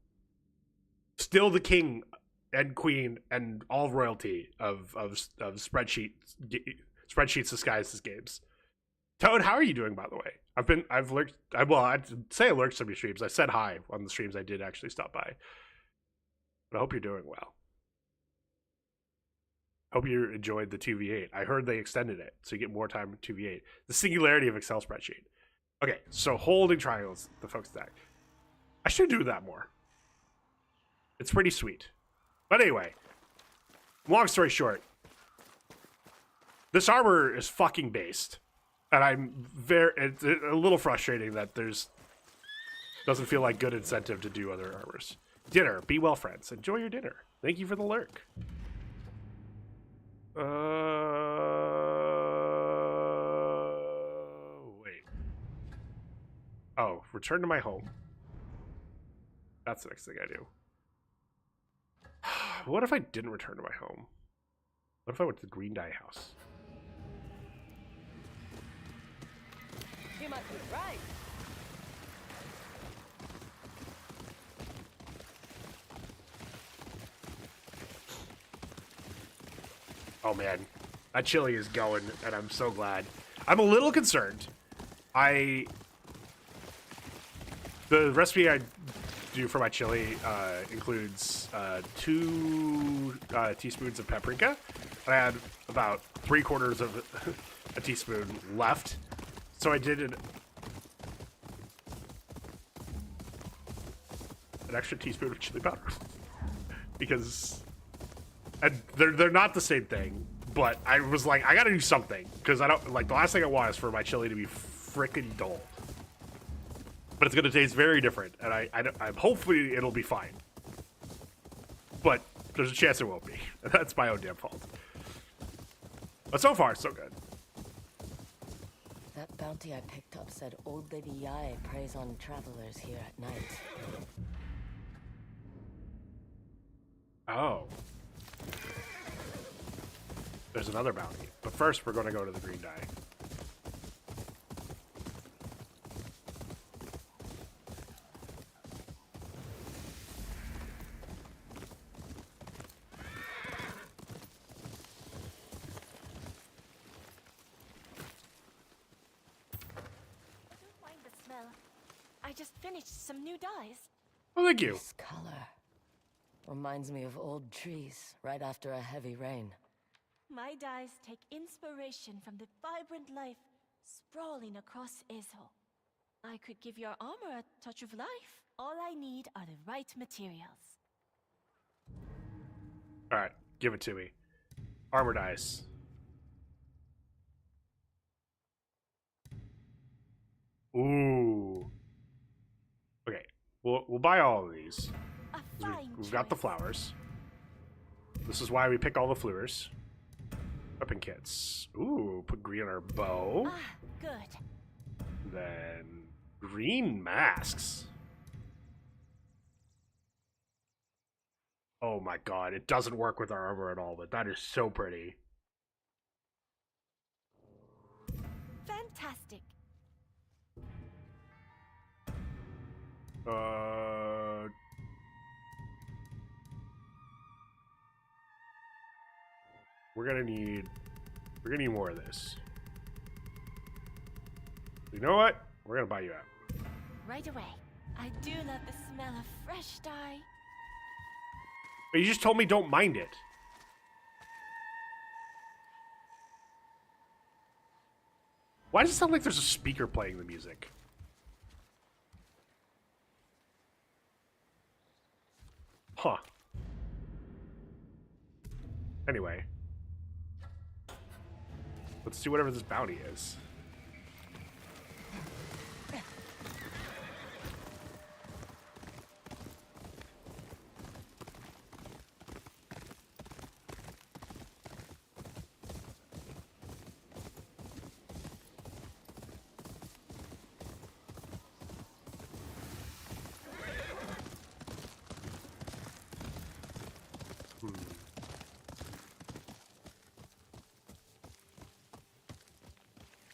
Still the king and queen and all royalty of spreadsheets disguised as games. Toad, how are you doing, by the way? I'd say I lurked some of your streams. I said hi on the streams I did actually stop by. But I hope you're doing well. Hope you enjoyed the 2v8. I heard they extended it, so you get more time in 2v8. The singularity of Excel spreadsheet. Okay, so holding triangles, the focus stack. I should do that more. It's pretty sweet. But anyway, long story short, this armor is fucking based. And it's a little frustrating that doesn't feel like good incentive to do other armors. Dinner, be well, friends. Enjoy your dinner. Thank you for the lurk. Wait. Oh, return to my home. That's the next thing I do. What if I didn't return to my home? What if I went to the Green Dye house? You might be right. Oh man, that chili is going, and I'm so glad. I'm a little concerned. The recipe I do for my chili includes 2 teaspoons of paprika. I had about 3/4 of a teaspoon left, so I did an extra teaspoon of chili powder. Because and they're not the same thing, but I was like, I gotta do something. Because I don't, like, the last thing I want is for my chili to be frickin' dull. But it's gonna taste very different, and I'm hopefully it'll be fine. But there's a chance it won't be. That's my own damn fault. But so far, so good. That bounty I picked up said old Lady Yae preys on travelers here at night. Oh. There's another bounty. But first, we're going to go to the green dye. Don't mind the smell. I just finished some new dyes. Oh, thank you. This color reminds me of old trees right after a heavy rain. My dyes take inspiration from the vibrant life sprawling across Izho. I could give your armor a touch of life. All I need are the right materials. Alright, give it to me. Armor dice. Ooh. Okay, we'll buy all of these. A fine We've got the choice. flowers. This is why we pick all the fleurs. Weapon kits. Ooh, put green on our bow. Ah, good. Then green masks. Oh my god, it doesn't work with our armor at all, but that is so pretty. Fantastic. We're gonna need more of this. You know what? We're gonna buy you out. Right away. I do love the smell of fresh dye. But you just told me don't mind it. Why does it sound like there's a speaker playing the music? Huh. Anyway. Let's do whatever this bounty is.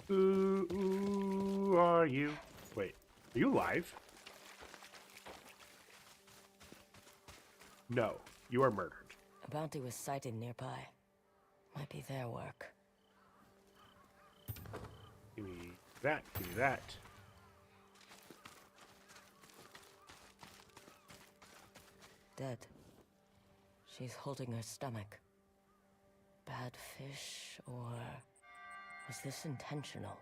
Who are you? Wait, are you alive? No, you are murdered. A bounty was sighted nearby. Might be their work. Give me that, give me that. Dead. She's holding her stomach. Bad fish, or was this intentional?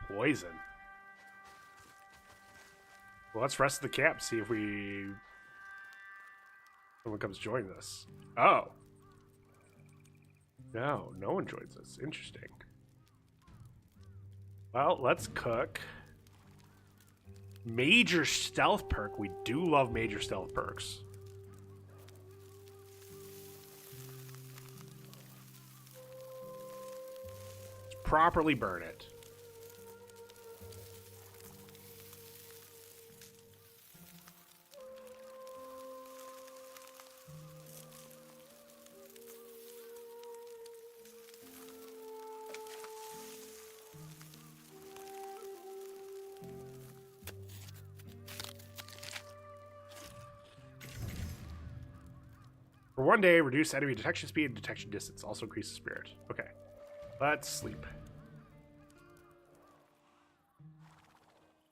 Poison. Well, let's rest the camp, see if someone comes join us. Oh. No, no one joins us. Interesting. Well, let's cook. Major stealth perk. We do love major stealth perks. Let's properly burn it. For one day, reduce enemy detection speed and detection distance. Also increases spirit. Okay. Let's sleep.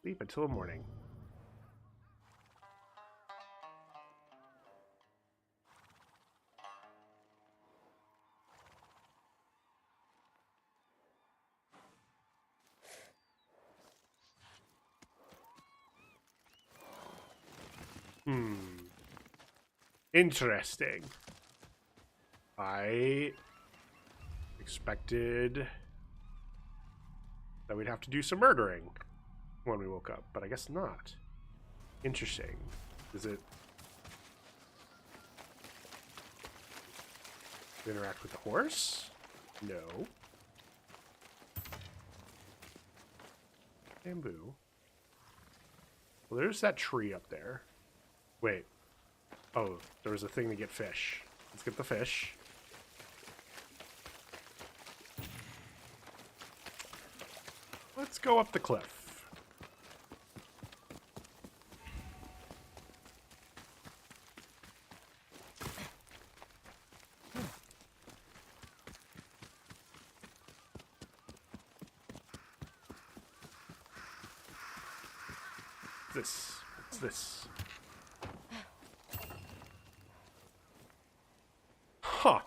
Sleep until morning. Interesting. I expected that we'd have to do some murdering when we woke up, but I guess not. Interesting. Is it... interact with the horse? No. Bamboo. Well, there's that tree up there. Wait. Oh, there was a thing to get fish. Let's get the fish. Let's go up the cliff. What's this? Huh.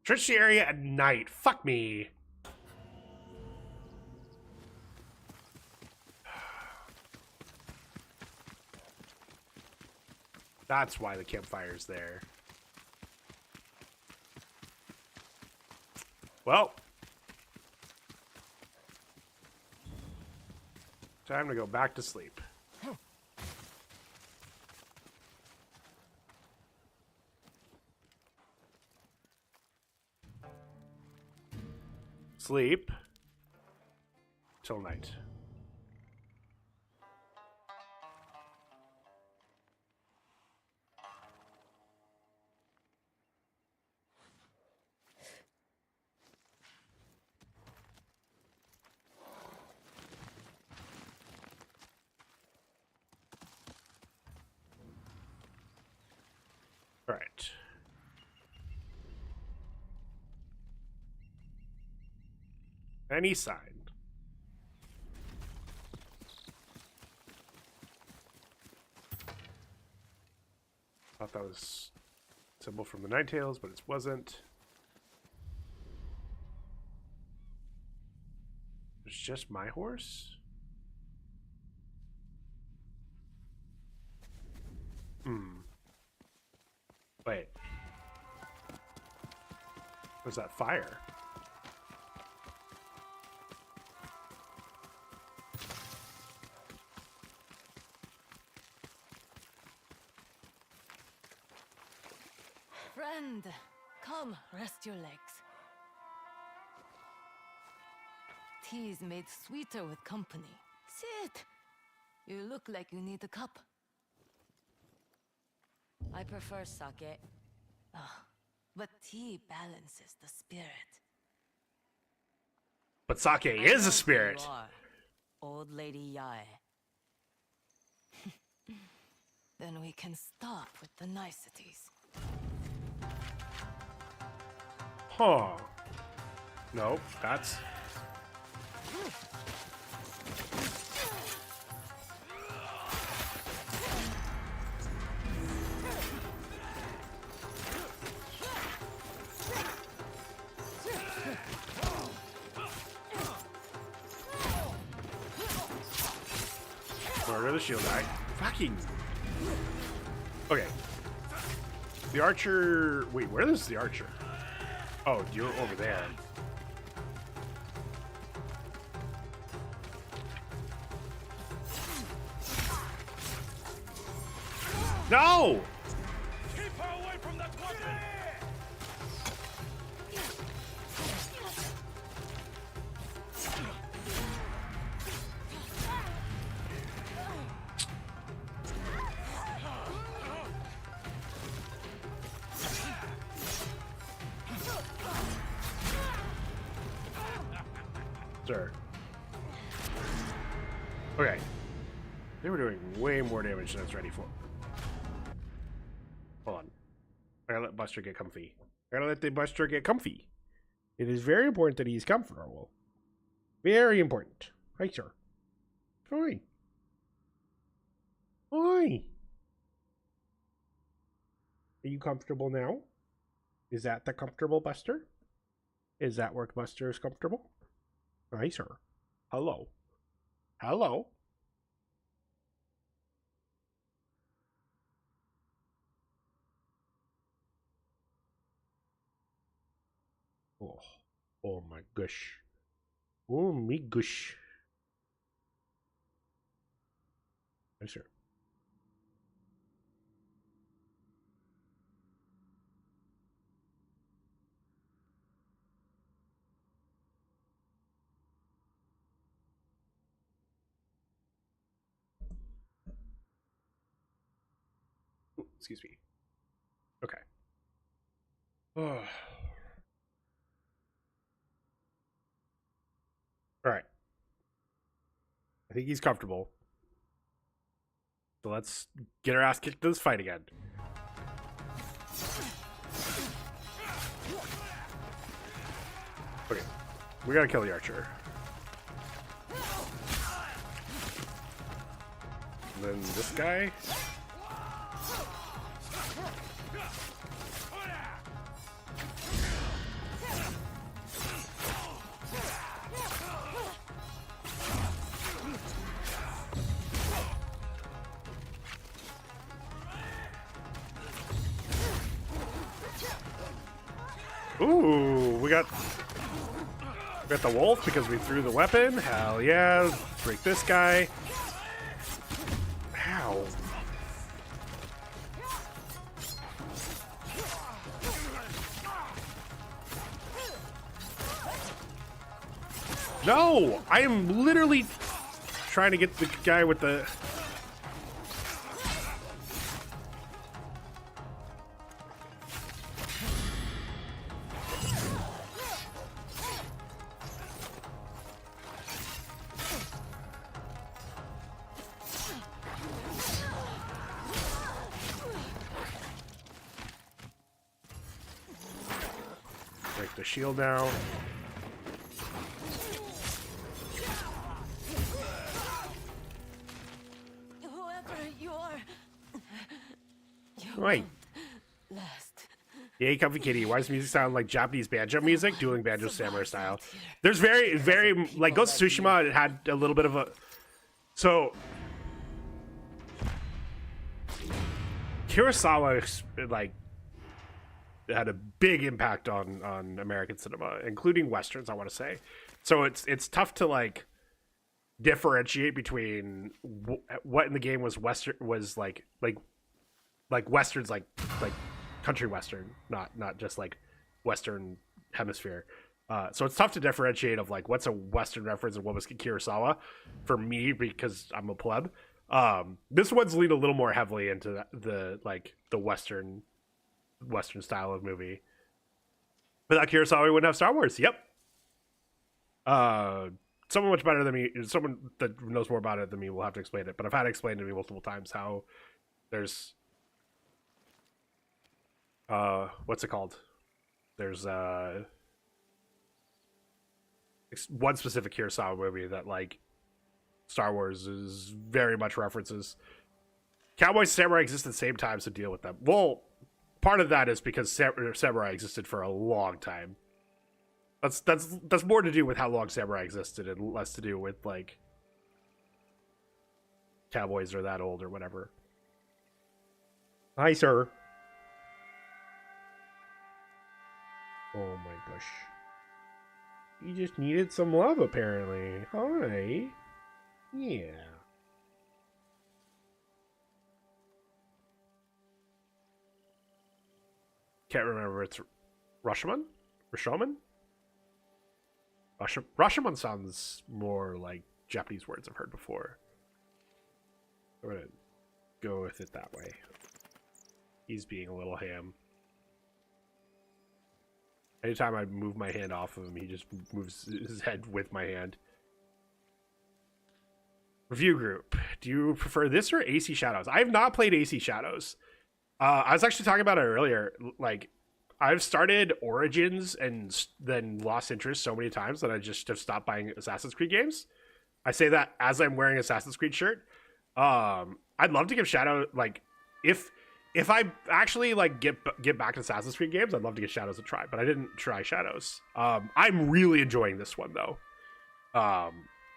Search the area at night. Fuck me. That's why the campfire's there. Well. Time to go back to sleep. Sleep till night. All right. Any sign? Thought that was a symbol from the Ninetales, but it wasn't. It's just my horse? Wait. What's that fire? Friend, come, rest your legs. Tea's made sweeter with company. Sit! You look like you need a cup. I prefer sake. But tea balances the spirit. But sake is a spirit. You are, Old Lady Yae. Then we can stop with the niceties. Huh. Nope, that's... Murder the shield guy. Fucking... Okay. The archer... Wait, where is the archer? Oh, you're over there. No! Keep her away from that weapon! Sir. Okay. They were doing way more damage than I was ready for. Hold on. I gotta let Buster get comfy. I gotta let the Buster get comfy. It is very important that he's comfortable. Very important. Right, sir. Fine. Fine. Are you comfortable now? Is that the comfortable Buster? Is that where Buster is comfortable? Aye, sir. Hello. Hello. Oh. Oh my gosh. Oh my gosh. Aye, sir. Excuse me. Okay. Oh. All right. I think he's comfortable. So let's get our ass kicked in this fight again. Okay. We gotta kill the archer. And then this guy. Ooh, we got the wolf because we threw the weapon. Hell yeah. Break this guy. Ow. No! I am literally trying to get the guy with the... Break the shield now. Whoever you are, Right. last. Yay, comfy kitty. Why does music sound like Japanese banjo music? Dueling banjo samurai style. There's very, like Ghost of Tsushima, it had a little bit of a... So... Kurosawa, like, had a big impact on American cinema, including Westerns, I want to say. So it's tough to, like, differentiate between what in the game was Western, was like Westerns, like country Western, not just like Western hemisphere. So it's tough to differentiate of like what's a Western reference and what was Kurosawa for me because I'm a pleb. This one's leaned a little more heavily into the Western style of movie. Without Kurosawa, we wouldn't have Star Wars. Yep. Someone much better than me, someone that knows more about it than me will have to explain it. But I've had it explained to me multiple times how there's what's it called? There's one specific Kurosawa movie that like Star Wars is very much references. Cowboys and samurai exist at the same time, so deal with them. Well, part of that is because samurai existed for a long time. That's more to do with how long samurai existed and less to do with like cowboys are that old or whatever. Hi, sir. Oh my gosh. You just needed some love, apparently. Hi. Yeah. Can't remember. It's Rashomon? Rashomon? Rashomon sounds more like Japanese words I've heard before. I'm gonna go with it that way. He's being a little ham. Anytime I move my hand off of him, he just moves his head with my hand. Review group. Do you prefer this or AC Shadows? I have not played AC Shadows. I was actually talking about it earlier. Like, I've started Origins and then lost interest so many times that I just have stopped buying Assassin's Creed games. I say that as I'm wearing Assassin's Creed shirt. I'd love to give Shadow, like, if I actually like get back to Assassin's Creed games, I'd love to give Shadows a try, but I didn't try Shadows. I'm really enjoying this one though.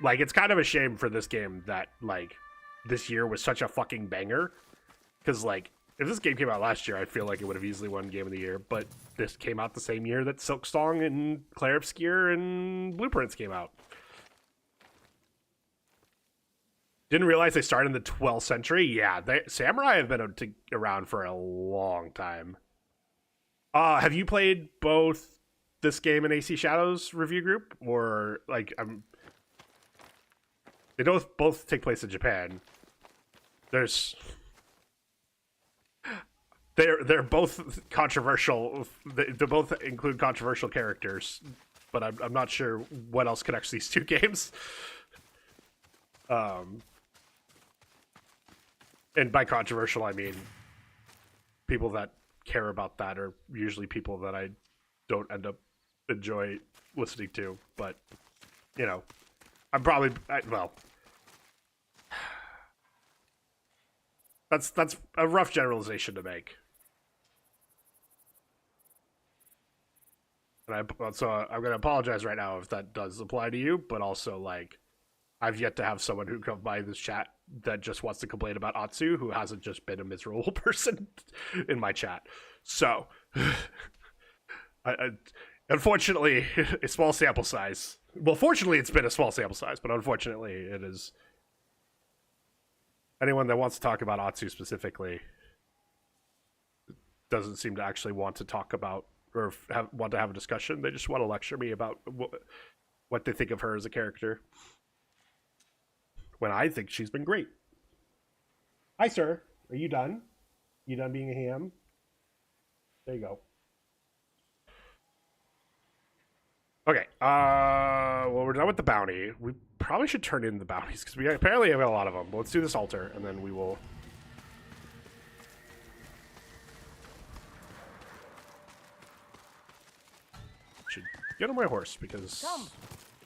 Like, it's kind of a shame for this game that like this year was such a fucking banger, because like if this game came out last year, I feel like it would have easily won Game of the Year, but this came out the same year that Silksong and Claire Obscure and Blueprints came out. Didn't realize they started in the 12th century. Yeah, Samurai have been around for a long time. Have you played both this game and AC Shadows review group? Or, like, they both take place in Japan. They're both controversial. They both include controversial characters, but I'm not sure what else connects these two games. And by controversial, I mean people that care about that are usually people that I don't end up enjoy listening to. But, you know, well, that's a rough generalization to make. And so I'm going to apologize right now if that does apply to you, but also, like, I've yet to have someone who comes by this chat that just wants to complain about Atsu who hasn't just been a miserable person in my chat. So, unfortunately, a small sample size. Well, fortunately, it's been a small sample size, but unfortunately, it is. Anyone that wants to talk about Atsu specifically doesn't seem to actually want to talk about or want to have a discussion. They just want to lecture me about what they think of her as a character, when I think she's been great. Hi, sir. Are you done? You done being a ham? There you go. Okay. Well, we're done with the bounty. We probably should turn in the bounties because we apparently have a lot of them. But let's do this altar, and then we will. Should get on my horse because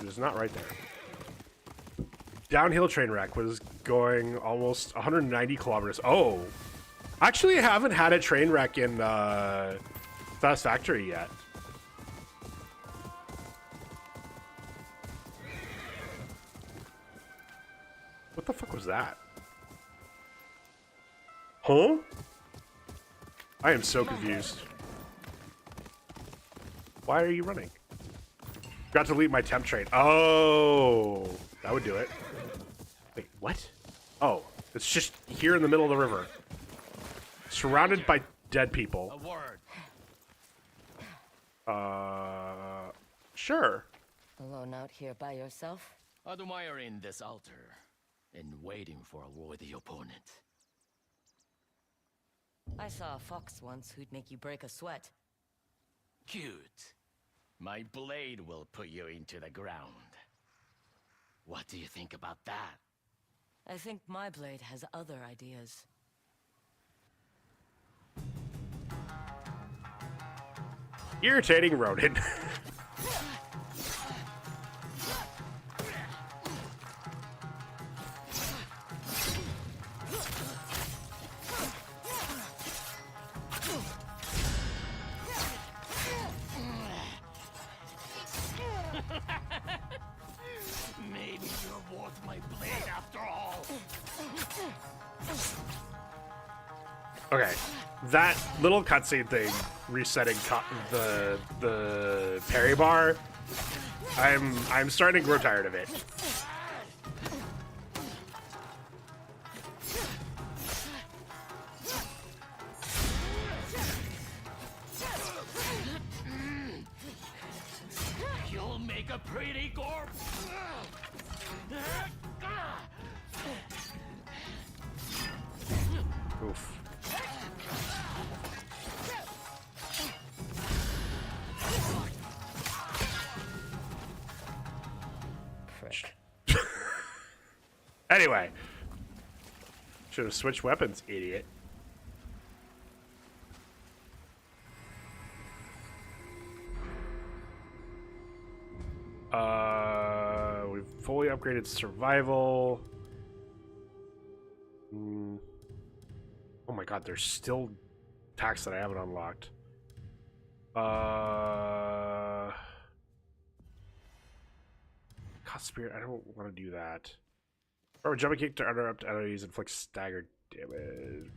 it is not right there. Downhill train wreck was going almost 190 kilometers. Oh, actually, I haven't had a train wreck in Satisfactory yet. What the fuck was that? Huh? I am so confused. Why are you running? Got to leave my temp train. Oh, that would do it. Wait, what? Oh, it's just here in the middle of the river. Surrounded by dead people. A word. Sure. Alone out here by yourself? Admiring this altar and waiting for a worthy opponent. I saw a fox once who'd make you break a sweat. Cute. My blade will put you into the ground. What do you think about that? I think my blade has other ideas. Irritating rodent. Maybe you're worth my blade after all. Okay, that little cutscene thing resetting the parry bar. I'm starting to grow tired of it. You'll make a pretty corpse. Oof. Prick. Anyway, should have switched weapons, idiot. We've fully upgraded survival. Oh my god, there's still attacks that I haven't unlocked. Cost Spirit, I don't want to do that. Or jumping kick to interrupt enemies, inflict stagger damage.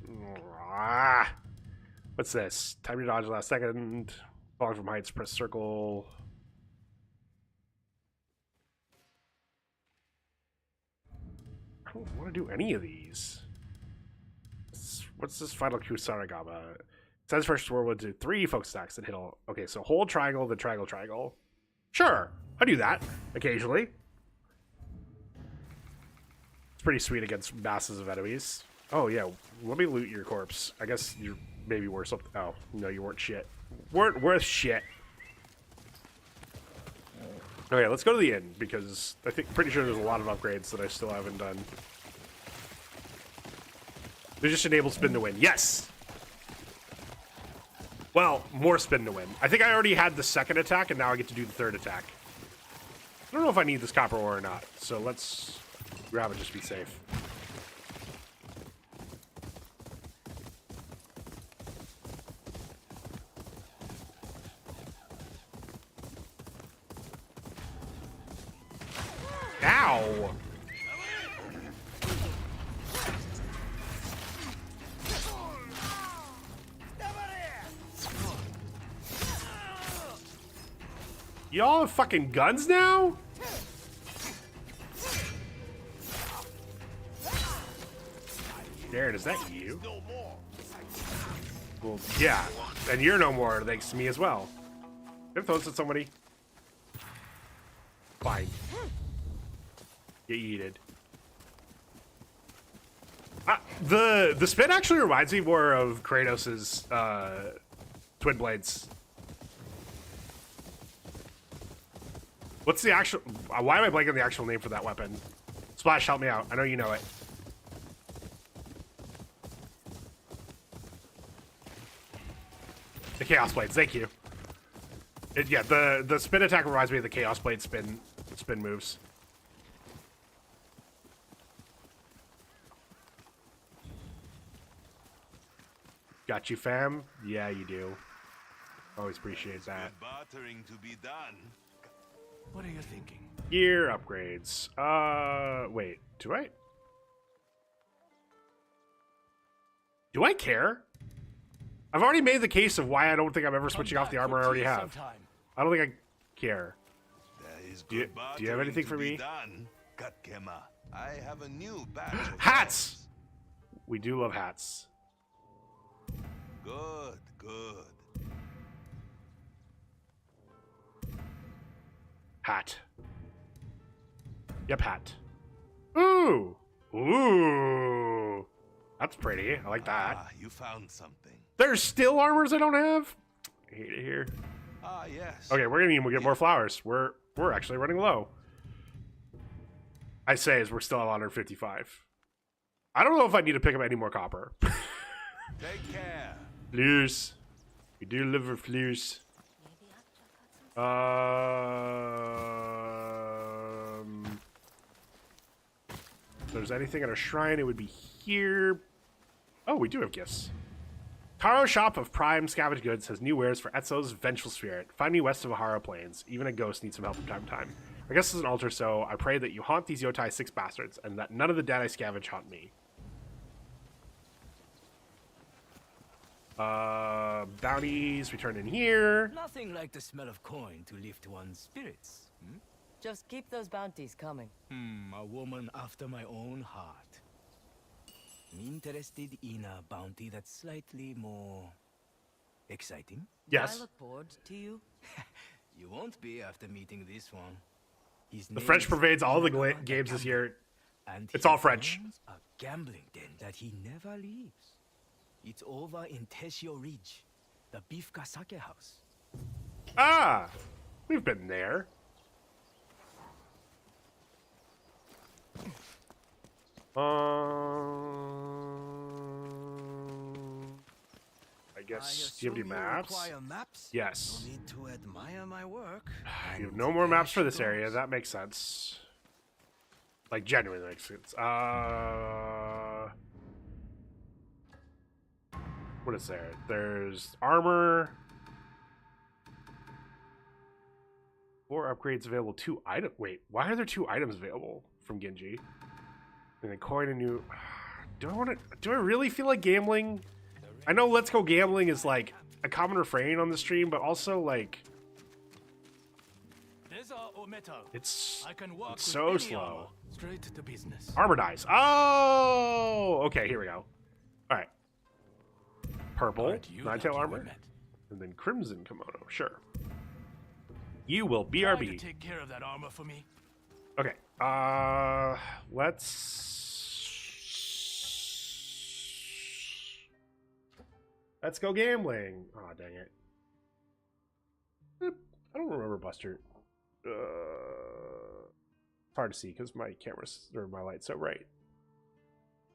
What's this? Time to dodge last second. Falling from heights, press circle. I don't want to do any of these. What's this final Kusarigama? It says first sword will do 3 focus attacks that hit all. Okay, so hold triangle, then triangle, triangle. Sure, I do that occasionally. It's pretty sweet against masses of enemies. Oh yeah, let me loot your corpse. I guess you're maybe worth something. Oh no, you weren't shit. Weren't worth shit. Okay, let's go to the inn because I think pretty sure there's a lot of upgrades that I still haven't done. They just enable spin to win. Yes. Well, more spin to win. I think I already had the second attack, and now I get to do the third attack. I don't know if I need this copper ore or not, so let's grab it just to be safe. Ow! Y'all have fucking guns now? Darren, is that you? Well, yeah. And you're no more, thanks to me as well. Have throws at somebody. Fine. Get yeeted. The spin actually reminds me more of Kratos' twin blades. What's the actual... Why am I blanking on the actual name for that weapon? Splash, help me out. I know you know it. The Chaos Blades, thank you. Yeah, the spin attack reminds me of the Chaos Blade spin moves. Got you, fam? Yeah, you do. Always appreciate that. Bartering to be done. What are you thinking? Gear upgrades. Wait, do I care? I've already made the case of why I don't think I'm ever switching off the armor I already have. I don't think I care. Do you have anything for me? I have a new batch of Hats! We do love hats. Good, good. Hat. Yep, hat. Ooh! Ooh! That's pretty. I like that. Ah, you found something. There's still armors I don't have? I hate it here. Ah, yes. Okay, we're gonna need to get more flowers. We're actually running low. I say as we're still at 155. I don't know if I need to pick up any more copper. Take care. Flus. We do live for flus. If there's anything at a shrine, it would be here. Oh, we do have gifts. Taro's shop of prime scavenged goods has new wares for Etsu's vengeful spirit. Find me west of Ahara Plains. Even a ghost needs some help from time to time. I guess as an altar, so I pray that you haunt these Yōtei 6 bastards, and that none of the dead I scavenge haunt me. Bounties return in here. Nothing like the smell of coin to lift one's spirits. Hmm? Just keep those bounties coming. A woman after my own heart. Interested in a bounty that's slightly more exciting? Yes. Do I look bored to you? You won't be after meeting this one. The French pervades all the games this year. And It's all French. A gambling den that he never leaves. It's over in Teshio Ridge, the Bifka Sake house. Ah! We've been there. I guess. Do you have any maps? Maps? Yes. No need to admire my work. You have no more maps for this area. That makes sense. Like, genuinely makes sense. What is there? There's armor. 4 upgrades available. 2 items. Wait, why are there 2 items available from Genji? And then coin a new. Do I want to? Do I really feel like gambling? I know Let's Go Gambling is like a common refrain on the stream, but also like it's so slow. Straight to business. Armor dies. Oh, okay. Here we go. All right. Purple, 9-tail armor, and then crimson kimono. Sure. You will BRB. Take care of that armor for me. Okay. Let's go gambling. Oh, dang it. I don't remember Buster. It's hard to see because my camera's or my light's so bright.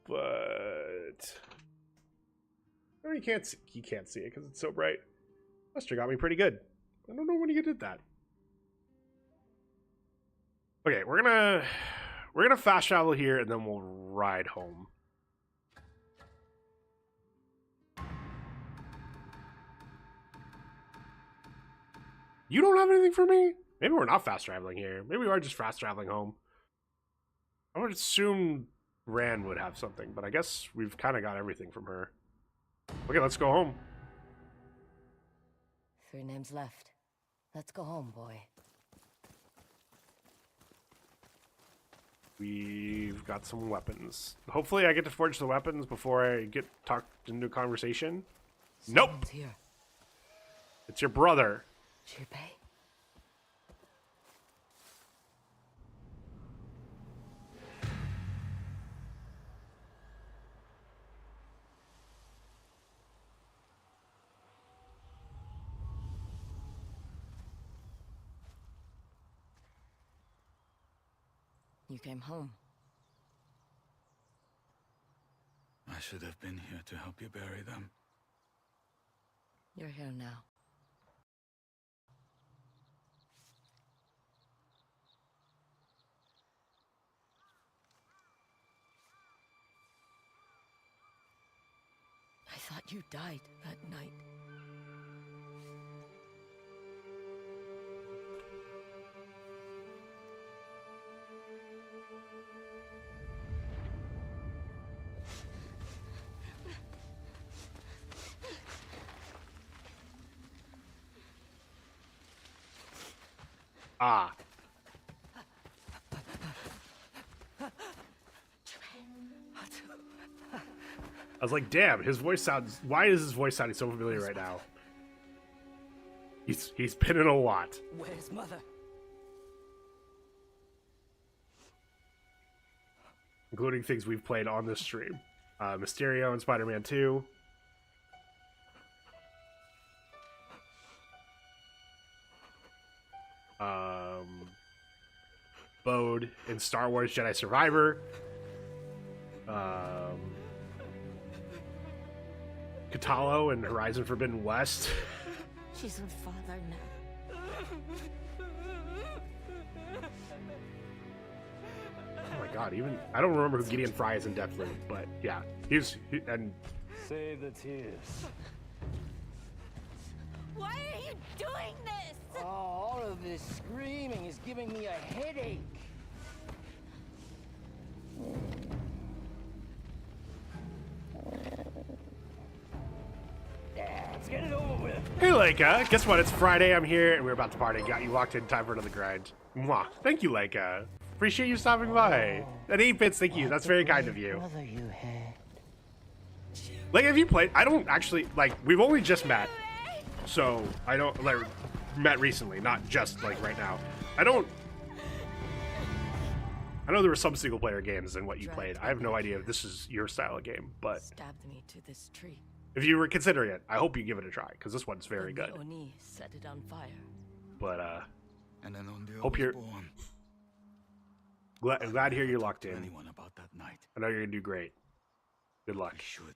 But no, you can't see it because it's so bright. Buster got me pretty good. I don't know when you did that. Okay, we're gonna fast travel here and then we'll ride home. You don't have anything for me? Maybe we're not fast traveling here. Maybe we are just fast traveling home. I would assume Rand would have something, but I guess we've kind of got everything from her. Okay, let's go home. 3 names left. Let's go home, boy. We've got some weapons. Hopefully I get to forge the weapons before I get talked into a conversation. Nope! Someone's here. It's your brother. Junpei? You came home. I should have been here to help you bury them. You're here now. I thought you died that night. Ah. I was like, damn, his voice sounds... Why is his voice sounding so familiar right now? He's been in a lot. Where's Mother? Including things we've played on this stream. Mysterio and Spider-Man 2. Bode in Star Wars Jedi Survivor. Katalo in Horizon Forbidden West. She's with Father now. Oh my god, even I don't remember who Gideon Fry is in Deathloop, but yeah, and Save the tears. Why are you doing this? Oh, all of this screaming is giving me a headache. Let's get it over with. hey Leica, guess what? It's Friday. I'm here, and we're about to party. Got you locked in. Time for another grind. Mwah. Thank you, Leica. Appreciate you stopping by. And 8 bits, thank you. That's very kind of you. Brother you had. Like, have you played? I don't actually like. We've only just met, so I don't like met recently, not just like right now. I don't. I know there were some single player games in what you played. I have no idea if this is your style of game, but Stabbed me to this tree. if you were considering it, I hope you give it a try because this one's very Then good. the Oni set it on fire. But And then Onryo Hope was you're- born. glad to hear you're locked To in. anyone about that night. I know you're gonna do great. Good luck. We should.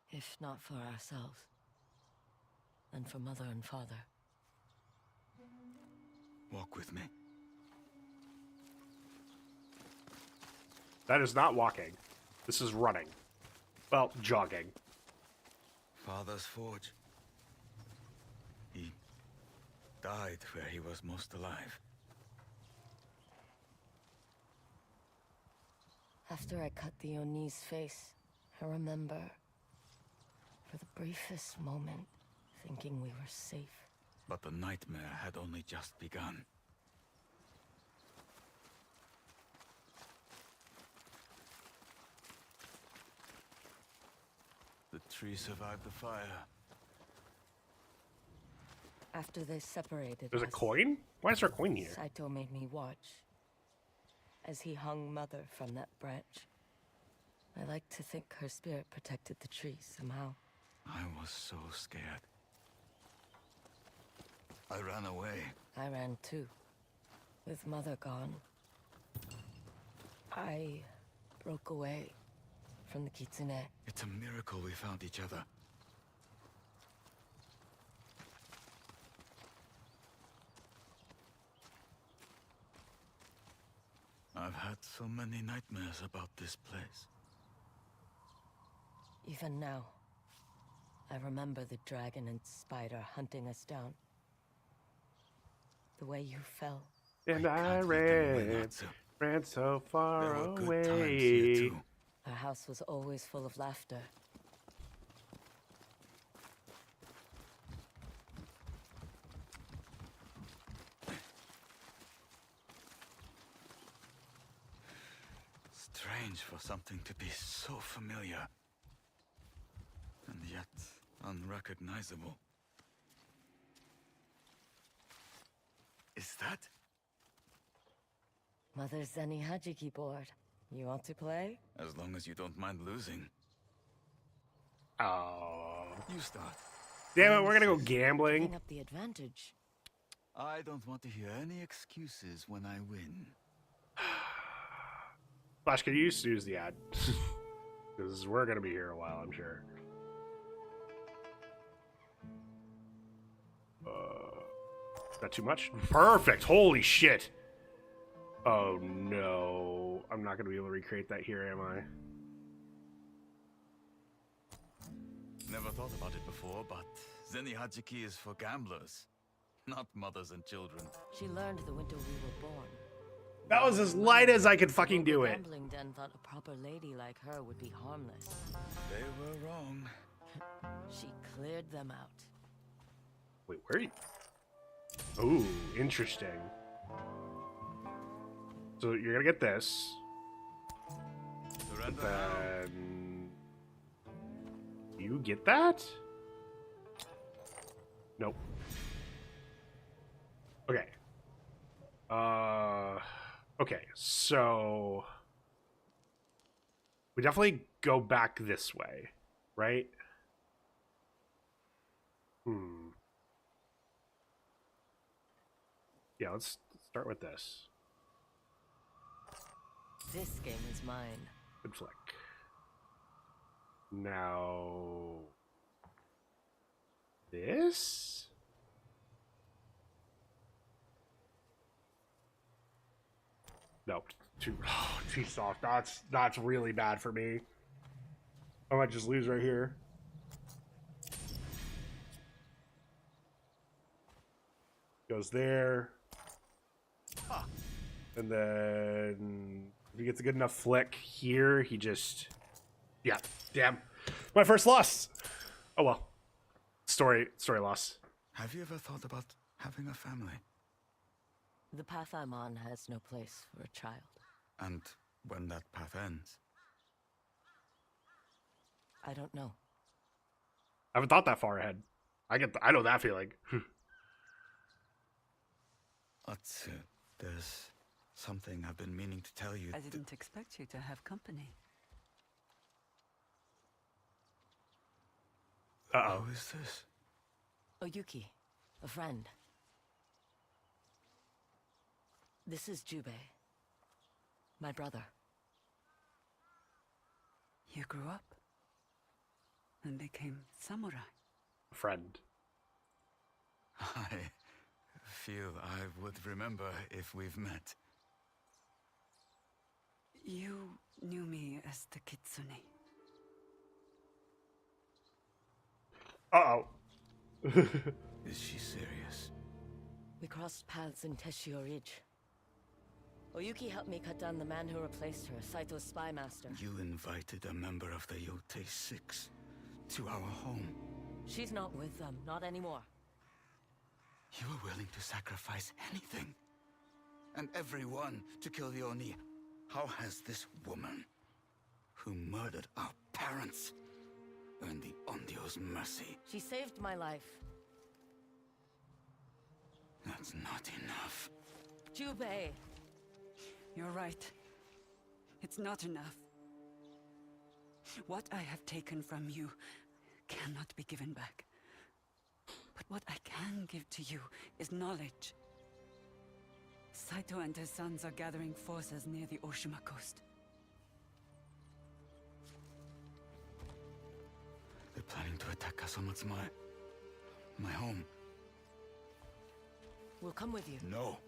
If not for ourselves, then for Mother and Father. Walk with me. That is not walking. This is running. Well, jogging. Father's forge. He died where he was most alive. After I cut the Oni's face, I remember, for the briefest moment, thinking we were safe. But the nightmare had only just begun. The tree survived the fire. After they separated There's a us, coin? Why is there a coin here? Saito made me watch as he hung Mother from that branch. I like to think her spirit protected the tree somehow. I was so scared. I ran away. I ran too. With Mother gone, I broke away from the kitsune. It's a miracle we found each other. I've had so many nightmares about this place. Even now, I remember the dragon and spider hunting us down. The way you fell. And I can't let them win, ran, Atsu. ran so far There were good away. times here too. Our house was always full of laughter. Strange for something to be so familiar. And yet unrecognizable. Is that? Mother's Zeni Hajiki board. You want to play? As long as you don't mind losing. Oh. You start. Damn it, we're gonna go gambling. Giving up the advantage. I don't want to hear any excuses when I win. Flash, can you snooze the ad? Because we're gonna be here a while, I'm sure. Is that too much? Perfect! Holy shit! Oh no. I'm not gonna be able to recreate that here, am I? Never thought about it before, but Zeni Hajiki is for gamblers, not mothers and children. She learned the winter we were born. That was as light as I could fucking do The it. gambling den thought a proper lady like her would be harmless. They were wrong. She cleared them out. Wait, where are you? Ooh, interesting. So you're gonna get this. Surrender. Then you get that? Nope. Okay. Okay, so we definitely go back this way, right? Yeah, let's start with this. This game is mine. Good flick. Now this? Nope. Too soft. That's really bad for me. I might just lose right here. Goes there. And then if he gets a good enough flick here, he just... Yeah, damn. My first loss! Oh well. Story loss. Have you ever thought about having a family? The path I'm on has no place for a child. And when that path ends? I don't know. I haven't thought that far ahead. I know that feeling. Atsu, there's something I've been meaning to tell you. I didn't expect you to have company. Uh-oh. Who is this? Oyuki, a friend. This is Jubei, my brother. You grew up and became samurai. Friend. I feel I would remember if we've met. You knew me as the Kitsune. Uh-oh. Is she serious? We crossed paths in Teshio Ridge. Oyuki helped me cut down the man who replaced her, Saito's spy master. You invited a member of the Yōtei Six to our home. She's not with them, not anymore. You were willing to sacrifice anything and everyone to kill the Oni. How has this woman, who murdered our parents, earned the Ondio's mercy? She saved my life. That's not enough. Jubei! You're right. It's not enough. What I have taken from you cannot be given back. But what I can give to you is knowledge. Saito and his sons are gathering forces near the Oshima coast. They're planning to attack Kasumatsu, my home. We'll come with you. No.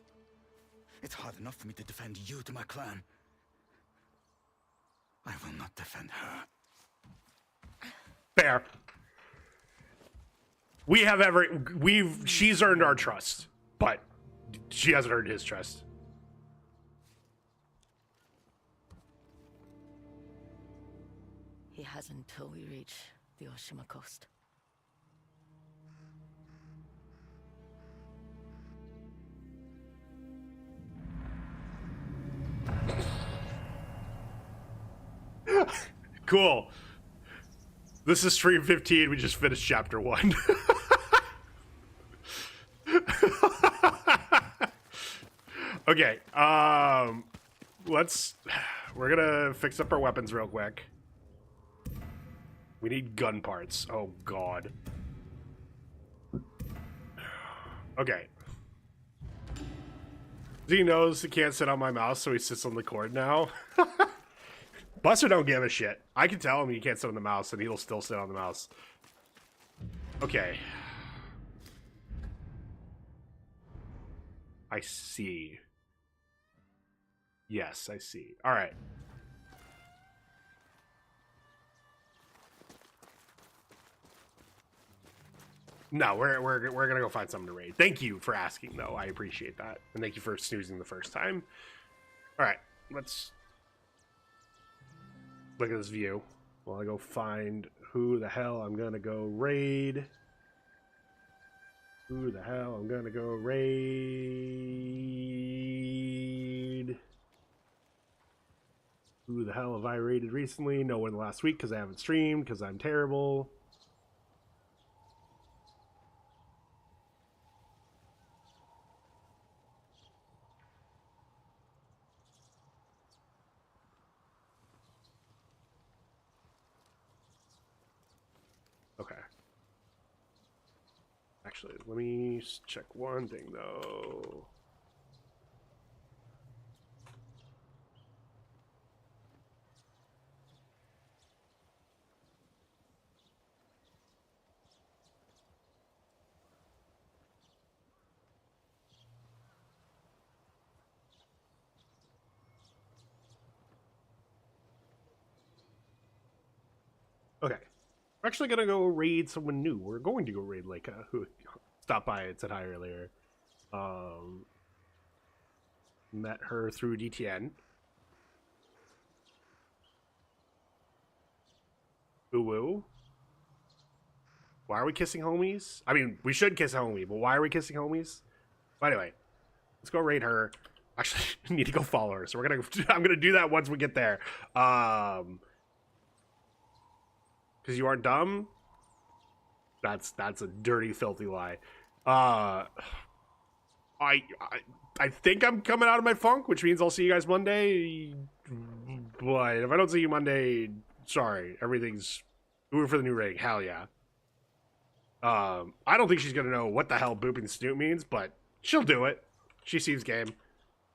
It's hard enough for me to defend you to my clan. I will not defend her. Fair. She's earned our trust, but she hasn't earned his trust. He has until we reach the Oshima coast. Cool. This is stream 15. We just finished chapter 1. Okay. We're gonna fix up our weapons real quick. We need gun parts. Oh god. Okay. Z knows he can't sit on my mouse, so he sits on the cord now. Buster don't give a shit. I can tell him he can't sit on the mouse, and he'll still sit on the mouse. Okay. I see. Yes, I see. All right. No, we're gonna go find something to raid. Thank you for asking, though. I appreciate that, and thank you for snoozing the first time. All right, let's look at this view. While I go find who the hell I'm gonna go raid. Who the hell I'm gonna go raid? Who the hell have I raided recently? No one last week because I haven't streamed because I'm terrible. Okay. Actually, let me check one thing though. Okay. We're actually gonna go raid someone new. We're going to go raid Leica, who stopped by and said hi earlier. Met her through DTN. Woo. Why are we kissing homies? I mean, we should kiss a homie, but why are we kissing homies? But anyway, let's go raid her. Actually, I need to go follow her, so I'm gonna do that once we get there. Because you aren't dumb. That's a dirty, filthy lie. I think I'm coming out of my funk, which means I'll see you guys Monday. But if I don't see you Monday, sorry. Everything's moving for the new ring. Hell yeah. I don't think she's gonna know what the hell booping snoot means, but she'll do it. She seems game.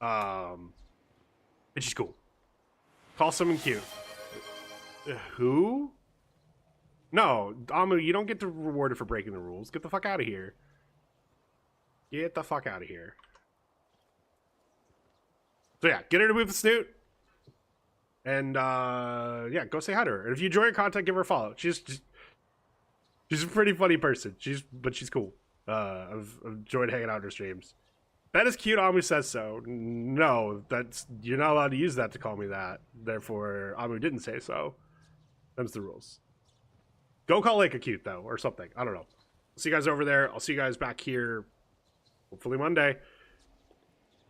And she's cool. Call someone cute. Who? No, Amu, you don't get to rewarded for breaking the rules. Get the fuck out of here. Get the fuck out of here. So yeah, get her to move the snoot. And yeah, go say hi to her. And if you enjoy her content, give her a follow. She's a pretty funny person. She's cool. I've enjoyed hanging out in her streams. That is cute. Amu says so. No, you're not allowed to use that to call me that. Therefore, Amu didn't say so. Them's the rules. Go call Leica cute though, or something. I don't know. See you guys over there. I'll see you guys back here hopefully Monday.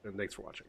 And thanks for watching.